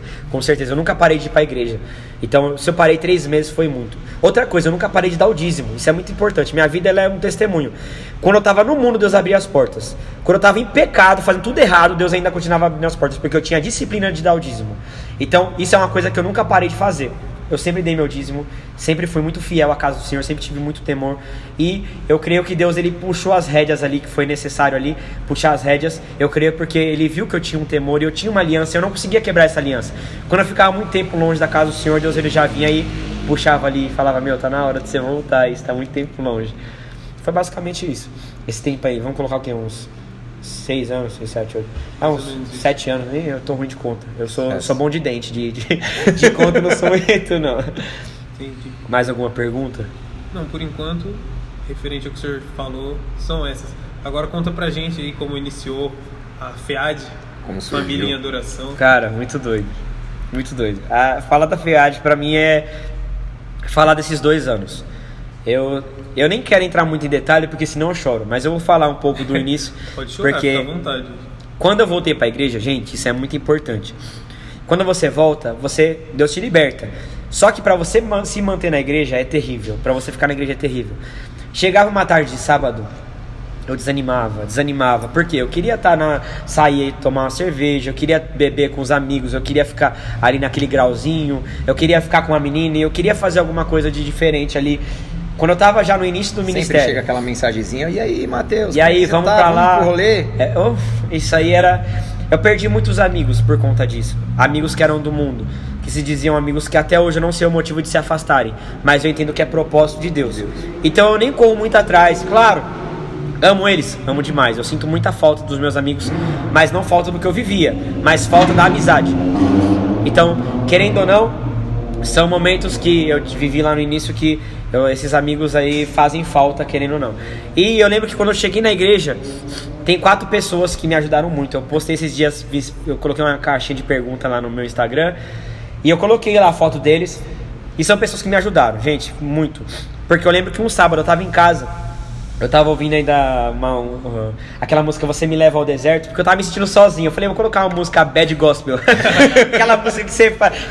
eu nunca parei de ir pra igreja. Então, se eu parei 3 meses foi muito. Outra coisa, eu nunca parei de dar o dízimo. Isso é muito importante, minha vida ela é um testemunho. Quando eu tava no mundo, Deus abria as portas. Quando eu tava em pecado, fazendo tudo errado, Deus ainda continuava abrindo as portas, porque eu tinha a disciplina de dar o dízimo. Então, isso é uma coisa que eu nunca parei de fazer. Eu sempre dei meu dízimo, sempre fui muito fiel à casa do Senhor, sempre tive muito temor. E eu creio que Deus ele puxou as rédeas ali, que foi necessário ali, puxar as rédeas. Eu creio porque Ele viu que eu tinha um temor e eu tinha uma aliança, eu não conseguia quebrar essa aliança. Quando eu ficava muito tempo longe da casa do Senhor, Deus ele já vinha aí, puxava ali e falava, tá na hora de você voltar, isso tá muito tempo longe. Foi basicamente isso, esse tempo aí, vamos colocar o quê, uns 6 anos, 6, 7, 8. Uns 7 anos, nem eu tô ruim de conta. Eu sou bom de dente, de conta, não sou muito, não. Entendi. Mais alguma pergunta? Não, por enquanto, referente ao que o senhor falou, são essas. Agora conta pra gente aí como iniciou a FEAD, como Família em Adoração. Cara, muito doido. Muito doido. A fala da FEAD pra mim é falar desses 2 anos. Eu nem quero entrar muito em detalhe, porque senão eu choro. Mas eu vou falar um pouco do início. Pode chorar, porque fica à vontade. Quando eu voltei para a igreja, gente, isso é muito importante. Quando você volta, Deus te liberta. Só que para você se manter na igreja é terrível. Para você ficar na igreja é terrível. Chegava uma tarde de sábado, eu desanimava. Por quê? Eu queria sair, tomar uma cerveja, eu queria beber com os amigos, eu queria ficar ali naquele grauzinho, eu queria ficar com uma menina e eu queria fazer alguma coisa de diferente ali. Quando eu tava já no início do ministério. Sempre chega aquela mensagenzinha, e aí, Mateus? E aí, vamos pra lá. Vamos pro rolê? Isso aí era... Eu perdi muitos amigos por conta disso. Amigos que eram do mundo, que se diziam amigos que até hoje eu não sei o motivo de se afastarem. Mas eu entendo que é propósito de Deus. Então eu nem corro muito atrás, claro. Amo eles, amo demais. Eu sinto muita falta dos meus amigos, mas não falta do que eu vivia, mas falta da amizade. Então, querendo ou não, são momentos que eu vivi lá no início que esses amigos aí fazem falta, querendo ou não. E eu lembro que quando eu cheguei na igreja, tem 4 pessoas que me ajudaram muito. Eu postei esses dias, eu coloquei uma caixinha de pergunta lá no meu Instagram, e eu coloquei lá a foto deles, e são pessoas que me ajudaram, gente, muito. Porque eu lembro que um sábado eu tava em casa, eu tava ouvindo ainda aquela música Você Me Leva ao Deserto, porque eu tava me sentindo sozinho. Eu falei, vou colocar uma música bad gospel. Aquela música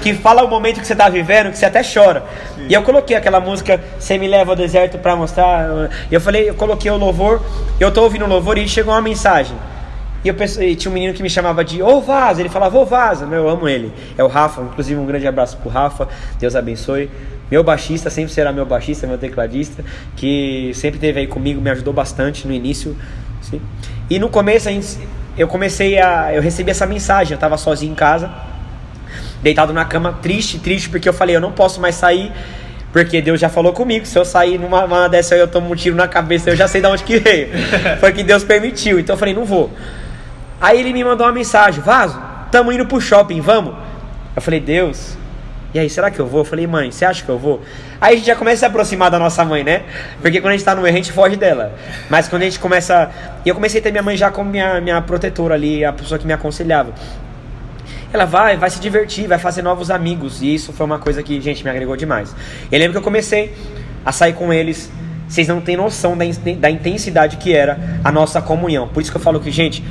que fala o momento que você tá vivendo, que você até chora. Sim. E eu coloquei aquela música Você Me Leva ao Deserto pra mostrar. E eu coloquei o louvor, eu tô ouvindo o louvor e chegou uma mensagem. E tinha um menino que me chamava de Ô Vaza, ele falava Ô Vaza, eu amo ele. É o Rafa, inclusive um grande abraço pro Rafa, Deus abençoe. Meu baixista, sempre será meu baixista, meu tecladista, que sempre esteve aí comigo, me ajudou bastante no início. Sim. E no começo eu recebi essa mensagem, eu estava sozinho em casa, deitado na cama, triste, porque eu falei, eu não posso mais sair, porque Deus já falou comigo, se eu sair numa dessa aí eu tomo um tiro na cabeça, eu já sei de onde que veio. Foi que Deus permitiu, então eu falei, não vou. Aí ele me mandou uma mensagem, Vaso, tamo indo pro shopping, vamos? Eu falei, Deus, E aí, será que eu vou? Eu falei, mãe, você acha que eu vou? Aí a gente já começa a se aproximar da nossa mãe, né? Porque quando a gente tá no erro, a gente foge dela. Mas quando a gente começa... E eu comecei a ter minha mãe já como minha protetora ali, a pessoa que me aconselhava. Ela vai se divertir, vai fazer novos amigos. E isso foi uma coisa que, gente, me agregou demais. Eu lembro que eu comecei a sair com eles. Vocês não têm noção da intensidade que era a nossa comunhão. Por isso que eu falo que, gente,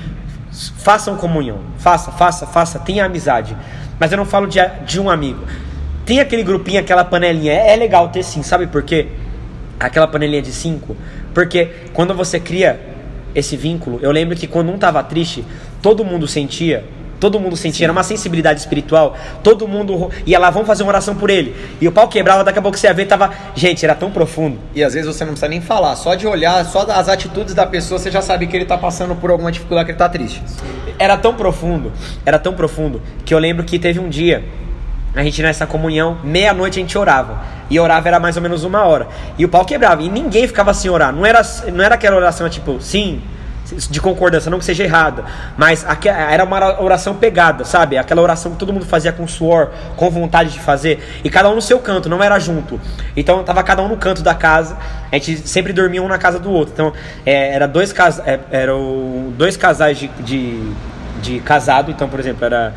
façam comunhão. Faça, tenha amizade. Mas eu não falo de um amigo. Tem aquele grupinho, aquela panelinha. É legal ter sim, sabe por quê? Aquela panelinha de 5. Porque quando você cria esse vínculo, eu lembro que quando um tava triste, todo mundo sentia, era uma sensibilidade espiritual, todo mundo ia lá, vamos fazer uma oração por ele, e o pau quebrava, daqui a pouco você ia ver, gente, era tão profundo. E às vezes você não precisa nem falar, só de olhar, só das atitudes da pessoa, você já sabe que ele tá passando por alguma dificuldade, que ele tá triste. Era tão profundo, que eu lembro que teve um dia, a gente nessa comunhão, meia-noite a gente orava, e orava era mais ou menos 1 hora, e o pau quebrava, e ninguém ficava sem orar, não era aquela oração tipo, sim, de concordância, não que seja errada, mas era uma oração pegada, sabe? Aquela oração que todo mundo fazia com suor, com vontade de fazer, e cada um no seu canto, não era junto. Então tava cada um no canto da casa, a gente sempre dormia um na casa do outro. Então eram dois casais de casado, então, por exemplo, era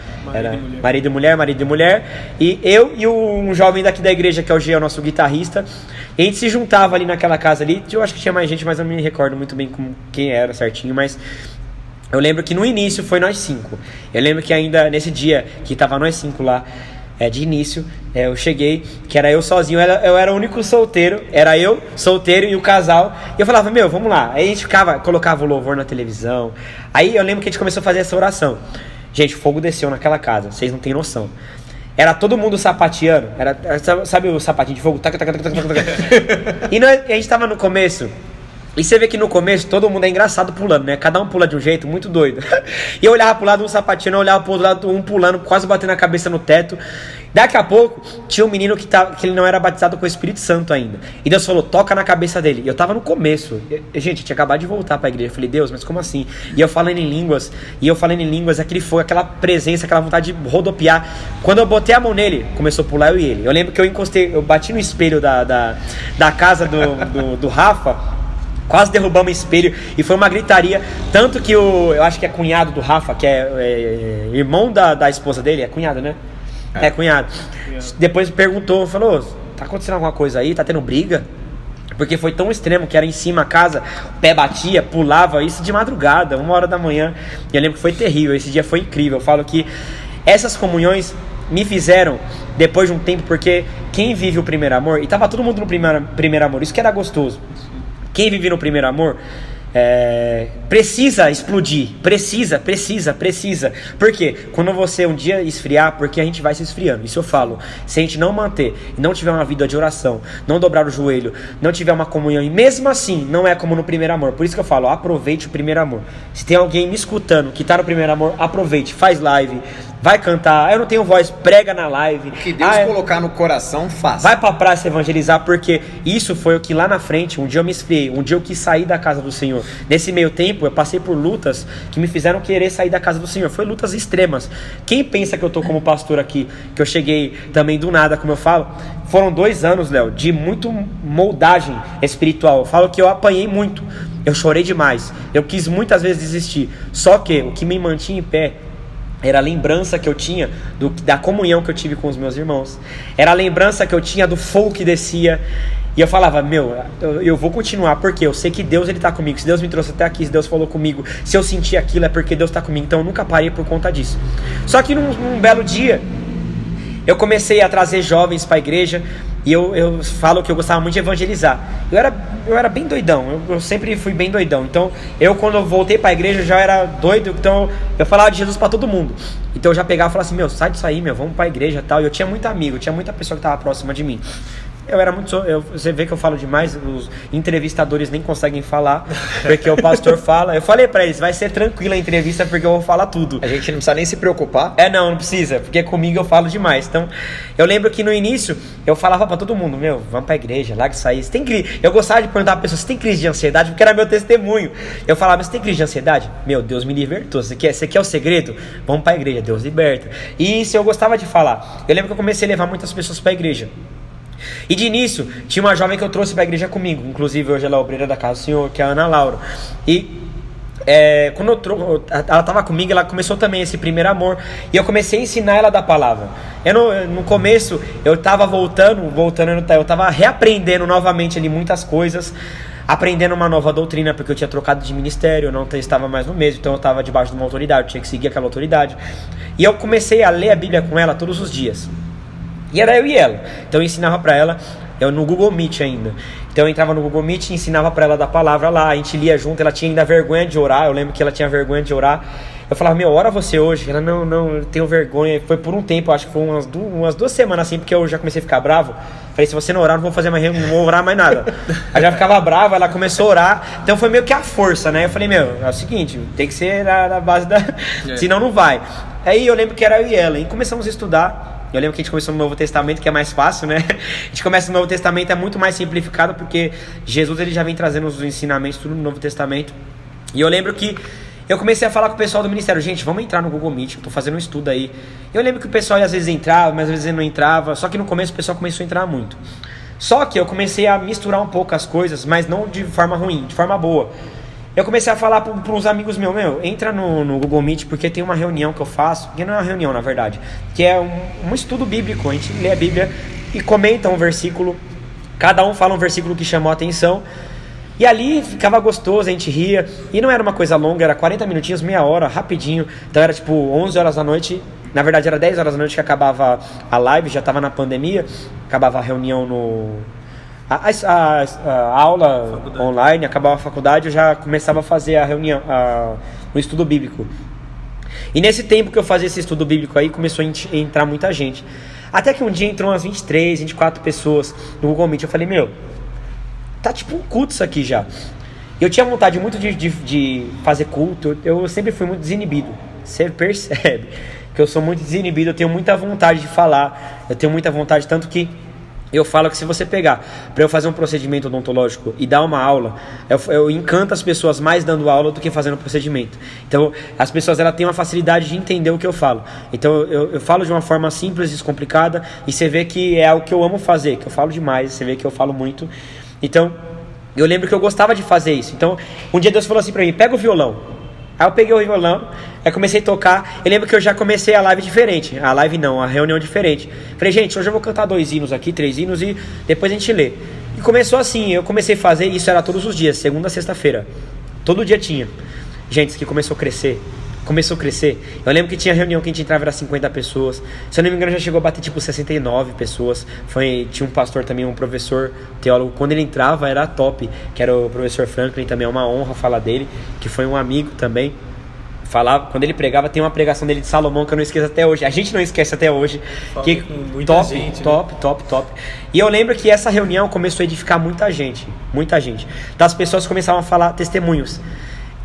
marido e mulher, e eu e um jovem daqui da igreja, que é o G, o nosso guitarrista, e a gente se juntava ali naquela casa ali. Eu acho que tinha mais gente, mas eu não me recordo muito bem quem era certinho, mas eu lembro que no início foi nós 5. Eu lembro que ainda nesse dia que tava nós 5 lá, de início, eu cheguei, que era eu sozinho, eu era o único solteiro, era eu, solteiro e o casal, e eu falava, vamos lá. Aí a gente colocava o louvor na televisão. Aí eu lembro que a gente começou a fazer essa oração. Gente, o fogo desceu naquela casa, vocês não têm noção. Era todo mundo sapateando, sabe o sapatinho de fogo? E a gente tava no começo, e você vê que no começo todo mundo é engraçado pulando, né? Cada um pula de um jeito muito doido. E eu olhava pro lado um sapatinho, eu olhava pro outro lado um pulando, quase batendo a cabeça no teto. Daqui a pouco tinha um menino que ele não era batizado com o Espírito Santo ainda. E Deus falou, toca na cabeça dele. E eu tava no começo. Gente, eu tinha acabado de voltar pra igreja. Eu falei, Deus, mas como assim? E eu falando em línguas, aquele fogo, aquela presença, aquela vontade de rodopiar. Quando eu botei a mão nele, começou a pular eu e ele. Eu lembro que eu bati no espelho da casa do Rafa. Quase derrubamos o espelho e foi uma gritaria. Tanto que eu acho que é cunhado do Rafa, que é irmão da esposa dele. É cunhado, né? É cunhado. Depois perguntou, falou, tá acontecendo alguma coisa aí? Tá tendo briga? Porque foi tão extremo que era em cima a casa, o pé batia, pulava, isso de madrugada, 1 hora da manhã. E eu lembro que foi terrível, esse dia foi incrível. Eu falo que essas comunhões me fizeram, depois de um tempo, porque quem vive o primeiro amor, e tava todo mundo no primeiro amor, isso que era gostoso. Quem vive no primeiro amor precisa explodir, precisa. Por quê? Quando você um dia esfriar, porque a gente vai se esfriando, isso eu falo, se a gente não manter, não tiver uma vida de oração, não dobrar o joelho, não tiver uma comunhão, e mesmo assim não é como no primeiro amor. Por isso que eu falo, aproveite o primeiro amor. Se tem alguém me escutando que tá no primeiro amor, aproveite, faz live, vai cantar. Eu não tenho voz, prega na live. O que Deus colocar no coração, faça. Vai pra praça evangelizar, porque isso foi o que lá na frente, um dia eu me esfriei, um dia eu quis sair da casa do Senhor. Nesse meio tempo, eu passei por lutas que me fizeram querer sair da casa do Senhor. Foi lutas extremas. Quem pensa que eu tô como pastor aqui, que eu cheguei também do nada, como eu falo, foram 2 anos, Léo, de muito moldagem espiritual. Eu falo que eu apanhei muito, eu chorei demais, eu quis muitas vezes desistir. Só que o que me mantinha em pé era a lembrança que eu tinha da comunhão que eu tive com os meus irmãos. Era a lembrança que eu tinha do fogo que descia. E eu falava, eu vou continuar, porque eu sei que Deus, Ele tá comigo. Se Deus me trouxe até aqui, se Deus falou comigo, se eu senti aquilo, é porque Deus tá comigo. Então eu nunca parei por conta disso. Só que num belo dia, eu comecei a trazer jovens para a igreja. E eu falo que eu gostava muito de evangelizar. Eu era bem doidão, eu sempre fui bem doidão. Então, quando eu voltei pra igreja, eu já era doido. Então, eu falava de Jesus pra todo mundo. Então, eu já pegava e falava assim, sai disso aí, vamos pra igreja e tal. E eu tinha muito amigo, tinha muita pessoa que tava próxima de mim. Você vê que eu falo demais, os entrevistadores nem conseguem falar, porque o pastor fala. Eu falei pra eles, vai ser tranquila a entrevista, porque eu vou falar tudo. A gente não precisa nem se preocupar. Não precisa, porque comigo eu falo demais. Então, eu lembro que no início, eu falava pra todo mundo, vamos pra igreja, larga isso aí. Você tem crise? Eu gostava de perguntar pra pessoa, você tem crise de ansiedade? Porque era meu testemunho. Eu falava, você tem crise de ansiedade? Deus me libertou. Você quer o segredo? Vamos pra igreja, Deus liberta. E isso eu gostava de falar. Eu lembro que eu comecei a levar muitas pessoas pra igreja. E de início, tinha uma jovem que eu trouxe pra igreja comigo. Inclusive, hoje ela é obreira da casa do Senhor, que é a Ana Laura. E quando ela estava comigo, ela começou também esse primeiro amor. E eu comecei a ensinar ela da palavra. No começo, eu estava eu estava reaprendendo novamente ali muitas coisas. Aprendendo uma nova doutrina, porque eu tinha trocado de ministério, eu não estava mais no mesmo, então eu estava debaixo de uma autoridade, eu tinha que seguir aquela autoridade. E eu comecei a ler a Bíblia com ela todos os dias. E era eu e ela. Então eu ensinava para ela, no Google Meet ainda. Então eu entrava no Google Meet e ensinava para ela da palavra lá, a gente lia junto, ela tinha ainda vergonha de orar, eu lembro que ela tinha vergonha de orar. Eu falava, ora você hoje. Ela, não, eu tenho vergonha. Foi por um tempo, acho que foi umas 2 semanas assim, porque eu já comecei a ficar bravo. Falei, se você não orar, não vou fazer mais, não vou orar mais nada. Aí já ficava brava, ela começou a orar. Então foi meio que a força, né? Eu falei, é o seguinte, tem que ser na base da... Senão não vai. Aí eu lembro que era eu e ela, e começamos a estudar. Eu lembro que a gente começou no Novo Testamento, que é mais fácil, né? A gente começa no Novo Testamento, é muito mais simplificado, porque Jesus ele já vem trazendo os ensinamentos tudo no Novo Testamento. E eu lembro que eu comecei a falar com o pessoal do ministério, gente, vamos entrar no Google Meet, eu tô fazendo um estudo aí. Eu lembro que o pessoal às vezes entrava, mas às vezes não entrava, só que no começo o pessoal começou a entrar muito. Só que eu comecei a misturar um pouco as coisas, mas não de forma ruim, de forma boa. Eu comecei a falar para uns amigos meus, entra no Google Meet, porque tem uma reunião que eu faço, que não é uma reunião na verdade, que é um estudo bíblico, a gente lê a Bíblia e comenta um versículo, cada um fala um versículo que chamou a atenção. E ali ficava gostoso, a gente ria. E não era uma coisa longa, era 40 minutinhos, meia hora, rapidinho. Então era tipo 11 horas da noite. Na verdade era 10 horas da noite que acabava a live, já estava na pandemia. Acabava a reunião a aula online, acabava a faculdade, eu já começava a fazer a reunião, o estudo bíblico. E nesse tempo que eu fazia esse estudo bíblico aí, começou a entrar muita gente. Até que um dia entrou umas 23, 24 pessoas no Google Meet. Eu falei, tá tipo um culto isso aqui já. Eu tinha vontade muito de fazer culto. Eu sempre fui muito desinibido. Você percebe que eu sou muito desinibido. Eu tenho muita vontade de falar. Eu tenho muita vontade, tanto que eu falo que se você pegar para eu fazer um procedimento odontológico e dar uma aula, eu encanto as pessoas mais dando aula do que fazendo procedimento. Então as pessoas elas têm uma facilidade de entender o que eu falo. Então eu falo de uma forma simples, descomplicada, e você vê que é algo que eu amo fazer, que eu falo demais, você vê que eu falo muito. Então, eu lembro que eu gostava de fazer isso. Então, um dia Deus falou assim pra mim, pega o violão. Aí eu peguei o violão, aí comecei a tocar. Eu lembro que eu já comecei a live diferente. A reunião diferente. Falei, gente, hoje eu vou cantar 2 hinos aqui, 3 hinos, e depois a gente lê. E começou assim, eu comecei a fazer, isso era todos os dias, segunda a sexta-feira. Todo dia tinha. Gente, isso aqui começou a crescer. Eu lembro que tinha reunião que a gente entrava, era 50 pessoas. Se eu não me engano, já chegou a bater tipo 69 pessoas. Tinha um pastor também, um professor teólogo. Quando ele entrava, era top, que era o professor Franklin. Também é uma honra falar dele, que foi um amigo também. Falava, quando ele pregava, tem uma pregação dele de Salomão que eu não esqueço até hoje. A gente não esquece até hoje. Que top. E eu lembro que essa reunião começou a edificar muita gente. Então as pessoas começavam a falar testemunhos.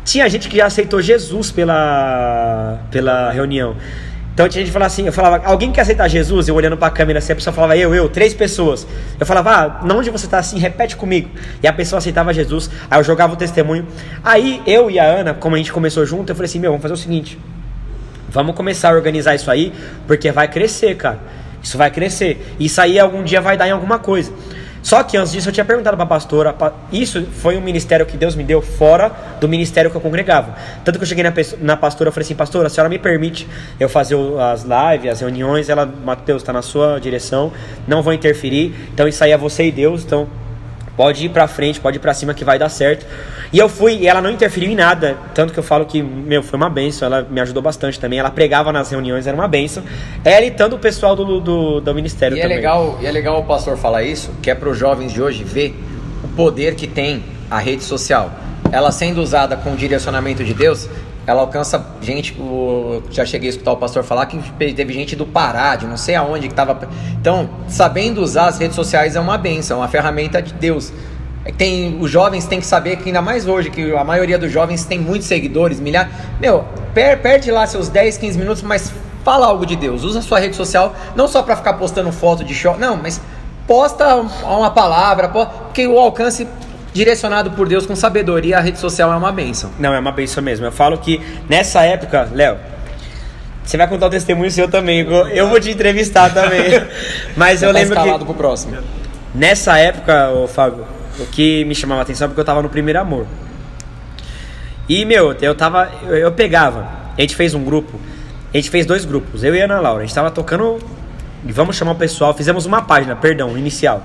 Tinha gente que já aceitou Jesus pela reunião. Então tinha gente que falava assim, eu falava, alguém quer aceitar Jesus? Eu olhando pra câmera assim, a pessoa falava, 3 pessoas. Eu falava, onde você tá assim? Repete comigo. E a pessoa aceitava Jesus, aí eu jogava o testemunho. Aí eu e a Ana, como a gente começou junto, eu falei assim, vamos fazer o seguinte, vamos começar a organizar isso aí, porque vai crescer, cara. Isso vai crescer. Isso aí algum dia vai dar em alguma coisa. Só que antes disso eu tinha perguntado para a pastora, isso foi um ministério que Deus me deu fora do ministério que eu congregava. Tanto que eu cheguei na pastora, eu falei assim, pastora, a senhora me permite eu fazer as lives, as reuniões? Ela, Mateus, está na sua direção, não vou interferir, então isso aí é você e Deus, então pode ir pra frente, pode ir pra cima que vai dar certo. E eu fui, e ela não interferiu em nada, tanto que eu falo que, foi uma bênção, ela me ajudou bastante também, ela pregava nas reuniões, era uma bênção. Ela e tanto o pessoal do ministério também. E é legal o pastor falar isso, que é para os jovens de hoje ver o poder que tem a rede social. Ela sendo usada com o direcionamento de Deus, ela alcança gente, já cheguei a escutar o pastor falar que teve gente do Pará, de não sei aonde que tava. Então, sabendo usar as redes sociais é uma bênção, uma ferramenta de Deus. Os jovens têm que saber que, ainda mais hoje, que a maioria dos jovens tem muitos seguidores, milhares. Perde lá seus 10, 15 minutos, mas fala algo de Deus. Usa a sua rede social, não só para ficar postando foto de show, não, mas posta uma palavra, porque o alcance direcionado por Deus com sabedoria, a rede social é uma bênção. Não, é uma bênção mesmo. Eu falo que nessa época, Léo, você vai contar o testemunho seu também, eu vou te entrevistar também. Mas eu lembro escalado pro próximo. Nessa época, Fábio, o que me chamava a atenção é porque eu tava no primeiro amor. E, eu pegava, a gente fez um grupo, a gente fez 2 grupos, eu e a Ana Laura, a gente tava tocando, vamos chamar o pessoal, fizemos uma página, inicial.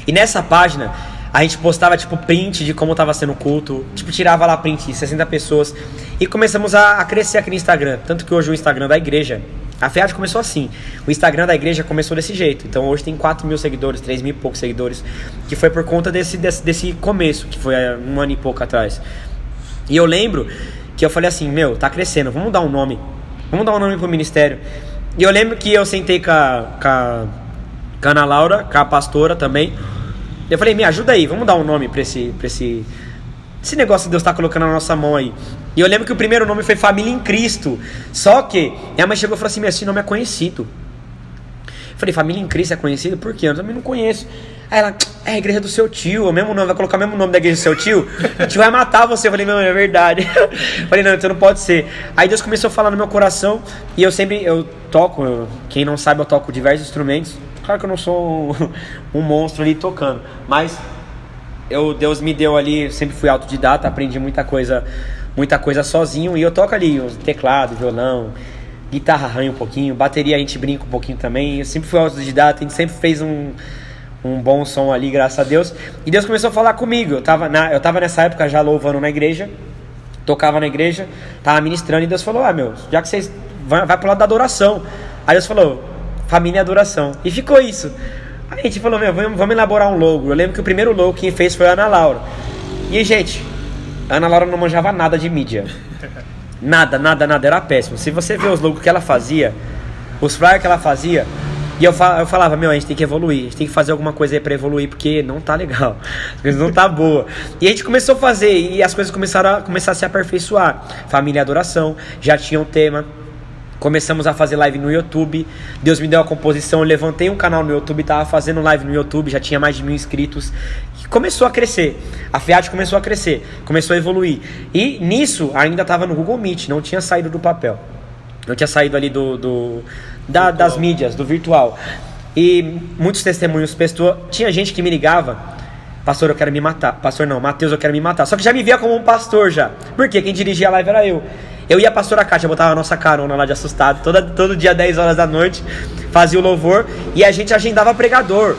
E nessa página, a gente postava, print de como tava sendo o culto, tirava lá print de 60 pessoas, e começamos a crescer aqui no Instagram, tanto que hoje o Instagram da igreja, a FEAD começou assim, o Instagram da igreja começou desse jeito, então hoje tem 4 mil seguidores, 3 mil e poucos seguidores, que foi por conta desse começo, que foi 1 ano e pouco atrás. E eu lembro que eu falei assim, tá crescendo, vamos dar um nome pro ministério. E eu lembro que eu sentei com a Ana Laura, com a pastora também, eu falei, me ajuda aí, vamos dar um nome pra esse negócio que Deus tá colocando na nossa mão aí. E eu lembro que o primeiro nome foi Família em Cristo. Só que minha mãe chegou e falou assim, esse nome é conhecido. Eu falei, Família em Cristo é conhecido? Por quê? Eu também não conheço. Aí ela, é a igreja do seu tio, o mesmo nome, vai colocar o mesmo nome da igreja do seu tio? A gente vai matar você. Eu falei, não, é verdade. Eu falei, não, então não pode ser. Aí Deus começou a falar no meu coração, e eu toco, quem não sabe, eu toco diversos instrumentos. Claro que eu não sou um monstro ali tocando, mas Deus me deu ali, eu sempre fui autodidata, aprendi muita coisa sozinho, e eu toco ali os teclado, violão, guitarra arranho um pouquinho, bateria a gente brinca um pouquinho também. Eu sempre fui autodidata, a gente sempre fez um bom som ali, graças a Deus. E Deus começou a falar comigo. Eu tava nessa época já louvando na igreja, tocava na igreja, tava ministrando, e Deus falou, já que vocês vai pro lado da adoração. Aí Deus falou, família e adoração. E ficou isso. Aí a gente falou, vamos elaborar um logo. Eu lembro que o primeiro logo quem fez foi a Ana Laura. E, gente, a Ana Laura não manjava nada de mídia. Nada, era péssimo. Se você ver os logos que ela fazia, os flyers que ela fazia, e eu falava, a gente tem que evoluir, a gente tem que fazer alguma coisa aí pra evoluir, porque não tá legal, as coisas não tá boa. E a gente começou a fazer, e as coisas começaram a se aperfeiçoar. Família e adoração, já tinha um tema. Começamos a fazer live no YouTube. Deus me deu a composição, eu levantei um canal no YouTube, tava fazendo live no YouTube, já tinha mais de 1.000 inscritos. E começou a crescer. A FEAD começou a crescer, começou a evoluir. E nisso ainda estava no Google Meet, não tinha saído do papel. Não tinha saído ali das mídias, do virtual. E muitos testemunhos, tinha gente que me ligava, pastor, eu quero me matar. Pastor não, Mateus, eu quero me matar. Só que já me via como um pastor já. Por quê? Quem dirigia a live era eu. Eu e a pastora Kátia botava a nossa carona lá de assustado, todo dia 10 horas da noite, fazia o louvor, e a gente agendava pregador.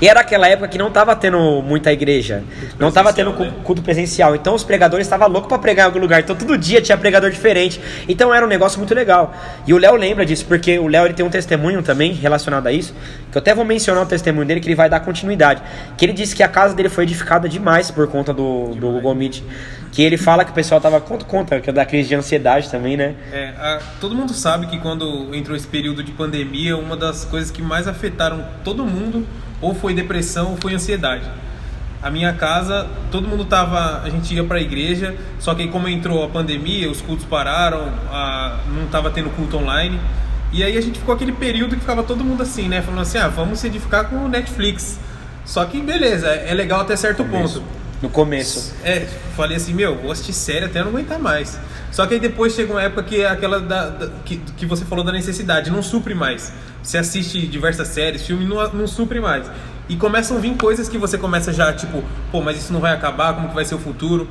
E era aquela época que não estava tendo muita igreja, não estava tendo culto presencial, então os pregadores estavam loucos para pregar em algum lugar, então todo dia tinha pregador diferente, então era um negócio muito legal. E o Léo lembra disso, porque o Léo ele tem um testemunho também relacionado a isso, que eu até vou mencionar o testemunho dele, que ele vai dar continuidade, que ele disse que a casa dele foi edificada demais por conta do Google Meet, que ele fala que o pessoal tava conta que é da crise de ansiedade também, né? Todo mundo sabe que quando entrou esse período de pandemia, uma das coisas que mais afetaram todo mundo ou foi depressão ou foi ansiedade. A minha casa, todo mundo a gente ia pra igreja, só que aí como entrou a pandemia, os cultos pararam, não tava tendo culto online, e aí a gente ficou aquele período que ficava todo mundo assim, né? Falando assim, vamos se edificar com o Netflix. Só que beleza, é legal até certo ponto. No começo. Falei assim, vou assistir série até não aguentar mais. Só que aí depois chega uma época que aquela que você falou da necessidade, não supre mais. Você assiste diversas séries, filme, não supre mais. E começam a vir coisas que você começa já, mas isso não vai acabar, como que vai ser o futuro?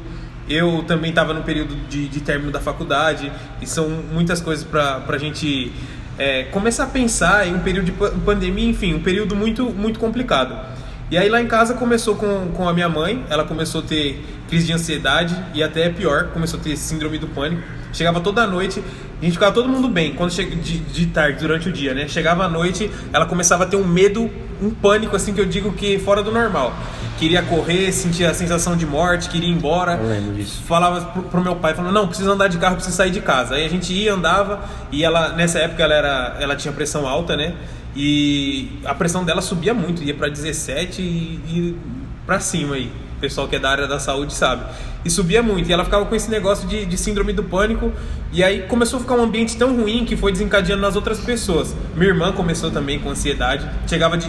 Eu também estava no período de término da faculdade, e são muitas coisas pra gente começar a pensar em um período de pandemia, enfim, um período muito, muito complicado. E aí lá em casa começou com a minha mãe, ela começou a ter crise de ansiedade e até pior, começou a ter síndrome do pânico. Chegava toda noite, A gente ficava todo mundo bem quando chega de tarde, durante o dia, né? Chegava à noite, ela começava a ter um medo, um pânico, assim, que eu digo que fora do normal. Queria correr, sentia a sensação de morte, queria ir embora. Eu lembro disso. Falava pro meu pai, falando, não, preciso andar de carro, preciso sair de casa. Aí a gente ia, andava, e ela, nessa época, ela tinha pressão alta, né? E a pressão dela subia muito, ia pra 17 e pra cima aí. O pessoal que é da área da saúde sabe. E subia muito, e ela ficava com esse negócio de síndrome do pânico. E aí começou a ficar um ambiente tão ruim que foi desencadeando nas outras pessoas. Minha irmã começou também com ansiedade.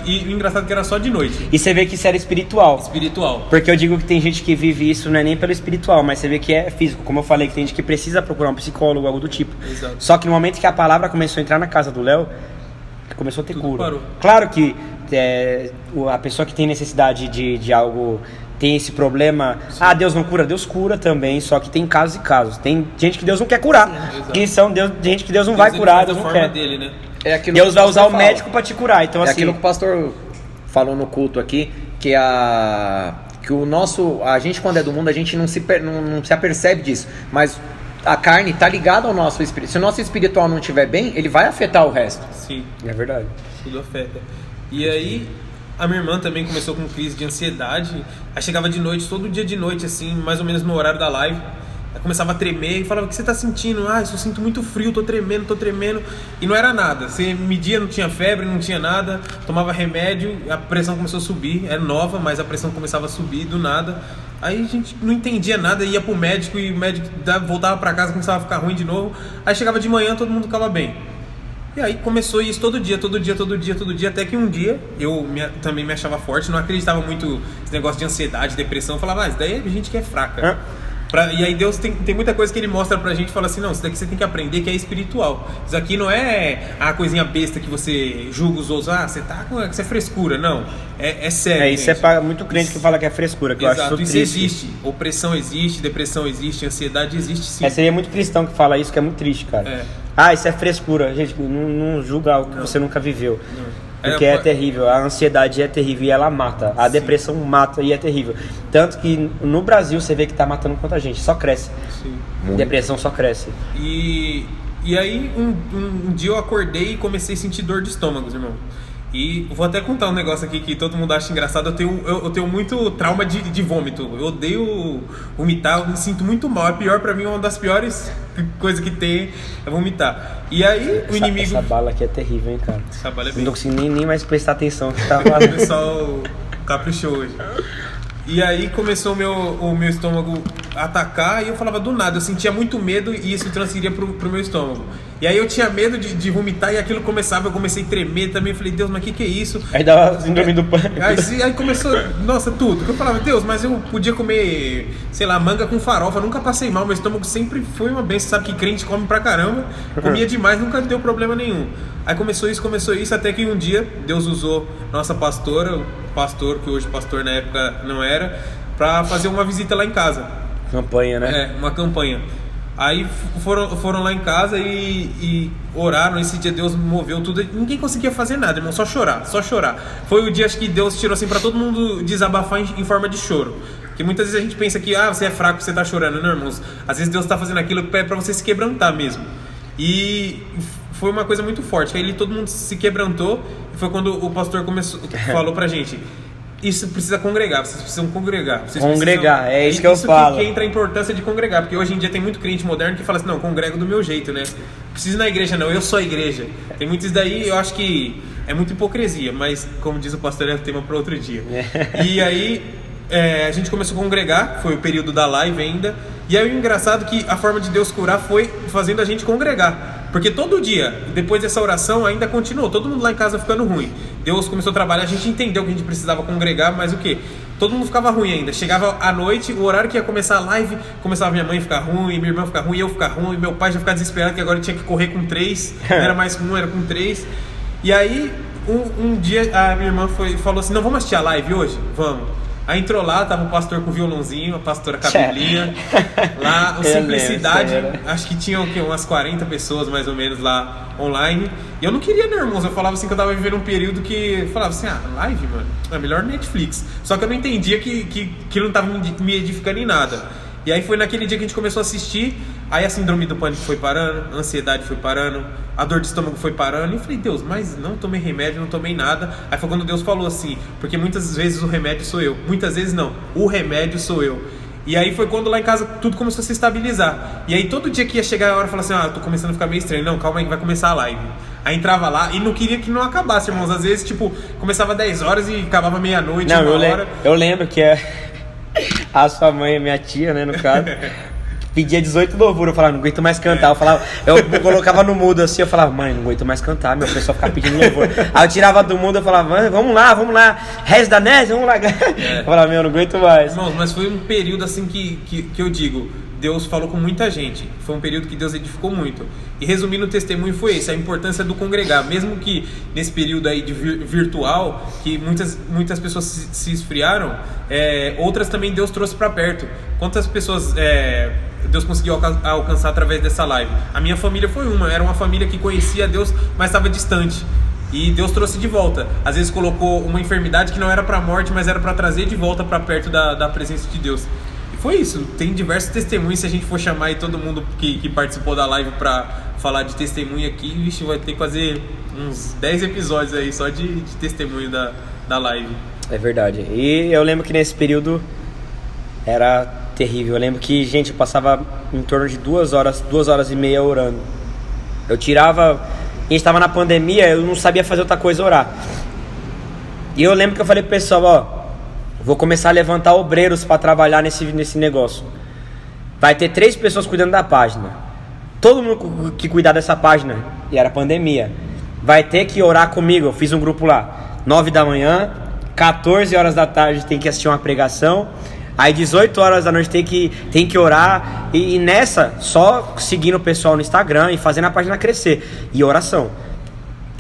E o engraçado é que era só de noite. E você vê que isso era espiritual. Espiritual. Porque eu digo que tem gente que vive isso, não é nem pelo espiritual, mas você vê que é físico. Como eu falei, que tem gente que precisa procurar um psicólogo, algo do tipo. Exato. Só que no momento que a palavra começou a entrar na casa do Léo, começou a ter Tudo cura. parou. Claro que a pessoa que tem necessidade de algo, tem esse problema. Sim. Ah, Deus não cura? Deus cura também, só que tem casos e casos. Tem gente que Deus não quer curar. Sim, que são gente que Deus não vai curar, Deus não quer. Dele, né? É aquilo Deus que vai usar o fala. médico pra te curar. Então, assim, aquilo que o pastor falou no culto aqui, que a gente quando é do mundo, a gente não se apercebe disso, mas a carne tá ligada ao nosso espírito. Se o nosso espiritual não estiver bem, ele vai afetar o resto. Sim. É verdade. Tudo afeta. E aí, a minha irmã também começou com crise de ansiedade. Aí chegava de noite, todo dia de noite, assim, mais ou menos no horário da live. Aí começava a tremer e falava, o que você tá sentindo? Ah, eu sinto muito frio, tô tremendo. E não era nada. Você media, não tinha febre, não tinha nada. Tomava remédio, a pressão começou a subir. Era nova, mas a pressão começava a subir do nada. Aí a gente não entendia nada, ia pro médico e o médico voltava pra casa, começava a ficar ruim de novo. Aí chegava de manhã, todo mundo ficava bem. E aí começou isso todo dia, até que um dia eu também me achava forte, não acreditava muito nesse negócio de ansiedade, depressão. Eu falava, isso daí é gente que é fraca. E aí Deus tem muita coisa que Ele mostra pra gente e fala assim, não, isso daqui você tem que aprender que é espiritual. Isso aqui não é a coisinha besta que você julga os outros, isso é frescura, não. É sério. Isso é para muito crente que fala que é frescura, que exato, eu acho isso isso triste. existe. Opressão existe, depressão existe, ansiedade existe sim. Seria muito cristão que fala isso, que é muito triste, cara. Isso é frescura. Gente, não julga algo que você nunca viveu. Não. Porque é terrível, a ansiedade é terrível e ela mata. A depressão mata e é terrível. Tanto que no Brasil você vê que tá matando quanta gente, só cresce. Sim. Depressão só cresce. E aí um dia eu acordei e comecei a sentir dor de estômago, irmão. E vou até contar um negócio aqui que todo mundo acha engraçado. Eu tenho muito trauma de vômito. Eu odeio vomitar, eu me sinto muito mal. É pior pra mim, uma das piores coisas que tem é vomitar. E aí o inimigo... Essa bala aqui é terrível, hein, cara. Essa bala é bem... Não tô conseguindo nem mais prestar atenção no que tá O falando. pessoal caprichou hoje. E aí começou o meu estômago a atacar e eu falava do nada, eu sentia muito medo e isso transferia pro meu estômago. E aí eu tinha medo de vomitar e aquilo começava, eu comecei a tremer também, falei, Deus, mas que é isso? Aí dava síndrome do pânico. Aí começou, nossa, tudo. Eu falava, Deus, mas eu podia comer, sei lá, manga com farofa, nunca passei mal, meu estômago sempre foi uma benção, sabe que crente come pra caramba, comia demais, nunca deu problema nenhum. Aí começou isso, até que um dia Deus usou nossa pastora, o pastor, que hoje pastor na época não era, pra fazer uma visita lá em casa. Campanha, né? Uma campanha. Aí foram lá em casa e oraram. Esse dia Deus moveu tudo. Ninguém conseguia fazer nada, irmão, só chorar. Foi o dia, acho que Deus tirou assim pra todo mundo desabafar em forma de choro. Porque muitas vezes a gente pensa que você é fraco, você tá chorando, não, irmãos. Às vezes Deus tá fazendo aquilo pra você se quebrantar mesmo. E foi uma coisa muito forte. Aí todo mundo se quebrantou. E foi quando o pastor falou pra gente: isso precisa congregar, vocês precisam congregar. É isso que eu falo. Que entra a importância de congregar, porque hoje em dia tem muito crente moderno que fala assim, não, congrego do meu jeito, né? Preciso ir na igreja, não, eu sou a igreja. Tem muitos daí, eu acho que é muita hipocrisia, mas como diz o pastor, é tema para outro dia. E aí a gente começou a congregar, foi o período da live ainda, e aí o engraçado é que a forma de Deus curar foi fazendo a gente congregar. Porque todo dia, depois dessa oração, ainda continuou, todo mundo lá em casa ficando ruim. Deus começou a trabalhar, a gente entendeu que a gente precisava congregar, mas o quê? Todo mundo ficava ruim ainda. Chegava à noite, o horário que ia começar a live, começava minha mãe a ficar ruim, minha irmã a ficar ruim, eu ficar ruim, meu pai já ficar desesperado, que agora ele tinha que correr com 3, não era mais com 1, era com 3. E aí, um dia, a minha irmã falou assim, não, vamos assistir a live hoje? Vamos. Aí entrou lá, tava o pastor com o violãozinho, a pastora com a Biblinha. Lá, o Simplicidade, acho que tinha umas 40 pessoas mais ou menos lá online. E eu não queria, né, irmãos? Eu falava assim que eu tava vivendo um período que... Falava assim, live, mano, é melhor Netflix. Só que eu não entendia que não tava me edificando em nada. E aí foi naquele dia que a gente começou a assistir. Aí a síndrome do pânico foi parando, a ansiedade foi parando, a dor de estômago foi parando. E eu falei, Deus, mas não tomei remédio, não tomei nada. Aí foi quando Deus falou assim, porque muitas vezes o remédio sou eu. Muitas vezes não, o remédio sou eu. E aí foi quando lá em casa tudo começou a se estabilizar. E aí todo dia que ia chegar a hora, eu falava assim, tô começando a ficar meio estranho. Não, calma aí que vai começar a live. Aí entrava lá e não queria que não acabasse, irmãos. Às vezes, tipo, começava 10 horas e acabava meia-noite, Não, uma hora. Eu lembro que a sua mãe, minha tia, né, no caso, pedia 18 louvuras. Eu falava, não aguento mais cantar. Eu colocava no mudo assim, eu falava, mãe, não aguento mais cantar. Meu pessoal ficava pedindo louvor. Aí eu tirava do mudo, eu falava, vamos lá, Rez da Nés, vamos lá. Eu falava, meu, não aguento mais. Irmãos, mas foi um período assim que eu digo, Deus falou com muita gente. Foi um período que Deus edificou muito. E resumindo o testemunho foi esse, a importância do congregar. Mesmo que nesse período aí de virtual, que muitas pessoas se esfriaram, outras também Deus trouxe para perto. Quantas pessoas Deus conseguiu alcançar através dessa live? A minha família foi era uma família que conhecia Deus, mas estava distante. E Deus trouxe de volta. Às vezes colocou uma enfermidade que não era para morte, mas era para trazer de volta para perto da presença de Deus. Foi isso, tem diversos testemunhos. Se a gente for chamar aí todo mundo que participou da live pra falar de testemunho aqui, vixe, vai ter que fazer uns 10 episódios aí só de testemunho da live. É verdade. E eu lembro que nesse período era terrível. Eu lembro que, gente, eu passava em torno de 2 horas e meia orando. Eu tirava... A gente estava na pandemia, eu não sabia fazer outra coisa, orar. E eu lembro que eu falei pro pessoal, vou começar a levantar obreiros para trabalhar nesse negócio. Vai ter 3 pessoas cuidando da página. Todo mundo que cuidar dessa página, e era pandemia, vai ter que orar comigo. Eu fiz um grupo lá, 9 da manhã, 14 horas da tarde tem que assistir uma pregação, aí 18 horas da noite tem que orar, e nessa, só seguindo o pessoal no Instagram e fazendo a página crescer, e oração.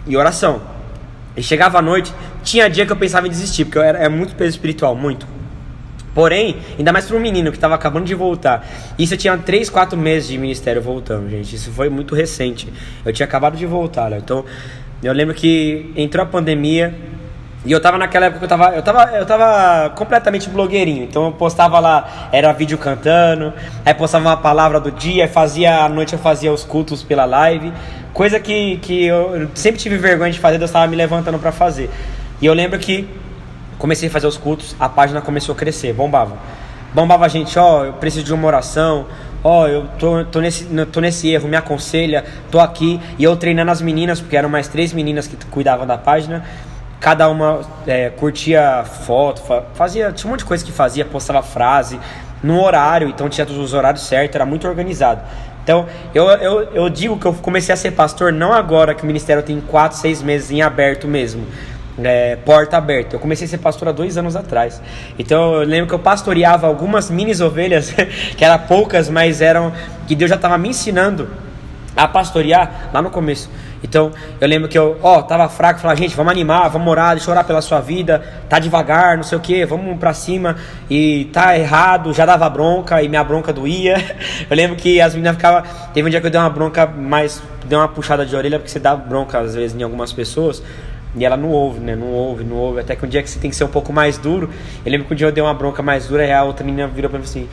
E chegava à noite, tinha dia que eu pensava em desistir, porque eu era muito peso espiritual, muito. Porém, ainda mais para um menino que estava acabando de voltar. Isso eu tinha 3, 4 meses de ministério voltando, gente. Isso foi muito recente. Eu tinha acabado de voltar, né? Então, eu lembro que entrou a pandemia e eu tava naquela época que eu tava completamente blogueirinho. Então eu postava lá, era vídeo cantando, aí postava uma palavra do dia, à noite eu fazia os cultos pela live. Coisa que eu sempre tive vergonha de fazer, Deus estava me levantando para fazer. E eu lembro que comecei a fazer os cultos, a página começou a crescer, bombava a gente, eu preciso de uma oração, eu tô nesse erro, me aconselha, tô aqui. E eu treinando as meninas, porque eram mais 3 meninas que cuidavam da página, cada uma curtia foto, tinha um monte de coisa que fazia, postava frase, no horário, então tinha todos os horários certos, era muito organizado. Então, eu digo que eu comecei a ser pastor não agora que o ministério tem 4, 6 meses em aberto mesmo, porta aberta. Eu comecei a ser pastor há 2 anos atrás. Então eu lembro que eu pastoreava algumas mini ovelhas que eram poucas, mas que Deus já estava me ensinando a pastorear lá no começo. Então eu lembro que eu tava fraco, falava, gente, vamos animar, vamos orar, deixa eu orar pela sua vida, tá devagar, não sei o que, vamos pra cima. E tá errado, já dava bronca e minha bronca doía. Eu lembro que as meninas ficavam, teve um dia que eu dei uma bronca, dei uma puxada de orelha, porque você dá bronca às vezes em algumas pessoas e ela não ouve, né? Não ouve. Até que um dia que você tem que ser um pouco mais duro. Eu lembro que um dia eu dei uma bronca mais dura e a outra menina virou pra mim assim: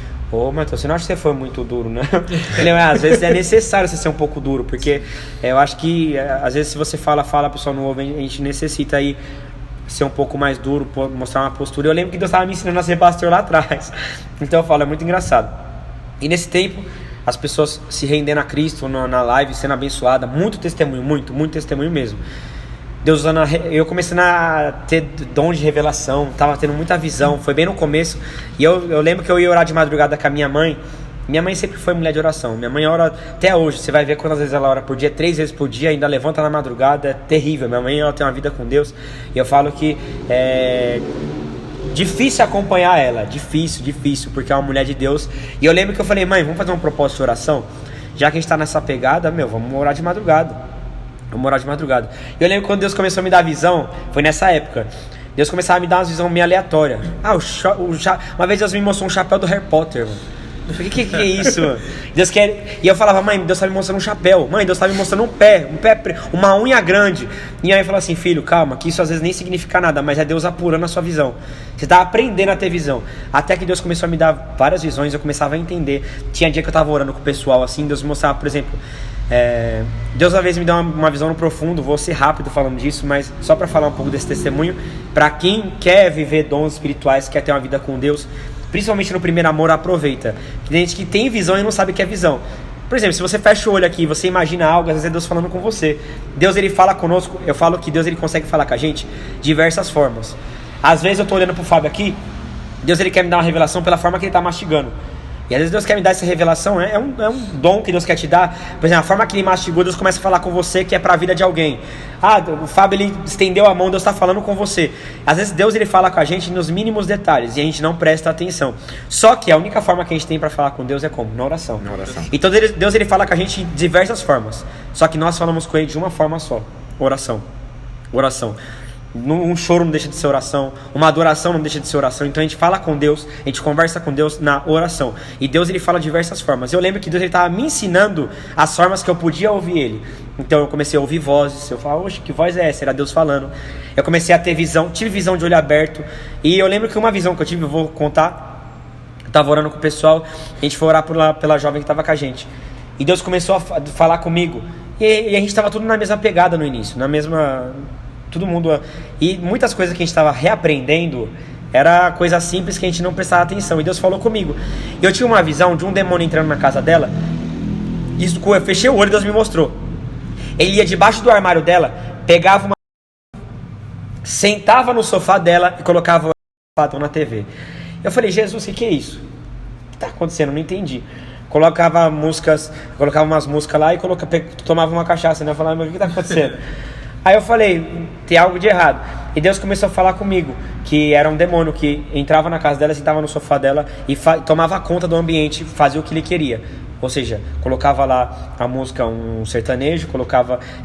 Matheus, você não acha que você foi muito duro, né? Às vezes é necessário você ser um pouco duro, porque eu acho que às vezes se você fala, a pessoa não ouve, a gente necessita aí ser um pouco mais duro, mostrar uma postura. Eu lembro que Deus estava me ensinando a ser pastor lá atrás. Então eu falo, é muito engraçado. E nesse tempo, as pessoas se rendendo a Cristo na live, sendo abençoadas, muito testemunho mesmo. Deus usando, eu comecei a ter dom de revelação, tava tendo muita visão, foi bem no começo. E eu lembro que eu ia orar de madrugada com a minha mãe. Minha mãe sempre foi mulher de oração. Minha mãe ora até hoje, você vai ver quantas vezes ela ora por dia, 3 vezes por dia, ainda levanta na madrugada, é terrível. Minha mãe, ela tem uma vida com Deus. E eu falo que é difícil acompanhar ela, difícil, porque é uma mulher de Deus. E eu lembro que eu falei, mãe, vamos fazer um propósito de oração? Já que a gente tá nessa pegada, vamos orar de madrugada. E eu lembro quando Deus começou a me dar visão, foi nessa época. Deus começava a me dar umas visões meio aleatórias. Uma vez Deus me mostrou um chapéu do Harry Potter, mano. Que é isso? Deus quer... E eu falava, mãe, Deus tá me mostrando um chapéu. Mãe, Deus tá me mostrando um pé, uma unha grande. E aí eu falava assim, filho, calma, que isso às vezes nem significa nada, mas é Deus apurando a sua visão. Você tá aprendendo a ter visão. Até que Deus começou a me dar várias visões, eu começava a entender. Tinha dia que eu tava orando com o pessoal, assim, Deus me mostrava, por exemplo... Deus às vezes me dá uma visão no profundo. Vou ser rápido falando disso, mas só para falar um pouco desse testemunho, para quem quer viver dons espirituais, quer ter uma vida com Deus, principalmente no primeiro amor, aproveita. Tem gente que tem visão e não sabe o que é visão. Por exemplo, se você fecha o olho aqui e você imagina algo, às vezes é Deus falando com você. Deus, ele fala conosco. Eu falo que Deus, ele consegue falar com a gente de diversas formas. Às vezes eu tô olhando pro Fábio aqui, Deus, ele quer me dar uma revelação pela forma que ele tá mastigando. E às vezes Deus quer me dar essa revelação, é um dom que Deus quer te dar. Por exemplo, a forma que ele mastigou, Deus começa a falar com você, que é para a vida de alguém. O Fábio, ele estendeu a mão, Deus está falando com você. Às vezes Deus, ele fala com a gente nos mínimos detalhes e a gente não presta atenção. Só que a única forma que a gente tem para falar com Deus é como? Na oração. Então Deus, ele fala com a gente de diversas formas. Só que nós falamos com ele de uma forma só. Oração. Um choro não deixa de ser oração, uma adoração não deixa de ser oração. Então a gente fala com Deus, a gente conversa com Deus na oração. E Deus, ele fala de diversas formas. Eu lembro que Deus, ele estava me ensinando as formas que eu podia ouvir ele. Então eu comecei a ouvir vozes. Eu falava, oxe, que voz é essa? Era Deus falando. Eu comecei a ter visão, tive visão de olho aberto. E eu lembro que uma visão que eu tive, eu vou contar. Eu estava orando com o pessoal, a gente foi orar pela jovem que estava com a gente. E Deus começou a falar comigo. E a gente estava tudo na mesma pegada no início, na mesma... Todo mundo... E muitas coisas que a gente estava reaprendendo era coisa simples que a gente não prestava atenção. E Deus falou comigo. E eu tinha uma visão de um demônio entrando na casa dela. Isso, eu fechei o olho e Deus me mostrou. Ele ia debaixo do armário dela, pegava uma... sentava no sofá dela e colocava o na TV. Eu falei, Jesus, o que é isso? O que está acontecendo? Eu não entendi. Colocava umas músicas lá e tomava uma cachaça, né? Eu falava, mas o que está acontecendo? Aí eu falei, tem algo de errado. E Deus começou a falar comigo, que era um demônio que entrava na casa dela, sentava no sofá dela e tomava conta do ambiente, fazia o que ele queria. Ou seja, colocava lá a música, um sertanejo,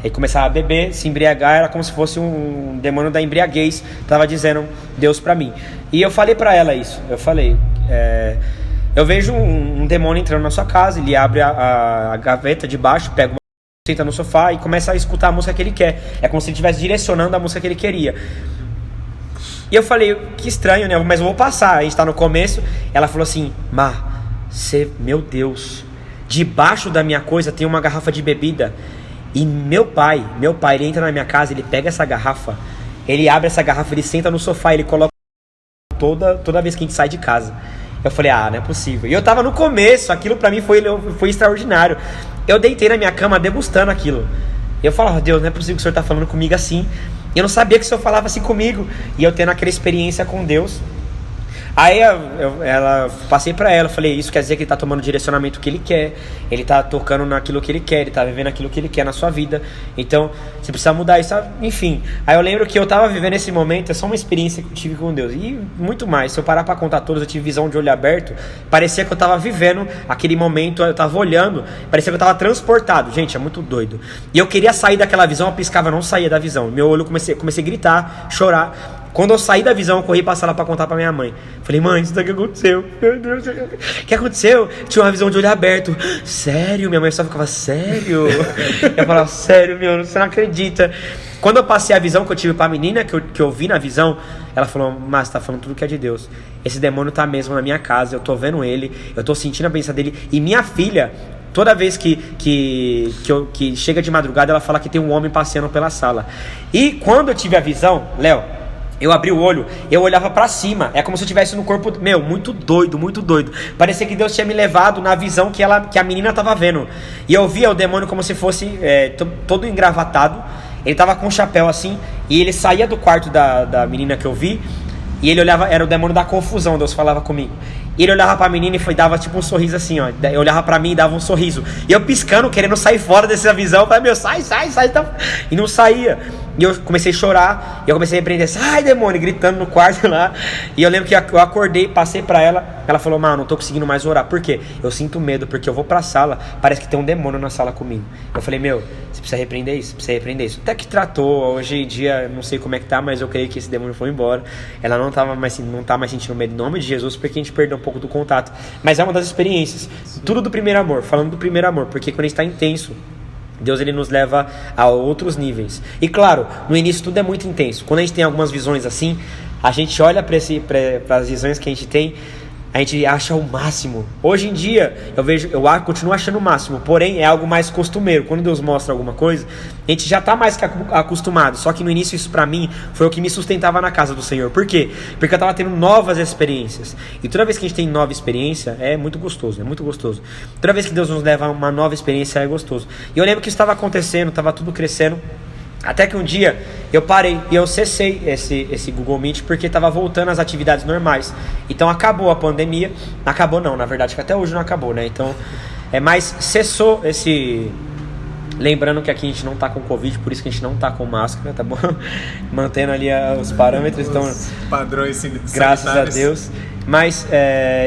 e começava a beber, se embriagar, era como se fosse um demônio da embriaguez, estava dizendo Deus pra mim. E eu falei pra ela isso, eu falei, eu vejo um demônio entrando na sua casa, ele abre a gaveta de baixo, pega uma... senta no sofá e começa a escutar a música que ele quer. É como se ele estivesse direcionando a música que ele queria. E eu falei, que estranho, né? Mas eu vou passar. A gente tá no começo. Ela falou assim, meu Deus, debaixo da minha coisa tem uma garrafa de bebida. E meu pai, ele entra na minha casa, ele pega essa garrafa, ele abre essa garrafa, ele senta no sofá, ele coloca toda vez que a gente sai de casa. Eu falei, não é possível. E eu tava no começo, aquilo pra mim foi extraordinário. Eu deitei na minha cama degustando aquilo. Eu falava, Deus, não é possível que o Senhor tá falando comigo assim. Eu não sabia que o Senhor falava assim comigo. E eu tendo aquela experiência com Deus. Aí passei pra ela, falei, isso quer dizer que ele tá tomando o direcionamento que ele quer, ele tá tocando naquilo que ele quer, ele tá vivendo aquilo que ele quer na sua vida, então você precisa mudar isso, enfim. Aí eu lembro que eu tava vivendo esse momento, é só uma experiência que eu tive com Deus, e muito mais, se eu parar pra contar todos, eu tive visão de olho aberto, parecia que eu tava vivendo aquele momento, eu tava olhando, parecia que eu tava transportado, gente, é muito doido, e eu queria sair daquela visão, eu piscava, eu não saía da visão, meu olho comecei a gritar, chorar. Quando eu saí da visão, eu corri pra sala pra contar pra minha mãe. Falei, mãe, isso daqui aconteceu. Meu Deus, o que aconteceu? Tinha uma visão de olho aberto. Sério? Minha mãe só ficava, sério? Eu falava, sério, meu, você não acredita. Quando eu passei a visão que eu tive pra menina, que eu vi na visão, ela falou, mas você tá falando tudo que é de Deus. Esse demônio tá mesmo na minha casa, eu tô vendo ele, eu tô sentindo a presença dele. E minha filha, toda vez que chega de madrugada, ela fala que tem um homem passeando pela sala. E quando eu tive a visão, Léo, eu abri o olho, eu olhava pra cima. É como se eu estivesse no corpo... muito doido, muito doido. Parecia que Deus tinha me levado na visão que a menina tava vendo. E eu via o demônio como se fosse todo engravatado. Ele tava com um chapéu assim. E ele saía do quarto da menina que eu vi. E ele olhava, era o demônio da confusão, Deus falava comigo. E ele olhava pra menina e dava tipo um sorriso assim, ó. Eu olhava pra mim e dava um sorriso. E eu piscando, querendo sair fora dessa visão. Eu falei, sai. E não saía. e eu comecei a chorar, e eu comecei a repreender, sai demônio, gritando no quarto lá. E eu lembro que eu acordei, passei pra ela falou, mano, não tô conseguindo mais orar. Por quê? Eu sinto medo, porque eu vou pra sala, parece que tem um demônio na sala comigo. Eu falei, meu, você precisa repreender isso, Até que tratou, hoje em dia, não sei como é que tá, mas eu creio que esse demônio foi embora. Ela não tá mais sentindo medo em nome de Jesus, porque a gente perdeu um pouco do contato. Mas é uma das experiências. Sim. Tudo do primeiro amor, falando do primeiro amor, porque quando a gente tá intenso, Deus ele nos leva a outros níveis. E claro, no início tudo é muito intenso. Quando a gente tem algumas visões assim, a gente olha para as visões que a gente tem, a gente acha o máximo. Hoje em dia, eu continuo achando o máximo, porém é algo mais costumeiro. Quando Deus mostra alguma coisa, a gente já está mais que acostumado. Só que no início isso para mim foi o que me sustentava na casa do Senhor. Por quê? Porque eu estava tendo novas experiências. E toda vez que a gente tem nova experiência, é muito gostoso, Toda vez que Deus nos leva a uma nova experiência, é gostoso. E eu lembro que isso estava acontecendo, estava tudo crescendo. Até que um dia eu parei e eu cessei esse Google Meet porque estava voltando às atividades normais. Então acabou a pandemia. Acabou não, na verdade que até hoje não acabou, né? Então, mas cessou esse... Lembrando que aqui a gente não tá com Covid, por isso que a gente não tá com máscara, tá bom? Mantendo ali os parâmetros, então... Padrões sanitários. Graças a Deus. Mas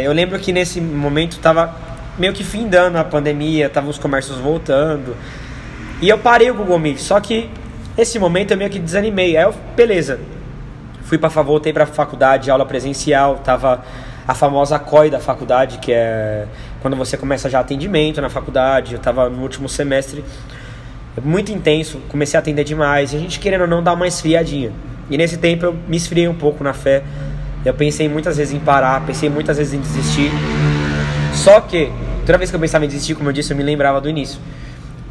eu lembro que nesse momento tava meio que findando a pandemia, tava os comércios voltando. E eu parei o Google Meet, só que... Nesse momento eu meio que desanimei. Aí eu, beleza, voltei pra faculdade, aula presencial, tava a famosa COI da faculdade, que é quando você começa já atendimento na faculdade. Eu tava no último semestre, muito intenso, comecei a atender demais, e a gente querendo ou não dar uma esfriadinha. E nesse tempo eu me esfriei um pouco na fé, eu pensei muitas vezes em parar, pensei muitas vezes em desistir. Só que, toda vez que eu pensava em desistir, como eu disse, eu me lembrava do início.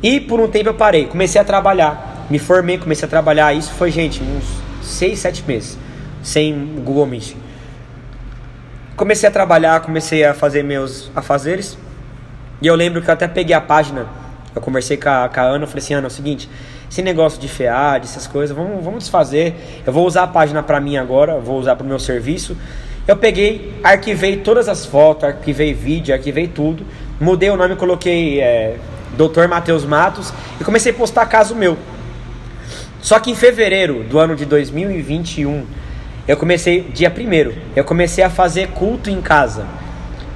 E por um tempo eu parei, comecei a trabalhar. Me formei, comecei a trabalhar. Isso foi, gente, uns 6, 7 meses sem Google Meet. Comecei a trabalhar, comecei a fazer meus afazeres. E eu lembro que eu até peguei a página. Eu conversei com a Ana, eu falei assim, Ana, é o seguinte, esse negócio de FEAD, essas coisas, vamos desfazer. Eu vou usar a página para mim agora, vou usar para o meu serviço. Eu peguei, arquivei todas as fotos, arquivei vídeo, arquivei tudo. Mudei o nome, coloquei Dr. Matheus Matos e comecei a postar caso meu. Só que em fevereiro do ano de 2021, eu comecei, dia 1º, eu comecei a fazer culto em casa.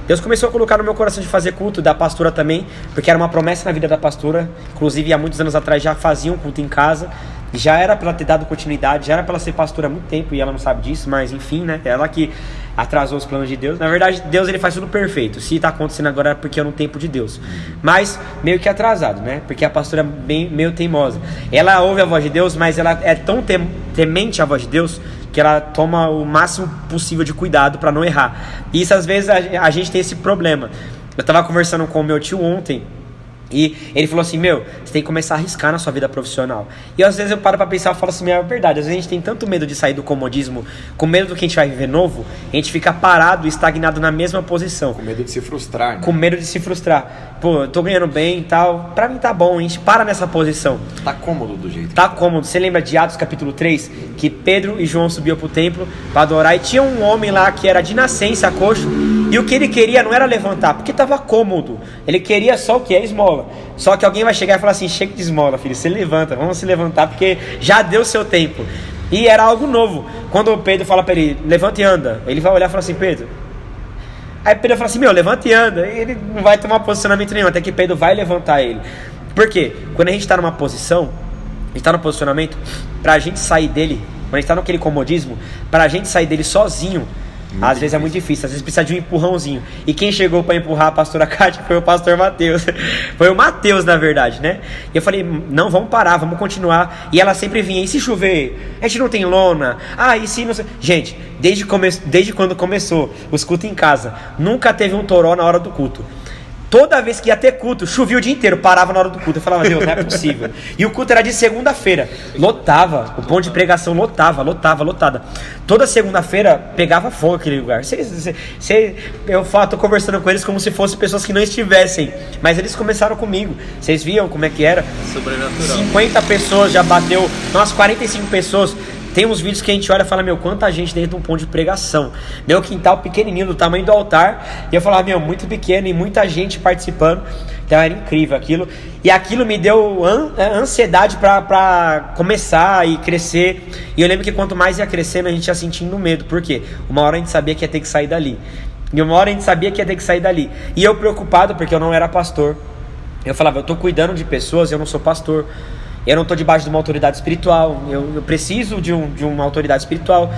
Deus começou a colocar no meu coração de fazer culto, da pastora também, porque era uma promessa na vida da pastora. Inclusive, há muitos anos atrás já faziam culto em casa. Já era para ela ter dado continuidade, já era para ela ser pastora há muito tempo e ela não sabe disso, mas enfim, né? Ela que atrasou os planos de Deus. Na verdade, Deus ele faz tudo perfeito. Se tá acontecendo agora é porque é no tempo de Deus. Mas meio que atrasado, né? Porque a pastora é meio teimosa. Ela ouve a voz de Deus, mas ela é tão temente à voz de Deus que ela toma o máximo possível de cuidado para não errar. E isso às vezes a gente tem esse problema. Eu tava conversando com o meu tio ontem. E ele falou assim, você tem que começar a arriscar na sua vida profissional. E às vezes eu paro pra pensar e falo assim, é verdade. Às vezes a gente tem tanto medo de sair do comodismo, com medo do que a gente vai viver novo, a gente fica parado, estagnado na mesma posição. Com medo de se frustrar, né? Com medo de se frustrar. Pô, eu tô ganhando bem e tal, pra mim tá bom, a gente para nessa posição. Tá cômodo do jeito. Tá cômodo. Você lembra de Atos capítulo 3? Que Pedro e João subiam pro templo pra adorar, e tinha um homem lá que era de nascença coxo, e o que ele queria não era levantar, porque tava cômodo. Ele queria só o que? A esmola. Só que alguém vai chegar e falar assim, chega de esmola, filho, você levanta, vamos se levantar, porque já deu seu tempo. E era algo novo. Quando o Pedro fala pra ele, levanta e anda, ele vai olhar e fala assim, Pedro. Aí Pedro fala assim, levanta e anda. E ele não vai tomar posicionamento nenhum, até que Pedro vai levantar ele. Por quê? Quando a gente tá numa posição, a gente tá no posicionamento, pra gente sair dele, quando a gente tá naquele comodismo, pra gente sair dele sozinho, às vezes é muito difícil, às vezes precisa de um empurrãozinho. E quem chegou para empurrar a pastora Kátia foi o pastor Matheus. Foi o Matheus, na verdade, né? E eu falei, não, vamos parar, vamos continuar. E ela sempre vinha, e se chover? A gente não tem lona? E se não sei... Gente, desde quando começou os cultos em casa, nunca teve um toró na hora do culto. Toda vez que ia ter culto, chovia o dia inteiro, parava na hora do culto. Eu falava, Deus, não é possível. E o culto era de segunda-feira. Lotava, o ponto de pregação lotada. Toda segunda-feira pegava fogo aquele lugar. Eu tô conversando com eles como se fossem pessoas que não estivessem. Mas eles começaram comigo. Vocês viam como é que era? Sobrenatural. 50 pessoas já bateu, umas 45 pessoas. Tem uns vídeos que a gente olha e fala, quanta gente dentro de um ponto de pregação. Meu quintal pequenininho, do tamanho do altar. E eu falava, muito pequeno e muita gente participando. Então era incrível aquilo. E aquilo me deu ansiedade pra começar e crescer. E eu lembro que quanto mais ia crescendo, a gente ia sentindo medo. Por quê? Uma hora a gente sabia que ia ter que sair dali. E uma hora a gente sabia que ia ter que sair dali. E eu preocupado porque eu não era pastor. Eu falava, eu tô cuidando de pessoas, eu não sou pastor. Eu não tô debaixo de uma autoridade espiritual. Eu preciso de uma autoridade espiritual.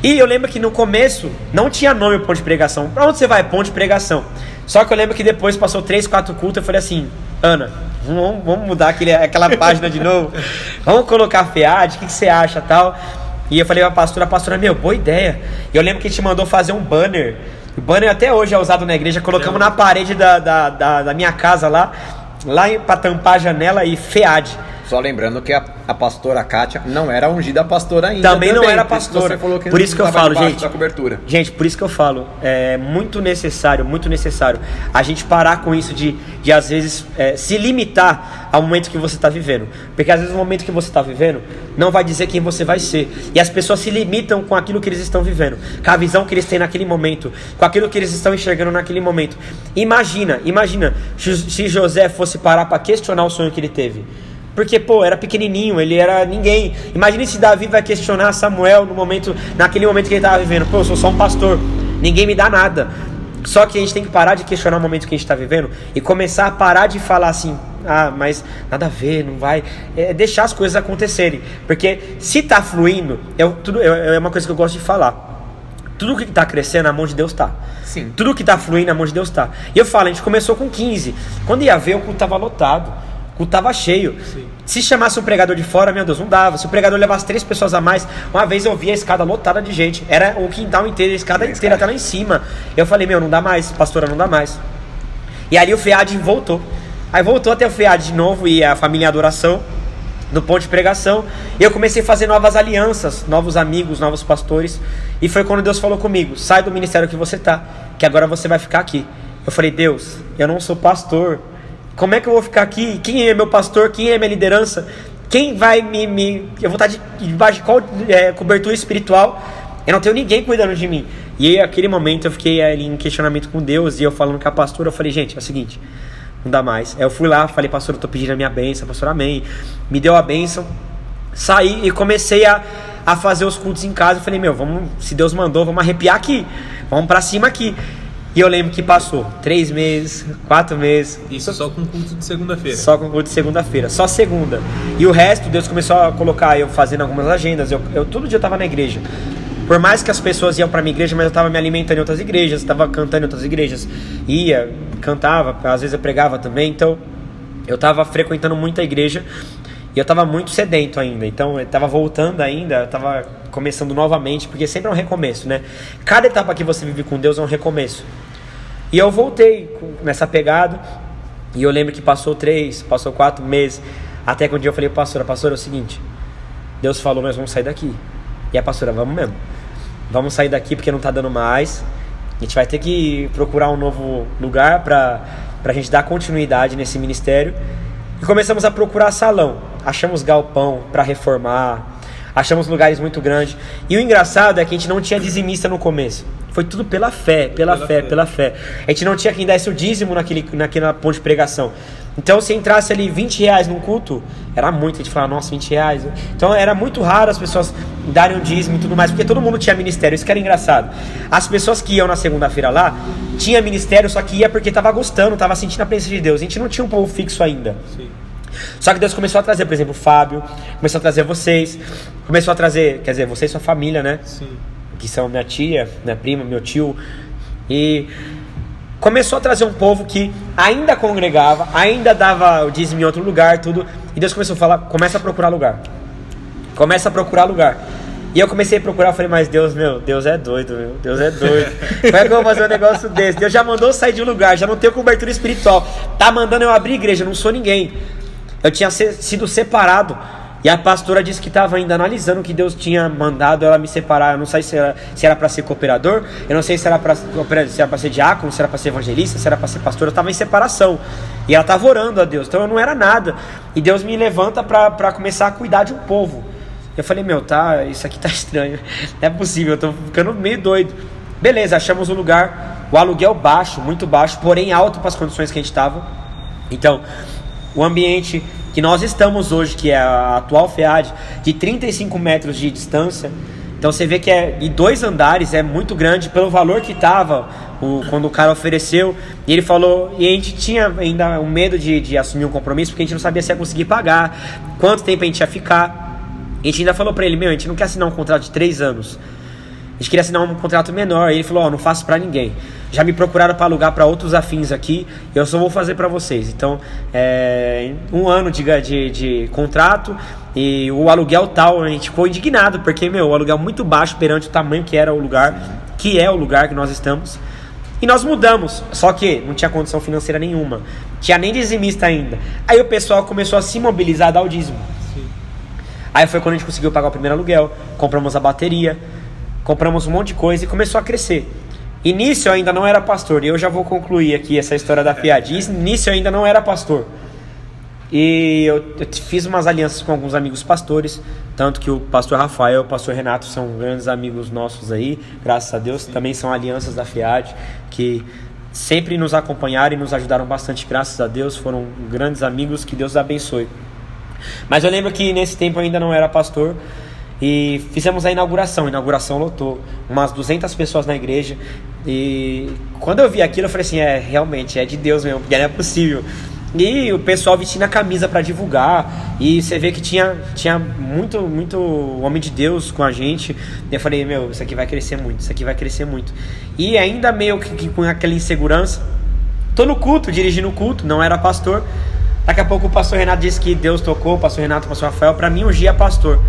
E eu lembro que no começo não tinha nome o ponto de pregação. Pra onde você vai? Ponto de pregação. Só que eu lembro que depois passou 3, 4 cultos. Eu falei assim, Ana, vamos mudar aquela página de novo. Vamos colocar FEAD, o que você acha tal? E eu falei pra pastora, meu, boa ideia. E eu lembro que a gente mandou fazer um banner. O banner até hoje é usado na igreja. Colocamos na parede da minha casa lá pra tampar a janela e FEAD. Só lembrando que a pastora Kátia não era ungida pastora ainda. Também não era pastora. Por isso que eu falo, gente. Da cobertura. Gente, por isso que eu falo, é muito necessário a gente parar com isso de às vezes se limitar ao momento que você está vivendo. Porque às vezes o momento que você está vivendo não vai dizer quem você vai ser. E as pessoas se limitam com aquilo que eles estão vivendo, com a visão que eles têm naquele momento, com aquilo que eles estão enxergando naquele momento. Imagina se José fosse parar para questionar o sonho que ele teve. Porque, era pequenininho, ele era ninguém. Imagine se Davi vai questionar Samuel naquele momento que ele estava vivendo. Eu sou só um pastor, ninguém me dá nada. Só que a gente tem que parar de questionar o momento que a gente está vivendo e começar a parar de falar assim, mas nada a ver, não vai. Deixar as coisas acontecerem. Porque se está fluindo, é uma coisa que eu gosto de falar. Tudo que está crescendo, na mão de Deus está. Sim. Tudo que está fluindo, na mão de Deus está. E eu falo, a gente começou com 15. Quando ia ver, o culto estava lotado. O culto estava cheio. Sim. Se chamasse um pregador de fora, meu Deus, não dava. Se o pregador levasse 3 pessoas a mais, uma vez eu vi a escada lotada de gente. Era o quintal inteiro, a escada inteira até lá em cima. Eu falei, não dá mais, pastora, não dá mais. E ali o FEAD voltou. Aí voltou até o FEAD de novo e a família em adoração, no ponto de pregação. E eu comecei a fazer novas alianças, novos amigos, novos pastores. E foi quando Deus falou comigo, sai do ministério que você tá, que agora você vai ficar aqui. Eu falei, Deus, eu não sou pastor. Como é que eu vou ficar aqui? Quem é meu pastor? Quem é minha liderança? Quem vai eu vou estar debaixo de qual cobertura espiritual? Eu não tenho ninguém cuidando de mim. E aí, naquele momento eu fiquei ali em questionamento com Deus. E eu falando com a pastora, eu falei, gente, é o seguinte, não dá mais. Aí eu fui lá, falei, pastor, eu tô pedindo a minha bênção. Pastor, amém. Me deu a bênção. Saí e comecei a fazer os cultos em casa. Eu falei, se Deus mandou, vamos arrepiar aqui. Vamos pra cima aqui. E eu lembro que passou 3 meses, 4 meses. Isso só com culto de segunda-feira? Só com culto de segunda-feira, só segunda. E o resto, Deus começou a colocar eu fazendo algumas agendas. Eu todo dia eu estava na igreja. Por mais que as pessoas iam para minha igreja, mas eu estava me alimentando em outras igrejas, estava cantando em outras igrejas. Ia, cantava, às vezes eu pregava também. Então, eu estava frequentando muita igreja. E eu estava muito sedento ainda, então eu estava voltando ainda, eu estava começando novamente, porque sempre é um recomeço, né? Cada etapa que você vive com Deus é um recomeço. E eu voltei nessa pegada, e eu lembro que passou 4 meses, até que um dia eu falei, pastora, é o seguinte, Deus falou, nós vamos sair daqui. E a pastora, vamos mesmo, vamos sair daqui porque não está dando mais, a gente vai ter que procurar um novo lugar para a gente dar continuidade nesse ministério. E começamos a procurar salão, achamos galpão para reformar, achamos lugares muito grandes. E o engraçado é que a gente não tinha dizimista no começo. Foi tudo pela fé. A gente não tinha quem desse o dízimo naquela ponte de pregação. Então se entrasse ali R$20 num culto, era muito, a gente falava, nossa, R$20. Então era muito raro as pessoas darem um dízimo e tudo mais, porque todo mundo tinha ministério, isso que era engraçado. As pessoas que iam na segunda-feira lá, tinha ministério, só que ia porque estava gostando, estava sentindo a presença de Deus. A gente não tinha um povo fixo ainda. Sim. Só que Deus começou a trazer, por exemplo, o Fábio, começou a trazer vocês, começou a trazer, quer dizer, vocês e sua família, né? Sim. Que são minha tia, minha prima, meu tio. E começou a trazer um povo que ainda congregava, ainda dava o dízimo em outro lugar, tudo. E Deus começou a falar, começa a procurar lugar. E eu comecei a procurar, falei, mas Deus é doido, Deus é doido. Como é que eu vou fazer um negócio desse? Deus já mandou eu sair de um lugar, já não tenho cobertura espiritual. Tá mandando eu abrir igreja, eu não sou ninguém. Eu tinha sido separado. E a pastora disse que estava ainda analisando o que Deus tinha mandado ela me separar. Eu não sei se era para ser cooperador, eu não sei se era para ser diácono, se era para ser evangelista, se era para ser pastor. Eu estava em separação. E ela estava orando a Deus, então eu não era nada. E Deus me levanta para começar a cuidar de um povo. Eu falei, isso aqui tá estranho. Não é possível, eu tô ficando meio doido. Beleza, achamos um lugar, o aluguel baixo, muito baixo, porém alto para as condições que a gente estava. Então, o ambiente que nós estamos hoje, que é a atual FEAD, de 35 metros de distância, então você vê que de 2 andares, é muito grande pelo valor que estava quando o cara ofereceu. E ele falou, e a gente tinha ainda um medo de assumir um compromisso, porque a gente não sabia se ia conseguir pagar, quanto tempo a gente ia ficar. E a gente ainda falou pra ele, a gente não quer assinar um contrato de 3 anos. A gente queria assinar um contrato menor. E ele falou, não faço pra ninguém. Já me procuraram para alugar para outros afins aqui, eu só vou fazer para vocês. Então, 1 ano de contrato e o aluguel tal, a gente ficou indignado, porque, o aluguel muito baixo perante o tamanho que era o lugar, que é o lugar que nós estamos. E nós mudamos, só que não tinha condição financeira nenhuma, tinha nem dizimista ainda. Aí o pessoal começou a se mobilizar a dar o dízimo. Aí foi quando a gente conseguiu pagar o primeiro aluguel, compramos a bateria, compramos um monte de coisa e começou a crescer. Início eu ainda não era pastor, e eu já vou concluir aqui essa história da FEAD. Início eu ainda não era pastor. E eu fiz umas alianças com alguns amigos pastores, tanto que o pastor Rafael e o pastor Renato são grandes amigos nossos aí, graças a Deus. Também são alianças da FEAD, que sempre nos acompanharam e nos ajudaram bastante, graças a Deus. Foram grandes amigos, que Deus abençoe. Mas eu lembro que nesse tempo eu ainda não era pastor. E fizemos a inauguração lotou umas 200 pessoas na igreja. E quando eu vi aquilo eu falei assim, realmente é de Deus mesmo, porque não é possível. E o pessoal vestindo a camisa para divulgar, e você vê que tinha muito homem de Deus com a gente. E eu falei, isso aqui vai crescer muito, isso aqui vai crescer muito. E ainda meio que com aquela insegurança, tô no culto, dirigindo o culto, não era pastor. Daqui a pouco o pastor Renato disse que Deus tocou, o pastor Renato, o pastor Rafael, para mim ungir a pastor.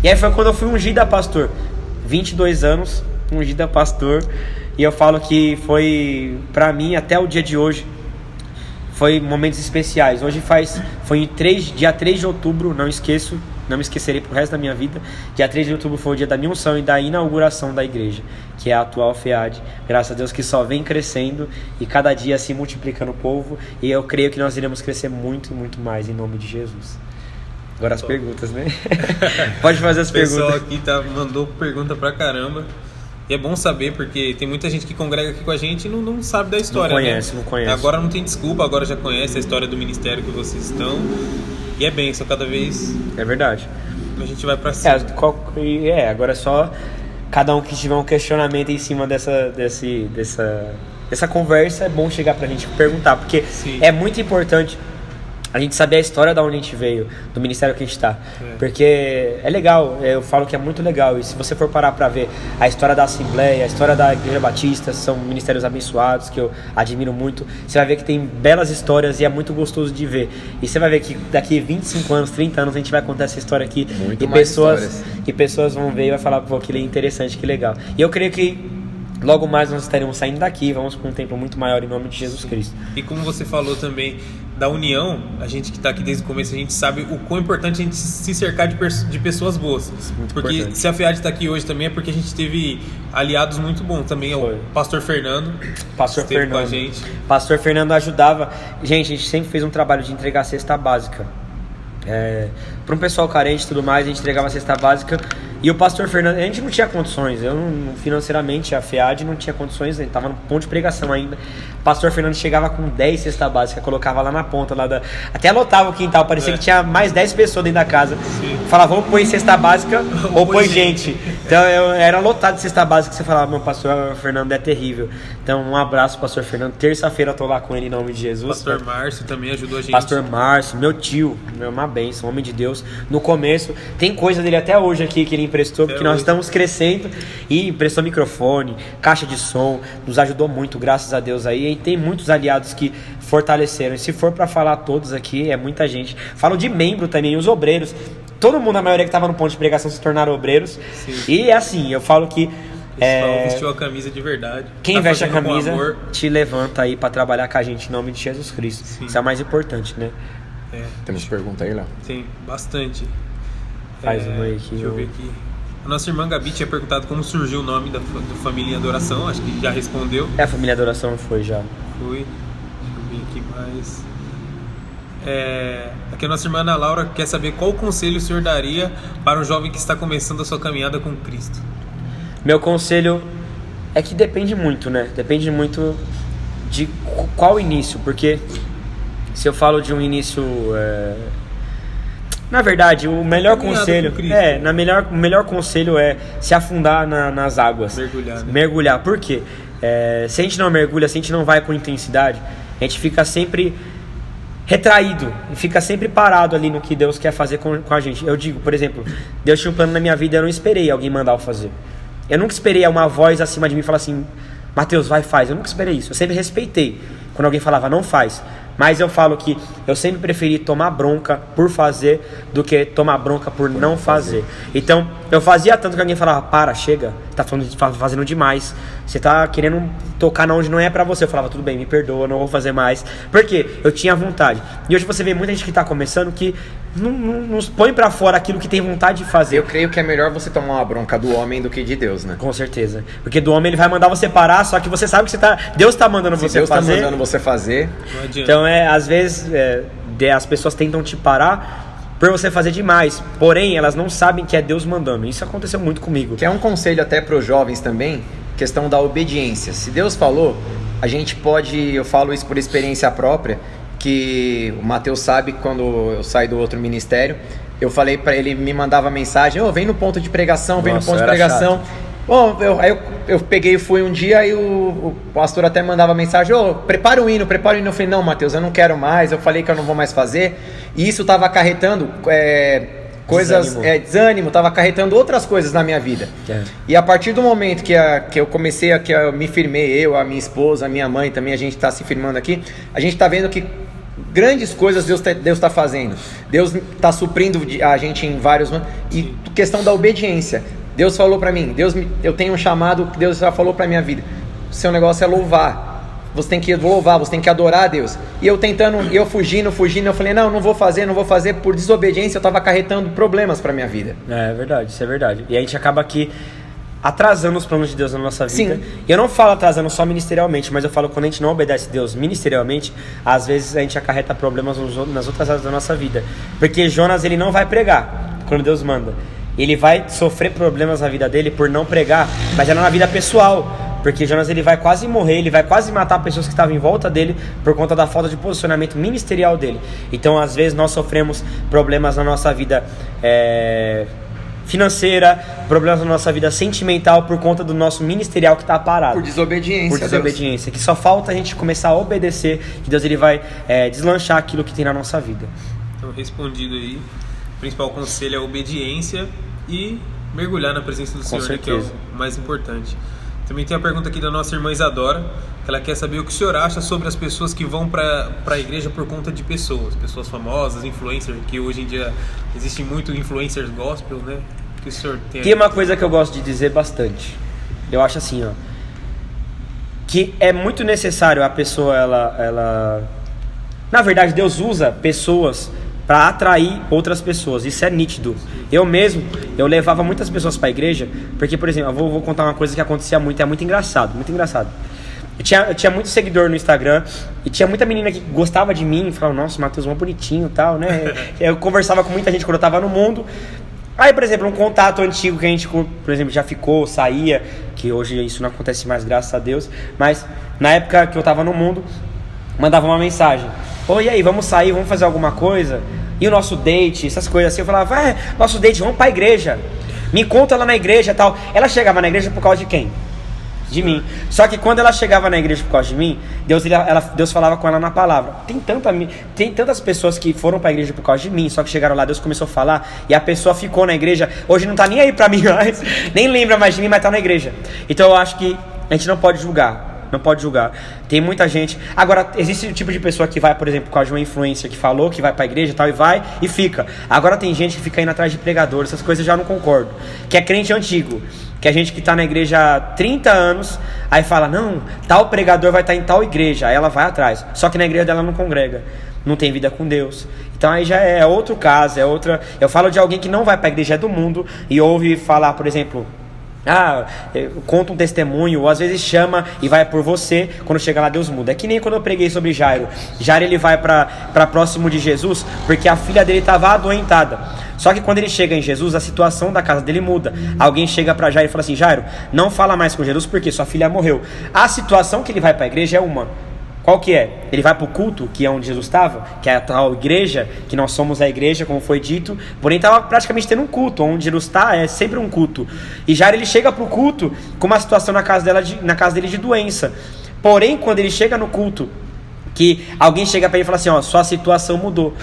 E aí foi quando eu fui ungida a pastor, 22 anos, ungida a pastor. E eu falo que foi, pra mim, até o dia de hoje, foi momentos especiais. Hoje foi dia 3 de outubro, não me esquecerei pro resto da minha vida. Dia 3 de outubro foi o dia da minha unção e da inauguração da igreja, que é a atual FEAD. Graças a Deus que só vem crescendo e cada dia se multiplicando o povo. E eu creio que nós iremos crescer muito, muito mais em nome de Jesus. Agora as perguntas, né? Pode fazer as perguntas. O pessoal aqui mandou pergunta pra caramba. E é bom saber, porque tem muita gente que congrega aqui com a gente e não sabe da história, não conhece. Agora não tem desculpa, agora já conhece a história do ministério que vocês estão. E é bênção cada vez. É verdade. A gente vai pra cima. Agora é só cada um que tiver um questionamento em cima dessa conversa, é bom chegar pra gente perguntar, porque é muito importante a gente saber a história da onde a gente veio, do ministério que a gente está. Porque é legal, eu falo que é muito legal. E se você for parar para ver a história da Assembleia, a história da Igreja Batista, são ministérios abençoados que eu admiro muito. Você vai ver que tem belas histórias e é muito gostoso de ver. E você vai ver que daqui 25 anos, 30 anos, a gente vai contar essa história aqui. E pessoas vão ver e vai falar, pô, que interessante, que legal. E eu creio que logo mais nós estaremos saindo daqui, vamos para um templo muito maior em nome de Jesus Cristo. E como você falou também da união, a gente que está aqui desde o começo, a gente sabe o quão importante a gente se cercar de pessoas boas. Muito porque importante. Se a FEAD está aqui hoje também é porque a gente teve aliados muito bons. Também o pastor Fernando. Pastor Fernando. Com a gente. Pastor Fernando ajudava. Gente, a gente sempre fez um trabalho de entregar cesta básica. Para um pessoal carente e tudo mais, a gente entregava a cesta básica. E o pastor Fernando, a gente não tinha condições, financeiramente a FEAD não tinha condições, a gente estava no ponto de pregação ainda. O pastor Fernando chegava com 10 cesta básica, colocava lá na ponta, até lotava o quintal, parecia que tinha mais 10 pessoas dentro da casa. Falava, ou põe cesta básica ou põe gente. Então era lotado de cesta básica, você falava, meu pastor Fernando é terrível. Então um abraço, pastor Fernando. Terça-feira eu tô lá com ele em nome de Jesus. Pastor Márcio também ajudou a gente. Pastor Márcio, meu tio, uma bênção, homem de Deus. No começo, tem coisa dele até hoje aqui que ele emprestou, porque nós estamos crescendo, e emprestou microfone, caixa de som, nos ajudou muito, graças a Deus aí. E tem muitos aliados que fortaleceram. E se for para falar todos aqui, é muita gente. Falo de membro também, os obreiros. Todo mundo, a maioria que estava no ponto de pregação, se tornaram obreiros. Sim. E assim, eu falo que vestiu a camisa de verdade. Quem veste a camisa te levanta aí para trabalhar com a gente em nome de Jesus Cristo. Sim. Isso é o mais importante, né? Temos pergunta aí, Léo? Tem, bastante. Faz uma aí aqui. Deixa eu ver aqui. A nossa irmã Gabi tinha perguntado como surgiu o nome da família Adoração. Acho que já respondeu. A família Adoração foi já. Foi. Deixa eu ver aqui mais. Aqui a nossa irmã Ana Laura quer saber qual conselho o senhor daria para um jovem que está começando a sua caminhada com Cristo. Meu conselho é que depende muito, né? Depende muito de qual início, porque Se eu falo de um início... Na verdade, o melhor conselho... o melhor conselho é se afundar nas águas. Mergulhar, né? Mergulhar. Por quê? Se a gente não mergulha, se a gente não vai com intensidade, a gente fica sempre retraído e fica sempre parado ali no que Deus quer fazer com a gente. Eu digo, por exemplo, Deus tinha um plano na minha vida, eu não esperei alguém mandar eu fazer. Eu nunca esperei uma voz acima de mim falar assim, Mateus, vai, faz. Eu nunca esperei isso. Eu sempre respeitei quando alguém falava, não faz. Mas eu falo que eu sempre preferi tomar bronca por fazer do que tomar bronca por não fazer. Então, eu fazia tanto que alguém falava, para, chega, tá fazendo demais. Você tá querendo tocar na onde não é pra você. Eu falava, tudo bem, me perdoa, não vou fazer mais. Por quê? Eu tinha vontade. E hoje você vê muita gente que tá começando que não põe pra fora aquilo que tem vontade de fazer. Eu creio que é melhor você tomar uma bronca do homem do que de Deus, né? Com certeza. Porque do homem ele vai mandar você parar, só que você sabe que Deus tá mandando você Deus fazer. Deus tá mandando você fazer. Não adianta. Então, às vezes, as pessoas tentam te parar por você fazer demais. Porém, elas não sabem que é Deus mandando. Isso aconteceu muito comigo. Que é um conselho até para os jovens também, questão da obediência. Se Deus falou, a gente pode, eu falo isso por experiência própria, que o Mateus sabe que quando eu saí do outro ministério, eu falei para ele, me mandava mensagem, vem no ponto de pregação, vem no ponto de pregação. Chato. Bom, eu peguei e fui um dia e o pastor até mandava mensagem, prepara o hino. Eu falei, não, Mateus, eu não quero mais, eu falei que eu não vou mais fazer. E isso estava acarretando coisas, desânimo, estava acarretando outras coisas na minha vida. E a partir do momento que eu comecei, que eu me firmei, a minha esposa, a minha mãe também, a gente está se firmando aqui, a gente está vendo que grandes coisas Deus está fazendo. Deus está suprindo a gente em vários... E questão da obediência. Deus falou pra mim, eu tenho um chamado que Deus já falou pra minha vida. O seu negócio é louvar. Você tem que louvar, você tem que adorar a Deus. E eu fugindo, eu falei, não vou fazer. Por desobediência eu estava acarretando problemas pra minha vida. É verdade, isso é verdade. E a gente acaba aqui atrasando os planos de Deus na nossa vida. Sim. E eu não falo atrasando só ministerialmente, mas eu falo quando a gente não obedece a Deus ministerialmente, às vezes a gente acarreta problemas nas outras áreas da nossa vida. Porque Jonas, ele não vai pregar quando Deus manda. Ele vai sofrer problemas na vida dele por não pregar, mas era na vida pessoal, porque Jonas ele vai quase morrer, ele vai quase matar pessoas que estavam em volta dele por conta da falta de posicionamento ministerial dele. Então às vezes nós sofremos problemas na nossa vida financeira, problemas na nossa vida sentimental por conta do nosso ministerial que está parado. Por desobediência. Por desobediência, que só falta a gente começar a obedecer, que Deus ele vai deslanchar aquilo que tem na nossa vida. Então respondido aí, o principal conselho é a obediência e mergulhar na presença do Senhor, né, que é o mais importante. Também tem a pergunta aqui da nossa irmã Isadora, que ela quer saber o que o senhor acha sobre as pessoas que vão para a igreja por conta de pessoas famosas, influencers, que hoje em dia existem muito influencers gospel, né? Que o senhor tem uma coisa que eu gosto de dizer bastante. Eu acho assim, que é muito necessário a pessoa, ela... Na verdade, Deus usa pessoas para atrair outras pessoas, isso é nítido. Eu levava muitas pessoas para a igreja, porque, por exemplo, eu vou contar uma coisa que acontecia muito, é muito engraçado. Eu tinha muito seguidor no Instagram, e tinha muita menina que gostava de mim, e falava, nossa, Mateus, mó bonitinho e tal, né? Eu conversava com muita gente quando eu estava no mundo. Aí, por exemplo, um contato antigo que a gente, por exemplo, já ficou, saía, que hoje isso não acontece mais, graças a Deus, mas na época que eu estava no mundo, mandava uma mensagem, e aí, vamos sair, vamos fazer alguma coisa? E o nosso date, essas coisas assim, eu falava, nosso date, vamos pra igreja, me conta lá na igreja e tal. Ela chegava na igreja por causa de quem? De mim. Só que quando ela chegava na igreja por causa de mim, Deus falava com ela na palavra. Tem tantas pessoas que foram pra igreja por causa de mim, só que chegaram lá, Deus começou a falar, e a pessoa ficou na igreja, hoje não tá nem aí pra mim mais, nem lembra mais de mim, mas tá na igreja. Então eu acho que a gente não pode julgar. Tem muita gente. Agora, existe o tipo de pessoa que vai, por exemplo, por causa de uma influência que falou que vai pra igreja e tal, e vai e fica. Agora tem gente que fica indo atrás de pregador, essas coisas eu já não concordo. Que é crente antigo, que é gente que tá na igreja há 30 anos, aí fala, não, tal pregador vai estar em tal igreja, aí ela vai atrás. Só que na igreja dela não congrega, não tem vida com Deus. Então aí já é outro caso, Eu falo de alguém que não vai pra igreja, é do mundo, e ouve falar, por exemplo, conta um testemunho, ou às vezes chama e vai por você, quando chega lá Deus muda. É que nem quando eu preguei sobre Jairo. Jairo ele vai para próximo de Jesus porque a filha dele estava adoentada. Só que quando ele chega em Jesus, a situação da casa dele muda. Alguém chega para Jairo e fala assim, Jairo, não fala mais com Jesus porque sua filha morreu. A situação que ele vai para a igreja é uma, Qual que é? Ele vai para o culto, que é onde Jesus estava, que é a tal igreja, que nós somos a igreja, como foi dito, porém estava praticamente tendo um culto, onde Jesus está é sempre um culto. E Jairo ele chega para o culto com uma situação na casa dele de doença. Porém, quando ele chega no culto, que alguém chega para ele e fala assim, ó, sua situação mudou.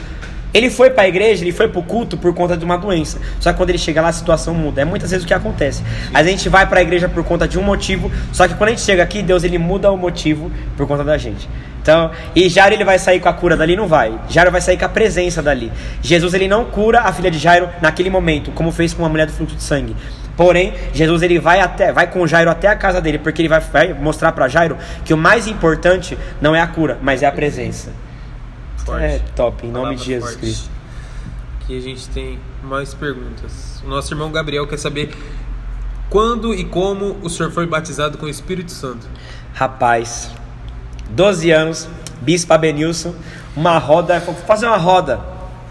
Ele foi para a igreja, ele foi para o culto por conta de uma doença. Só que quando ele chega lá, a situação muda. É muitas vezes o que acontece. A gente vai para a igreja por conta de um motivo, só que quando a gente chega aqui, Deus ele muda o motivo por conta da gente. Então, e Jairo ele vai sair com a cura dali? Não vai. Jairo vai sair com a presença dali. Jesus ele não cura a filha de Jairo naquele momento, como fez com a mulher do fluxo de sangue. Porém, Jesus ele vai com Jairo até a casa dele, porque ele vai mostrar para Jairo que o mais importante não é a cura, mas é a presença. Forte. É top, em nome Palavra de Jesus forte. Cristo. Aqui a gente tem mais perguntas. O nosso irmão Gabriel quer saber quando e como o senhor foi batizado com o Espírito Santo. Rapaz, 12 anos, Bispo Abenilson, uma roda, vou fazer uma roda.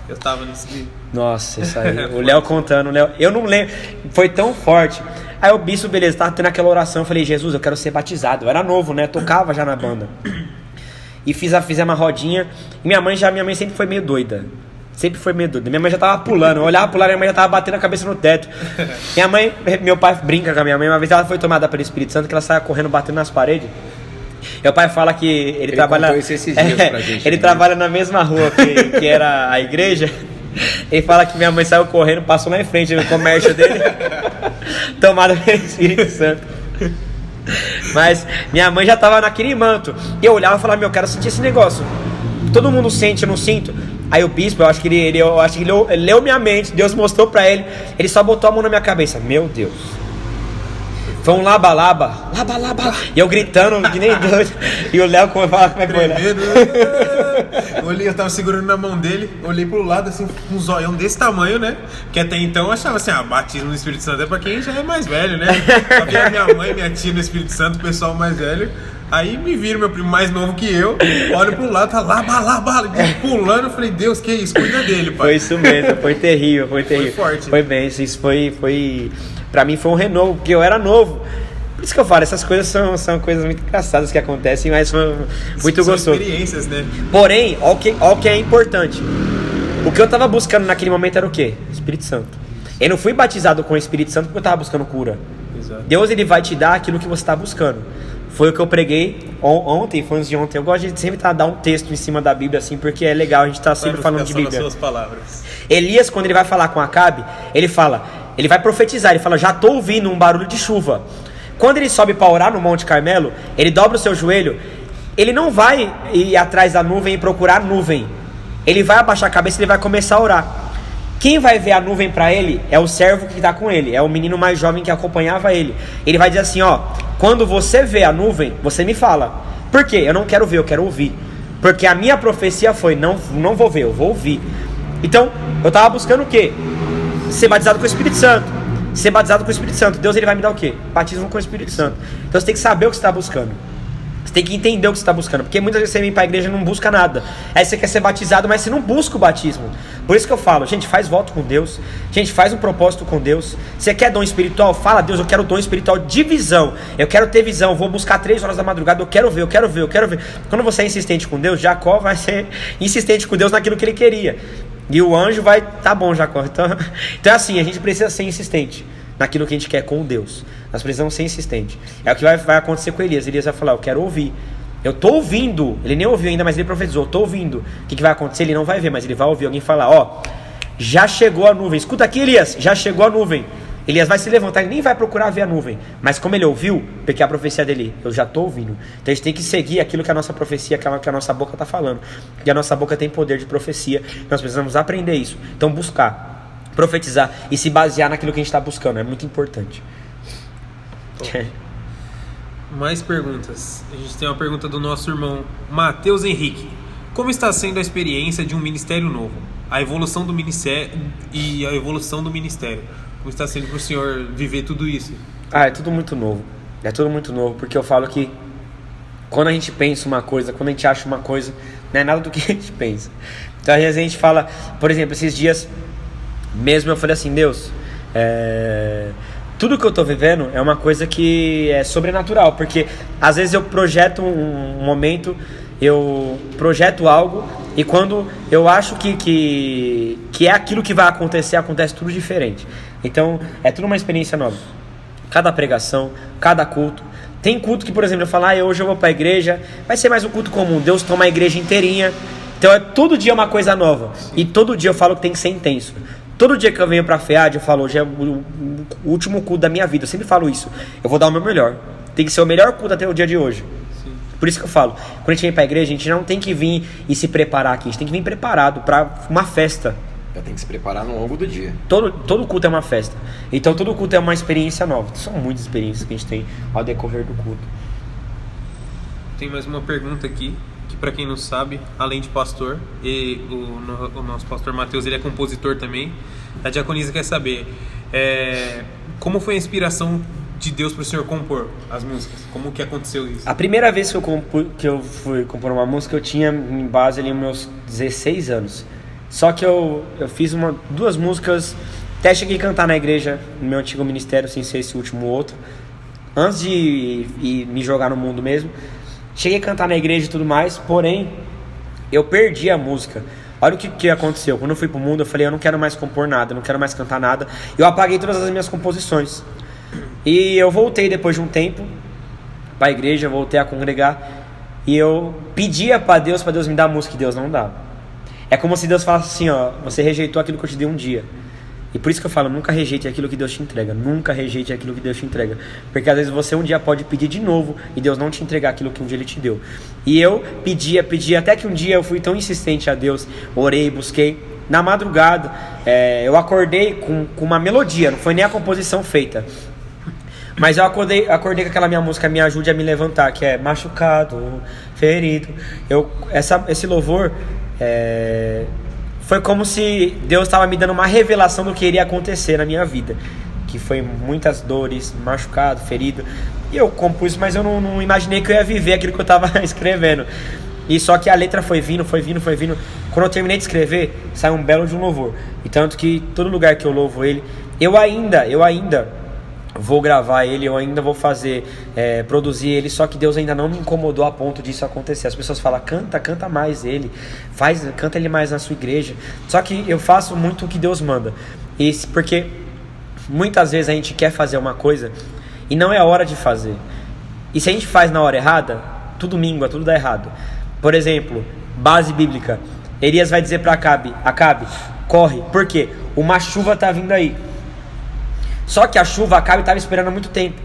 Eu tava nesse dia. Nossa, isso aí, o Léo contando, eu não lembro, foi tão forte. Aí o bispo, beleza, tava tendo aquela oração, eu falei, Jesus, eu quero ser batizado. Eu era novo, né, tocava já na banda. E fizemos uma rodinha. E minha mãe sempre foi meio doida. Sempre foi meio doida. Minha mãe já tava pulando. Eu olhava pro lado, minha mãe já tava batendo a cabeça no teto. Meu pai brinca com a minha mãe. Uma vez ela foi tomada pelo Espírito Santo, que ela saia correndo, batendo nas paredes. Meu pai fala que ele trabalha. Contou isso esses dias pra gente, ele né? trabalha na mesma rua que era a igreja. Ele fala que minha mãe saiu correndo, passou lá em frente no comércio dele, tomada pelo Espírito Santo. Mas minha mãe já tava naquele manto. E eu olhava e falava, eu quero sentir esse negócio. Todo mundo sente, eu não sinto. Aí o bispo, eu acho que ele leu minha mente. Deus mostrou pra ele. Ele só botou a mão na minha cabeça. Meu Deus. Foi um laba-laba. Laba-laba. E eu gritando, que nem doido. E o Léo fala como é que foi, né? Eu tava segurando na mão dele, olhei pro lado assim, com um zoião desse tamanho, né? Que até então eu achava assim, batismo no Espírito Santo é pra quem já é mais velho, né? Só via minha mãe, minha tia no Espírito Santo, o pessoal mais velho. Aí me viram, meu primo mais novo que eu, olho pro lado, tá lá, pulando, eu falei, Deus, que isso? Cuida dele, pai. Foi isso mesmo, foi terrível, foi terrível. Foi forte. Foi bem, isso foi... Pra mim foi um renovo, porque eu era novo. Por isso que eu falo, essas coisas são coisas muito engraçadas que acontecem, mas foi muito São gostoso. experiências, né? Porém, ó o que é importante. O que eu tava buscando naquele momento era o quê? Espírito Santo. Eu não fui batizado com o Espírito Santo porque eu tava buscando cura. Exato. Deus ele vai te dar aquilo que você está buscando. Foi o que eu preguei ontem, foi antes de ontem. Eu gosto de sempre dar um texto em cima da Bíblia assim, porque é legal, a gente tá sempre falando de Bíblia. Suas palavras. Elias, quando ele vai falar com Acabe, ele vai profetizar, ele fala, já estou ouvindo um barulho de chuva. Quando ele sobe para orar no Monte Carmelo, ele dobra o seu joelho, ele não vai ir atrás da nuvem e procurar a nuvem. Ele vai abaixar a cabeça e ele vai começar a orar. Quem vai ver a nuvem para ele é o servo que está com ele, é o menino mais jovem que acompanhava ele. Ele vai dizer assim, quando você vê a nuvem, você me fala. Por quê? Eu não quero ver, eu quero ouvir. Porque a minha profecia foi, não vou ver, eu vou ouvir. Então, eu estava buscando o quê? Ser batizado com o Espírito Santo. Ser batizado com o Espírito Santo. Deus ele vai me dar o quê? Batismo com o Espírito Santo. Então você tem que saber o que você está buscando. Você tem que entender o que você está buscando. Porque muitas vezes você vem para a igreja e não busca nada. Aí você quer ser batizado, mas você não busca o batismo. Por isso que eu falo, gente, faz voto com Deus. Gente, faz um propósito com Deus. Você quer dom espiritual? Fala, Deus, eu quero dom espiritual de visão. Eu quero ter visão. Vou buscar 3 horas da madrugada. Eu quero ver. Quando você é insistente com Deus, Jacó vai ser insistente com Deus naquilo que ele queria. E o anjo vai, tá bom, Jacó. Então assim, a gente precisa ser insistente naquilo que a gente quer com Deus. Nós precisamos ser insistentes. É o que vai acontecer com Elias. Elias vai falar, eu quero ouvir. Eu tô ouvindo. Ele nem ouviu ainda, mas ele profetizou, eu tô ouvindo. O que vai acontecer? Ele não vai ver, mas ele vai ouvir alguém falar, já chegou a nuvem. Escuta aqui, Elias, já chegou a nuvem. Elias vai se levantar, ele nem vai procurar ver a nuvem. Mas como ele ouviu, porque a profecia dele, eu já estou ouvindo. Então a gente tem que seguir aquilo que a nossa profecia, que a nossa boca está falando. E a nossa boca tem poder de profecia. Nós precisamos aprender isso. Então buscar, profetizar e se basear naquilo que a gente está buscando. É muito importante. Mais perguntas. A gente tem uma pergunta do nosso irmão Matheus Henrique. Como está sendo a experiência de um ministério novo? A evolução do ministério e a evolução do ministério. Como está sendo para o senhor viver tudo isso? É tudo muito novo. É tudo muito novo, porque eu falo que quando a gente pensa uma coisa, quando a gente acha uma coisa, não é nada do que a gente pensa. Então às vezes a gente fala, por exemplo, esses dias mesmo eu falei assim, Deus, tudo que eu estou vivendo é uma coisa que é sobrenatural, porque às vezes eu projeto um momento eu projeto algo e quando eu acho que é aquilo que vai acontecer, acontece tudo diferente. Então, é tudo uma experiência nova. Cada pregação, cada culto. Tem culto que, por exemplo, eu falo, hoje eu vou para a igreja, vai ser mais um culto comum. Deus toma a igreja inteirinha. Então, todo dia é uma coisa nova. E todo dia eu falo que tem que ser intenso. Todo dia que eu venho pra FEAD, eu falo, hoje é o último culto da minha vida. Eu sempre falo isso. Eu vou dar o meu melhor. Tem que ser o melhor culto até o dia de hoje. Sim. Por isso que eu falo, quando a gente vem pra igreja, a gente não tem que vir e se preparar aqui. A gente tem que vir preparado pra uma festa. Já tem que se preparar no longo do dia. Todo culto é uma festa. Então todo culto é uma experiência nova. São muitas experiências que a gente tem ao decorrer do culto. Tem mais uma pergunta aqui, que para quem não sabe, além de pastor, e o nosso pastor Matheus, ele é compositor também. A diaconisa quer saber, como foi a inspiração de Deus para o senhor compor as músicas? Como que aconteceu isso? A primeira vez que eu fui compor uma música, eu tinha em base ali meus 16 anos. Só que eu fiz duas músicas, até cheguei a cantar na igreja, no meu antigo ministério, sem ser esse último outro, antes de me jogar no mundo mesmo. Cheguei a cantar na igreja e tudo mais, porém, eu perdi a música. Olha o que aconteceu. Quando eu fui pro mundo, eu falei, eu não quero mais compor nada, não quero mais cantar nada. Eu apaguei todas as minhas composições. E eu voltei depois de um tempo pra igreja, voltei a congregar. E eu pedia pra Deus me dar música, e Deus não dava. É como se Deus falasse assim, você rejeitou aquilo que eu te dei um dia. E por isso que eu falo, nunca rejeite aquilo que Deus te entrega. Nunca rejeite aquilo que Deus te entrega. Porque às vezes você um dia pode pedir de novo e Deus não te entregar aquilo que um dia Ele te deu. E eu pedia, até que um dia eu fui tão insistente a Deus, orei, busquei. Na madrugada, eu acordei com uma melodia, não foi nem a composição feita. Mas eu acordei com aquela minha música, Me Ajude a Me Levantar, que é machucado, ferido. Esse louvor... foi como se Deus estava me dando uma revelação do que iria acontecer na minha vida, que foi muitas dores, machucado, ferido, e eu compus, mas eu não imaginei que eu ia viver aquilo que eu estava escrevendo. E só que a letra foi vindo. Quando eu terminei de escrever, saiu um belo de um louvor. E tanto que todo lugar que eu louvo Ele, eu ainda vou gravar ele, eu ainda vou produzir ele, só que Deus ainda não me incomodou a ponto disso acontecer. As pessoas falam, canta mais ele, canta ele mais na sua igreja. Só que eu faço muito o que Deus manda. Porque muitas vezes a gente quer fazer uma coisa e não é a hora de fazer. E se a gente faz na hora errada, tudo mingua, tudo dá errado. Por exemplo, base bíblica. Elias vai dizer para Acabe, corre, por quê? Uma chuva está vindo aí. Só que a chuva, Acabe estava esperando há muito tempo.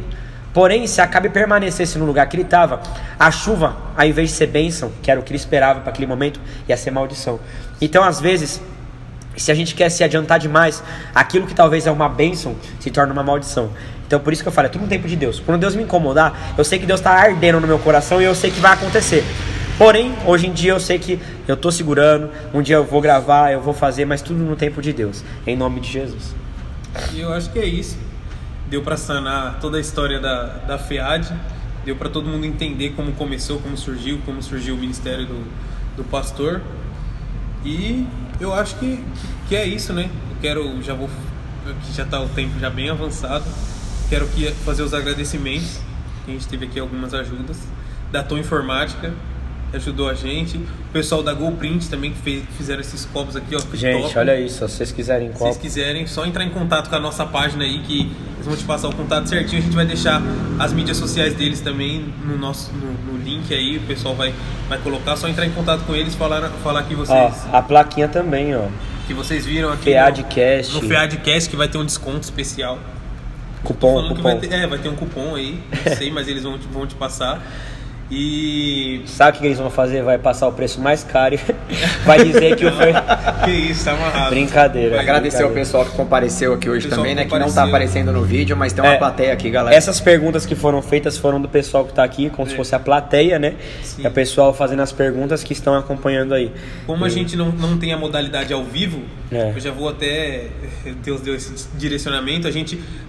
Porém, se Acabe permanecesse no lugar que ele estava, a chuva, ao invés de ser bênção, que era o que ele esperava para aquele momento, ia ser maldição. Então, às vezes, se a gente quer se adiantar demais, aquilo que talvez é uma bênção se torna uma maldição. Então, por isso que eu falo, é tudo no tempo de Deus. Quando Deus me incomodar, eu sei que Deus está ardendo no meu coração e eu sei que vai acontecer. Porém, hoje em dia eu sei que eu estou segurando, um dia eu vou gravar, eu vou fazer, mas tudo no tempo de Deus, em nome de Jesus. E eu acho que é isso. Deu para sanar toda a história da FEAD. Deu para todo mundo entender como começou, como surgiu o ministério do pastor. E eu acho que é isso, né? Já está o tempo já bem avançado. Quero fazer os agradecimentos. A gente teve aqui algumas ajudas. Da Tom Informática, que ajudou a gente. O pessoal da GoPrint também, que fizeram esses copos aqui, ó. Gente, top. Olha isso, se vocês quiserem copo. Se vocês quiserem, só entrar em contato com a nossa página aí, que eles vão te passar o contato certinho. A gente vai deixar as mídias sociais deles também no link aí, o pessoal vai colocar. Só entrar em contato com eles, falar que vocês... Ó, a plaquinha também, ó. Que vocês viram aqui FEADcast. No FEADcast, que vai ter um desconto especial. Cupom. Vai ter um cupom aí, não sei, mas eles vão te passar. E... sabe o que eles vão fazer? Vai passar o preço mais caro e vai dizer que foi... Que isso, tá amarrado. Brincadeira. Agradecer ao pessoal que compareceu aqui hoje também, né? Que não tá aparecendo no vídeo, mas tem uma plateia aqui, galera. Essas perguntas que foram feitas foram do pessoal que tá aqui, como se fosse a plateia, né? Sim. É o pessoal fazendo as perguntas que estão acompanhando aí. Como a gente não tem a modalidade ao vivo, eu já vou até... Deus deu esse direcionamento.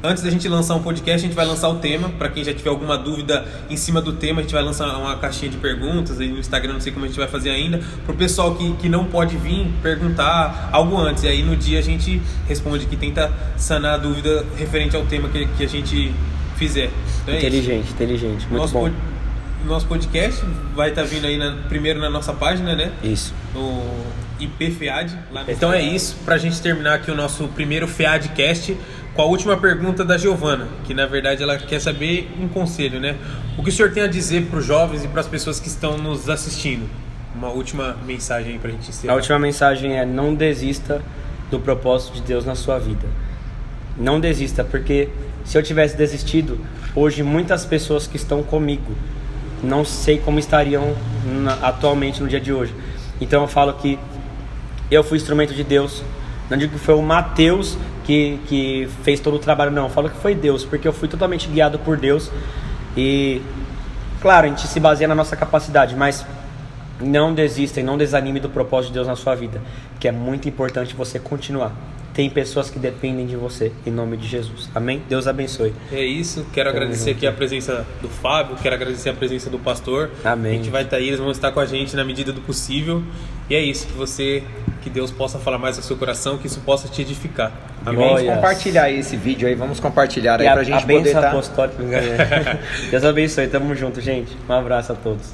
Antes da gente lançar um podcast, a gente vai lançar o tema. Pra quem já tiver alguma dúvida em cima do tema, a gente vai lançar uma caixinha de perguntas aí no Instagram, não sei como a gente vai fazer ainda, pro pessoal que não pode vir perguntar algo antes, e aí no dia a gente responde, que tenta sanar a dúvida referente ao tema que a gente fizer. Então inteligente, muito bom. nosso podcast. Vai estar vindo aí primeiro na nossa página, né? Isso. No IPFEAD. Lá no Então é isso, pra gente terminar aqui o nosso primeiro FEADcast com a última pergunta da Giovana, que na verdade ela quer saber um conselho, né? O que o senhor tem a dizer para os jovens e para as pessoas que estão nos assistindo? Uma última mensagem aí pra gente encerrar. A última mensagem é: não desista do propósito de Deus na sua vida. Não desista, porque se eu tivesse desistido, hoje muitas pessoas que estão comigo não sei como estariam atualmente no dia de hoje. Então eu falo que eu fui instrumento de Deus. Não digo que foi o Mateus que fez todo o trabalho, não. Eu falo que foi Deus, porque eu fui totalmente guiado por Deus. E claro, a gente se baseia na nossa capacidade, mas não desista e não desanime do propósito de Deus na sua vida, que é muito importante você continuar. Tem pessoas que dependem de você, em nome de Jesus. Amém? Deus abençoe. É isso, quero agradecer aqui a presença do Fábio, quero agradecer a presença do pastor. Amém. A gente vai estar aí, eles vão estar com a gente na medida do possível. E é isso, que Deus possa falar mais ao seu coração, que isso possa te edificar. E vamos compartilhar esse vídeo aí, vamos compartilhar aí pra gente poder apostólica. Deus abençoe, tamo junto, gente. Um abraço a todos.